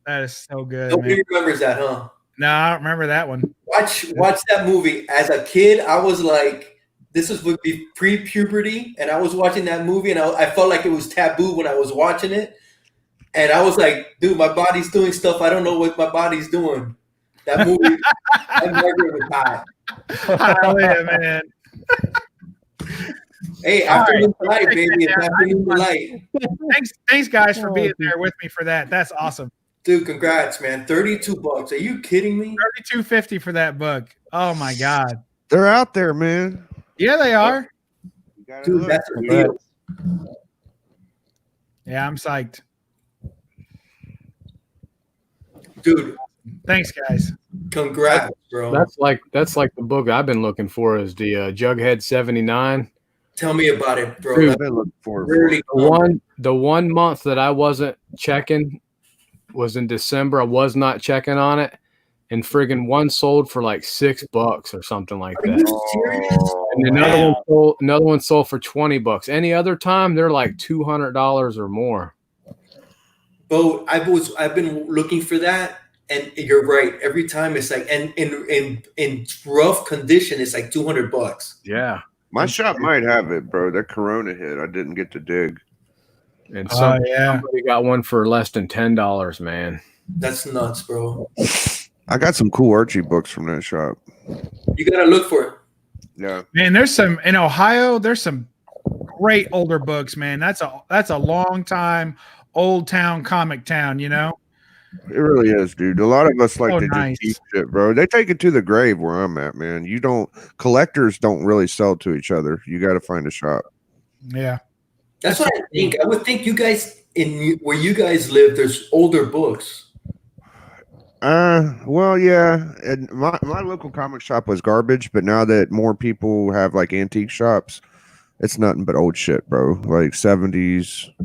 That is so good, Nobody man. remembers that, huh? No, I don't remember that one. Watch that movie. As a kid, I was like, this would be pre-puberty, and I was watching that movie, and I felt like it was taboo when I was watching it, and I was like, dude, my body's doing stuff I don't know what my body's doing. That movie, Anne Margaret was hot. Hallelujah, man. Hey, afternoon delight, baby. It's afternoon delight. Thanks, guys, for being there with me for that. That's awesome. Dude, congrats, man. $32. Are you kidding me? $32.50 for that book. Oh my god. They're out there, man. Yeah, they are. You gotta Dude, look. that's a deal. Yeah, I'm psyched. Dude, Thanks, guys. congrats, bro. That's like the book I've been looking for is the Jughead 79. Tell me about it, bro. Dude, I've been looking for it. Really The one month that I wasn't checking was in December. I was not checking on it, and friggin' one sold for like $6 or something like Are you that. serious? And another one sold for $20. Any other time they're like $200 or more. Bo, I've been looking for that, and you're right. Every time it's like, and in rough condition, it's like $200. Yeah. My shop might have it, bro. That Corona hit. I didn't get to dig. And Yeah. somebody got one for less than $10, man. That's nuts, bro. I got some cool Archie books from that shop. You gotta look for it. Yeah. Man, there's some in Ohio. There's some great older books, man. That's a long time old town comic town. You know. It really is, dude. A lot of us like So to nice. just keep shit, bro. They take it to the grave where I'm at, man. Collectors don't really sell to each other. You got to find a shop. Yeah. That's what I think. I would think you guys where you guys live, there's older books. Well, yeah. And my local comic shop was garbage, but now that more people have like antique shops, it's nothing but old shit, bro. Like 70s, a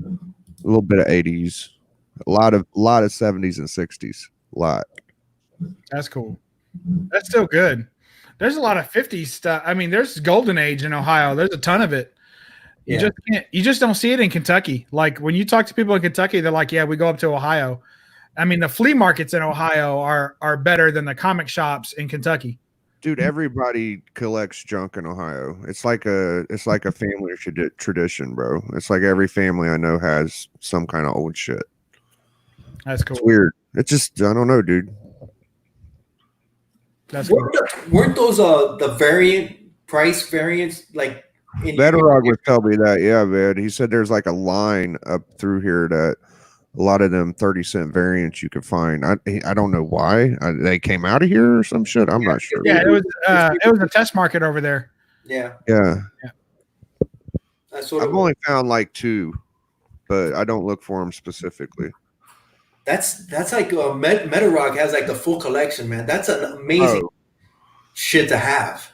little bit of 80s, a lot of 70s and 60s. A lot. That's cool. That's still good. There's a lot of 50s stuff. I mean, there's golden age in Ohio. There's a ton of it. You just don't see it in Kentucky. Like when you talk to people in Kentucky, they're like, yeah, we go up to Ohio. I mean, the flea markets in Ohio are better than the comic shops in Kentucky. Dude, everybody collects junk in Ohio. It's like a family tradition, bro. It's like every family I know has some kind of old shit. That's cool. It's weird. It's just I don't know, dude. That's cool. Weren't those the price variants like in Veterog was telling me that, yeah, man. He said there's like a line up through here that a lot of them 30-cent variants you could find. I don't know why they came out of here or some shit. I'm not sure. Yeah, it was a test market over there. Yeah. That's what I've only found like 2, but I don't look for them specifically. That's like MetaRock has like the full collection, man. That's an amazing shit to have.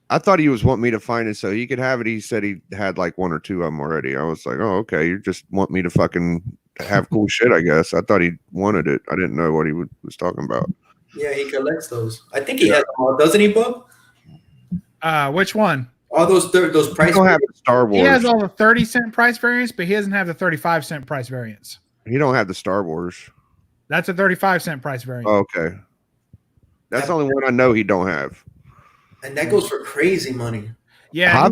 I thought he was wanting me to find it so he could have it. He said he had like 1 or 2 of them already. I was like, oh, okay. You just want me to fucking have cool shit, I guess. I thought he wanted it. I didn't know what he was talking about. Yeah, he collects those. I think he has them all, doesn't he, Bub? Which one? All those price. He don't have the Star Wars. He has all the 30-cent price variants, but he doesn't have the 35-cent price variants. He don't have the Star Wars. That's a 35-cent price variant. Oh, okay. That's the only one I know he don't have. And that goes for crazy money. Yeah,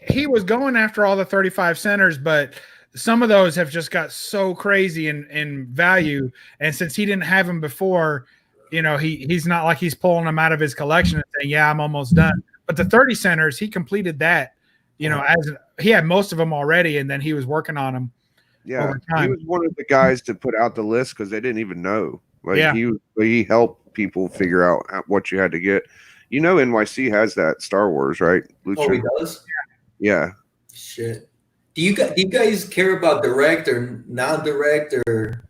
he was going after all the 35 centers, but some of those have just got so crazy in value. And since he didn't have them before, you know, he's not like he's pulling them out of his collection and saying, yeah, I'm almost done. But the 30 centers, he completed that, you know, as he had most of them already, and then he was working on them. Yeah, he was one of the guys to put out the list because they didn't even know. Like he helped people figure out what you had to get. You know, NYC has that Star Wars, right? Lucha. Oh, he does? Yeah. Shit. Do you guys care about direct or non-direct or?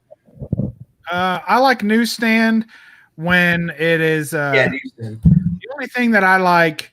I like newsstand when it is. Newsstand. The only thing that I like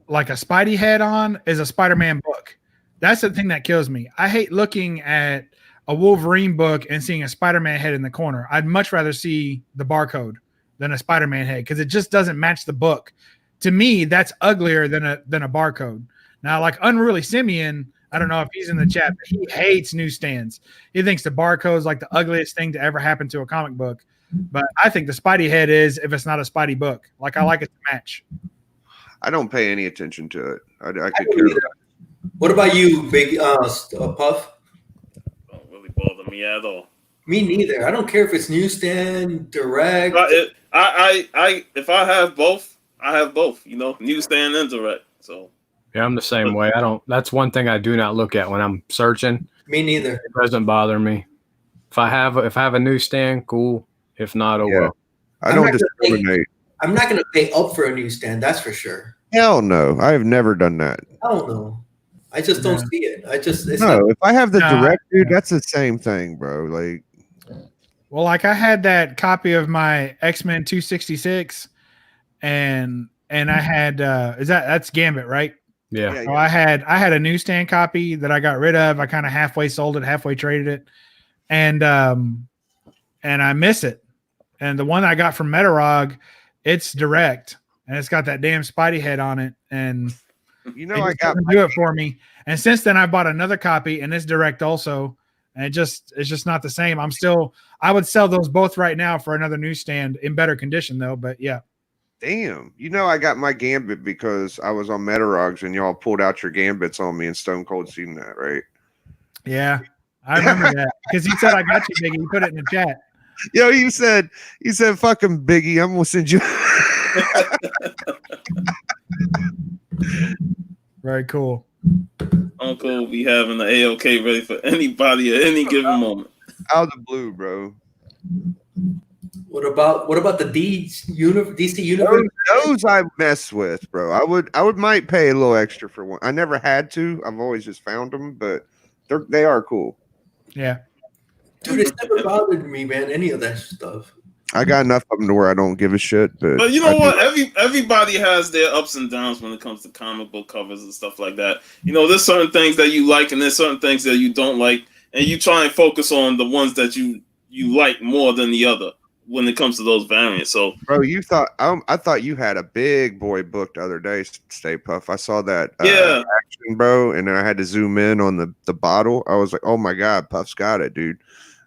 a Spidey head on is a Spider-Man book. That's the thing that kills me. I hate looking at a Wolverine book and seeing a Spider-Man head in the corner. I'd much rather see the barcode than a Spider-Man head because it just doesn't match the book. To me, that's uglier than a barcode. Now, like Unruly Simeon, I don't know if he's in the chat, but he hates newsstands. He thinks the barcode is like the ugliest thing to ever happen to a comic book. But I think the Spidey head is if it's not a Spidey book. Like I like it to match. I don't pay any attention to it. I could care less. What about you, Big Puff? Don't really bother me at all. Me neither. I don't care if it's newsstand, direct. If I have both, I have both. You know, newsstand and direct. So yeah, I'm the same way. That's one thing I do not look at when I'm searching. Me neither. It doesn't bother me. If I have a newsstand, cool. If not, well. I don't discriminate. I'm not going to pay up for a newsstand. That's for sure. Hell no. I have never done that. Hell no. I just don't see it. If I have the direct, dude, that's the same thing, bro. Like, well, like I had that copy of my X-Men 266, and I had that's Gambit, right? Yeah. So I had a newsstand copy that I got rid of. I kind of halfway sold it, halfway traded it, and I miss it. And the one I got from MetaRog, it's direct, and it's got that damn Spidey head on it, and you know, I got do it for me. And since then, I bought another copy, and it's direct also. And it's just not the same. I would sell those both right now for another newsstand in better condition though. But yeah. Damn. You know, I got my Gambit because I was on MetaRogs and y'all pulled out your Gambits on me and Stone Cold seen that, right? Yeah. I remember that because he said, I got you, Biggie. He put it in the chat. Yo, you said, fucking Biggie, I'm going to send you. Very cool. Uncle will be having the AOK ready for anybody at any given moment. Out of the blue, bro. What about the DC Universe? Those I mess with, bro. I would might pay a little extra for one. I never had to. I've always just found them, but they are cool. Yeah. Dude, it's never bothered me, man, any of that stuff. I got enough of them to where I don't give a shit. But you know what? Everybody has their ups and downs when it comes to comic book covers and stuff like that. You know, there's certain things that you like and there's certain things that you don't like, and you try and focus on the ones that you like more than the other when it comes to those variants. So, bro, I thought you had a big boy book the other day, Stay Puff. I saw that action, bro, and then I had to zoom in on the bottle. I was like, oh my god, Puff's got it, dude.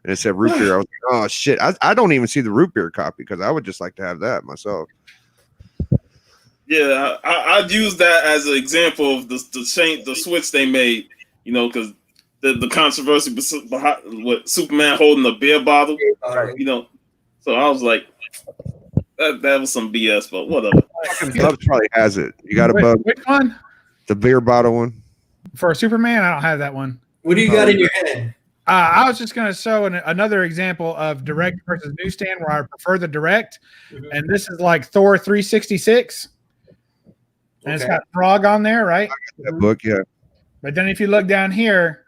And it said root beer. I was like, oh shit. I don't even see the root beer copy because I would just like to have that myself. Yeah, I'd use that as an example of the switch they made, you know, because the controversy behind what Superman holding a beer bottle, you know. So I was like, that was some BS, but whatever. Bubs probably has it. You got a Bub? Which one? The beer bottle one. For Superman, I don't have that one. What do you got in your head? I was just going to show another example of direct versus newsstand where I prefer the direct. Mhm. And this is like Thor 366. And it's Okay. got Frog on there, right? That book, yeah. But then if you look down here,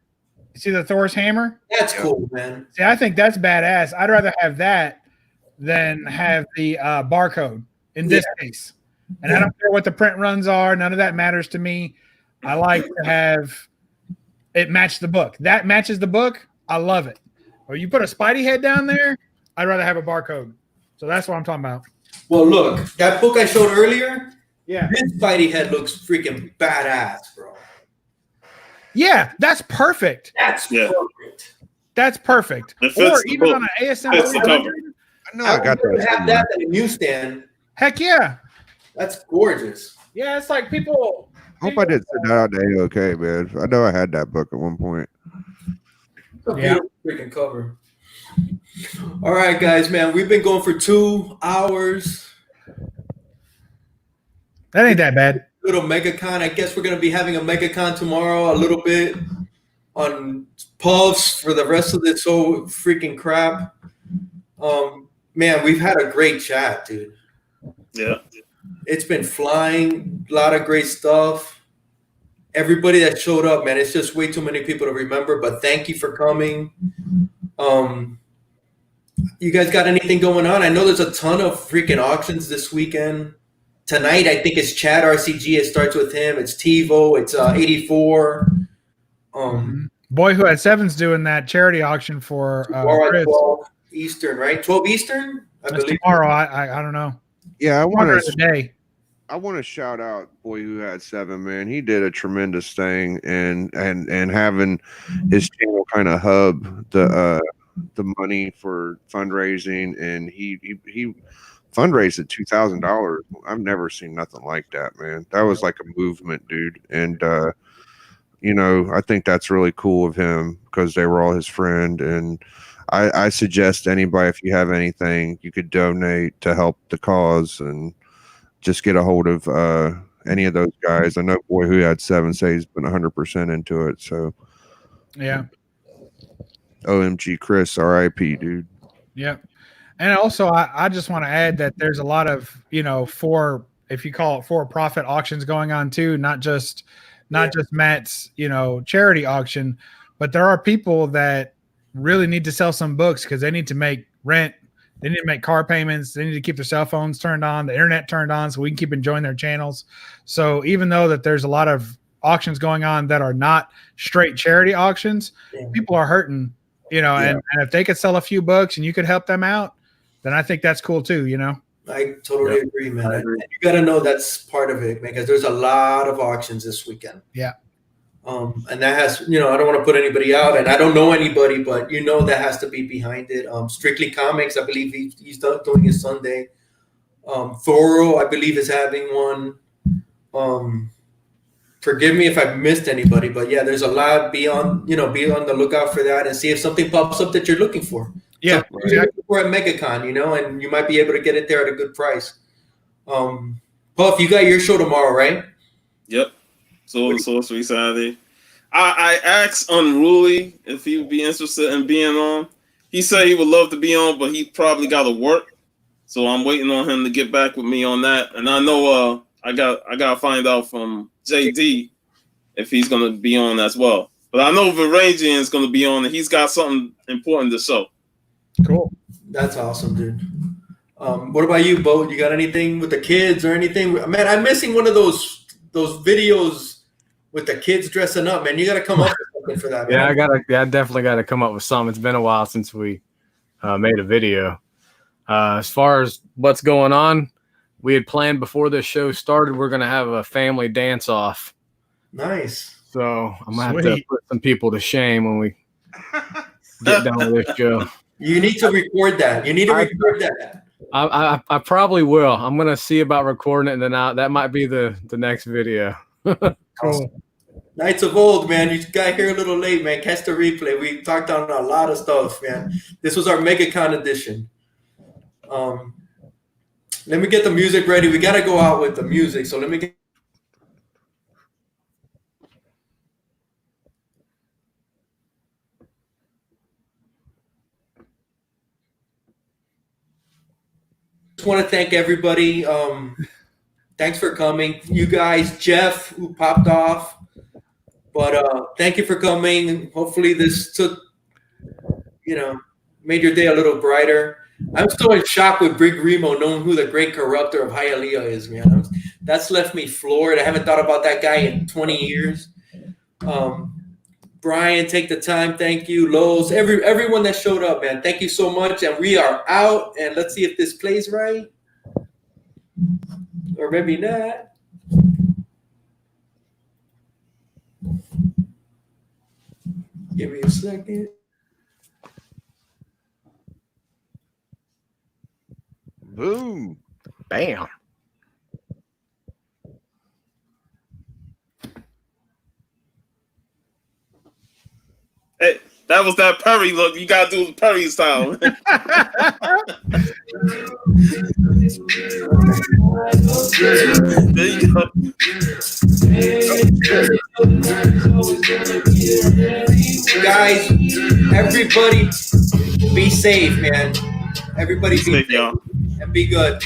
you see the Thor's hammer? That's cool, man. See, I think that's badass. I'd rather have that than have the barcode in this case. And I don't care what the print runs are. None of that matters to me. I like to have it match the book. That matches the book. I love it. Or you put a Spidey head down there, I'd rather have a barcode. So that's what I'm talking about. Well, look, that book I showed earlier, Yeah. this Spidey head looks freaking badass, bro. Yeah, that's perfect. That's perfect. That's perfect. It fits Or the even book. on an ASM Fits the 300. cover. I know I got would that. have that at a newsstand. Heck yeah. That's gorgeous. Yeah, it's like people. I hope I didn't send that out to A-OK, man. I know I had that book at one point. It's a beautiful freaking cover. All right, guys, man, we've been going for 2 hours. That ain't that bad. Little MegaCon. I guess we're gonna be having a MegaCon tomorrow. A little bit on pulse for the rest of this whole freaking crap. Man, we've had a great chat, dude. Yeah. It's been flying. A lot of great stuff. Everybody that showed up, man, it's just way too many people to remember. But thank you for coming. You guys got anything going on? I know there's a ton of freaking auctions this weekend. Tonight, I think it's Chad RCG. It starts with him. It's TiVo. It's 84. Boy Who Had Seven's doing that charity auction for tomorrow at Chris. 12 Eastern, right? 12 Eastern? I That's believe. tomorrow. I don't know. Yeah, I want Tomorrow to. today. I want to shout out Boy Who Had Seven, man. He did a tremendous thing, and having his channel kind of hub the money for fundraising, and he fundraised at $2,000. I've never seen nothing like that, man. That was like a movement, dude. And you know, I think that's really cool of him because they were all his friend. And I suggest anybody, if you have anything, you could donate to help the cause, and just get a hold of any of those guys. I know Boy Who Had Seven say he's been 100% into it. So Yeah. OMG Chris, RIP, dude. Yeah. And also, I just want to add that there's a lot of, if you call it for-profit auctions going on too, not just Matt's, charity auction, but there are people that really need to sell some books because they need to make rent. They need to make car payments. They need to keep their cell phones turned on, the internet turned on, so we can keep enjoying their channels. So even though that there's a lot of auctions going on that are not straight charity auctions, people are hurting, and if they could sell a few books and you could help them out, then I think that's cool too, I totally agree, man. And you got to know that's part of it because there's a lot of auctions this weekend. Yeah. And that has, I don't want to put anybody out, and I don't know anybody, but that has to be behind it. Strictly Comics, I believe he's doing his Sunday. Thoro, I believe, is having one. Forgive me if I've missed anybody, but yeah, there's a lot. Be on the lookout for that and see if something pops up that you're looking for. Yeah, you're looking for at MegaCon, and you might be able to get it there at a good price. Puff, you got your show tomorrow, right? Yep. So Sorcery Saturday. I asked Unruly if he would be interested in being on. He said he would love to be on, but he probably got to work. So I'm waiting on him to get back with me on that. And I know I got to find out from JD if he's gonna be on as well. But I know Varangian is gonna be on, and he's got something important to show. Cool. That's awesome, dude. What about you, Bo? You got anything with the kids or anything? Man, I'm missing one of those videos with the kids dressing up, man. You got to come up with something for that, man. I definitely got to come up with something. It's been a while since we made a video. As far as what's going on, we had planned before this show started, we're going to have a family dance off. Nice. So I'm going to have to put some people to shame when we get done with this show. You need to record that. You need to record that. I probably will. I'm going to see about recording it, and then that might be the next video. Cool. Knights of Old, man. You got here a little late, man. Catch the replay. We talked on a lot of stuff, man. This was our MegaCon edition. Let me get the music ready. We got to go out with the music. So let me get. want to thank everybody. Thanks for coming. You guys, Jeff, who popped off. But thank you for coming. Hopefully this took, made your day a little brighter. I'm still in shock with Big Remo knowing who the great corruptor of Hialeah is, man. That's left me floored. I haven't thought about that guy in 20 years. Brian, take the time. Thank you. Lowe's, everyone that showed up, man. Thank you so much. And we are out. And let's see if this plays right. Or maybe not. Give me a second. Boom. Bam. Hey, that was that Perry look. You gotta do the Perry style. There you go. Guys, everybody be safe, man. Everybody be safe, y'all. And be good.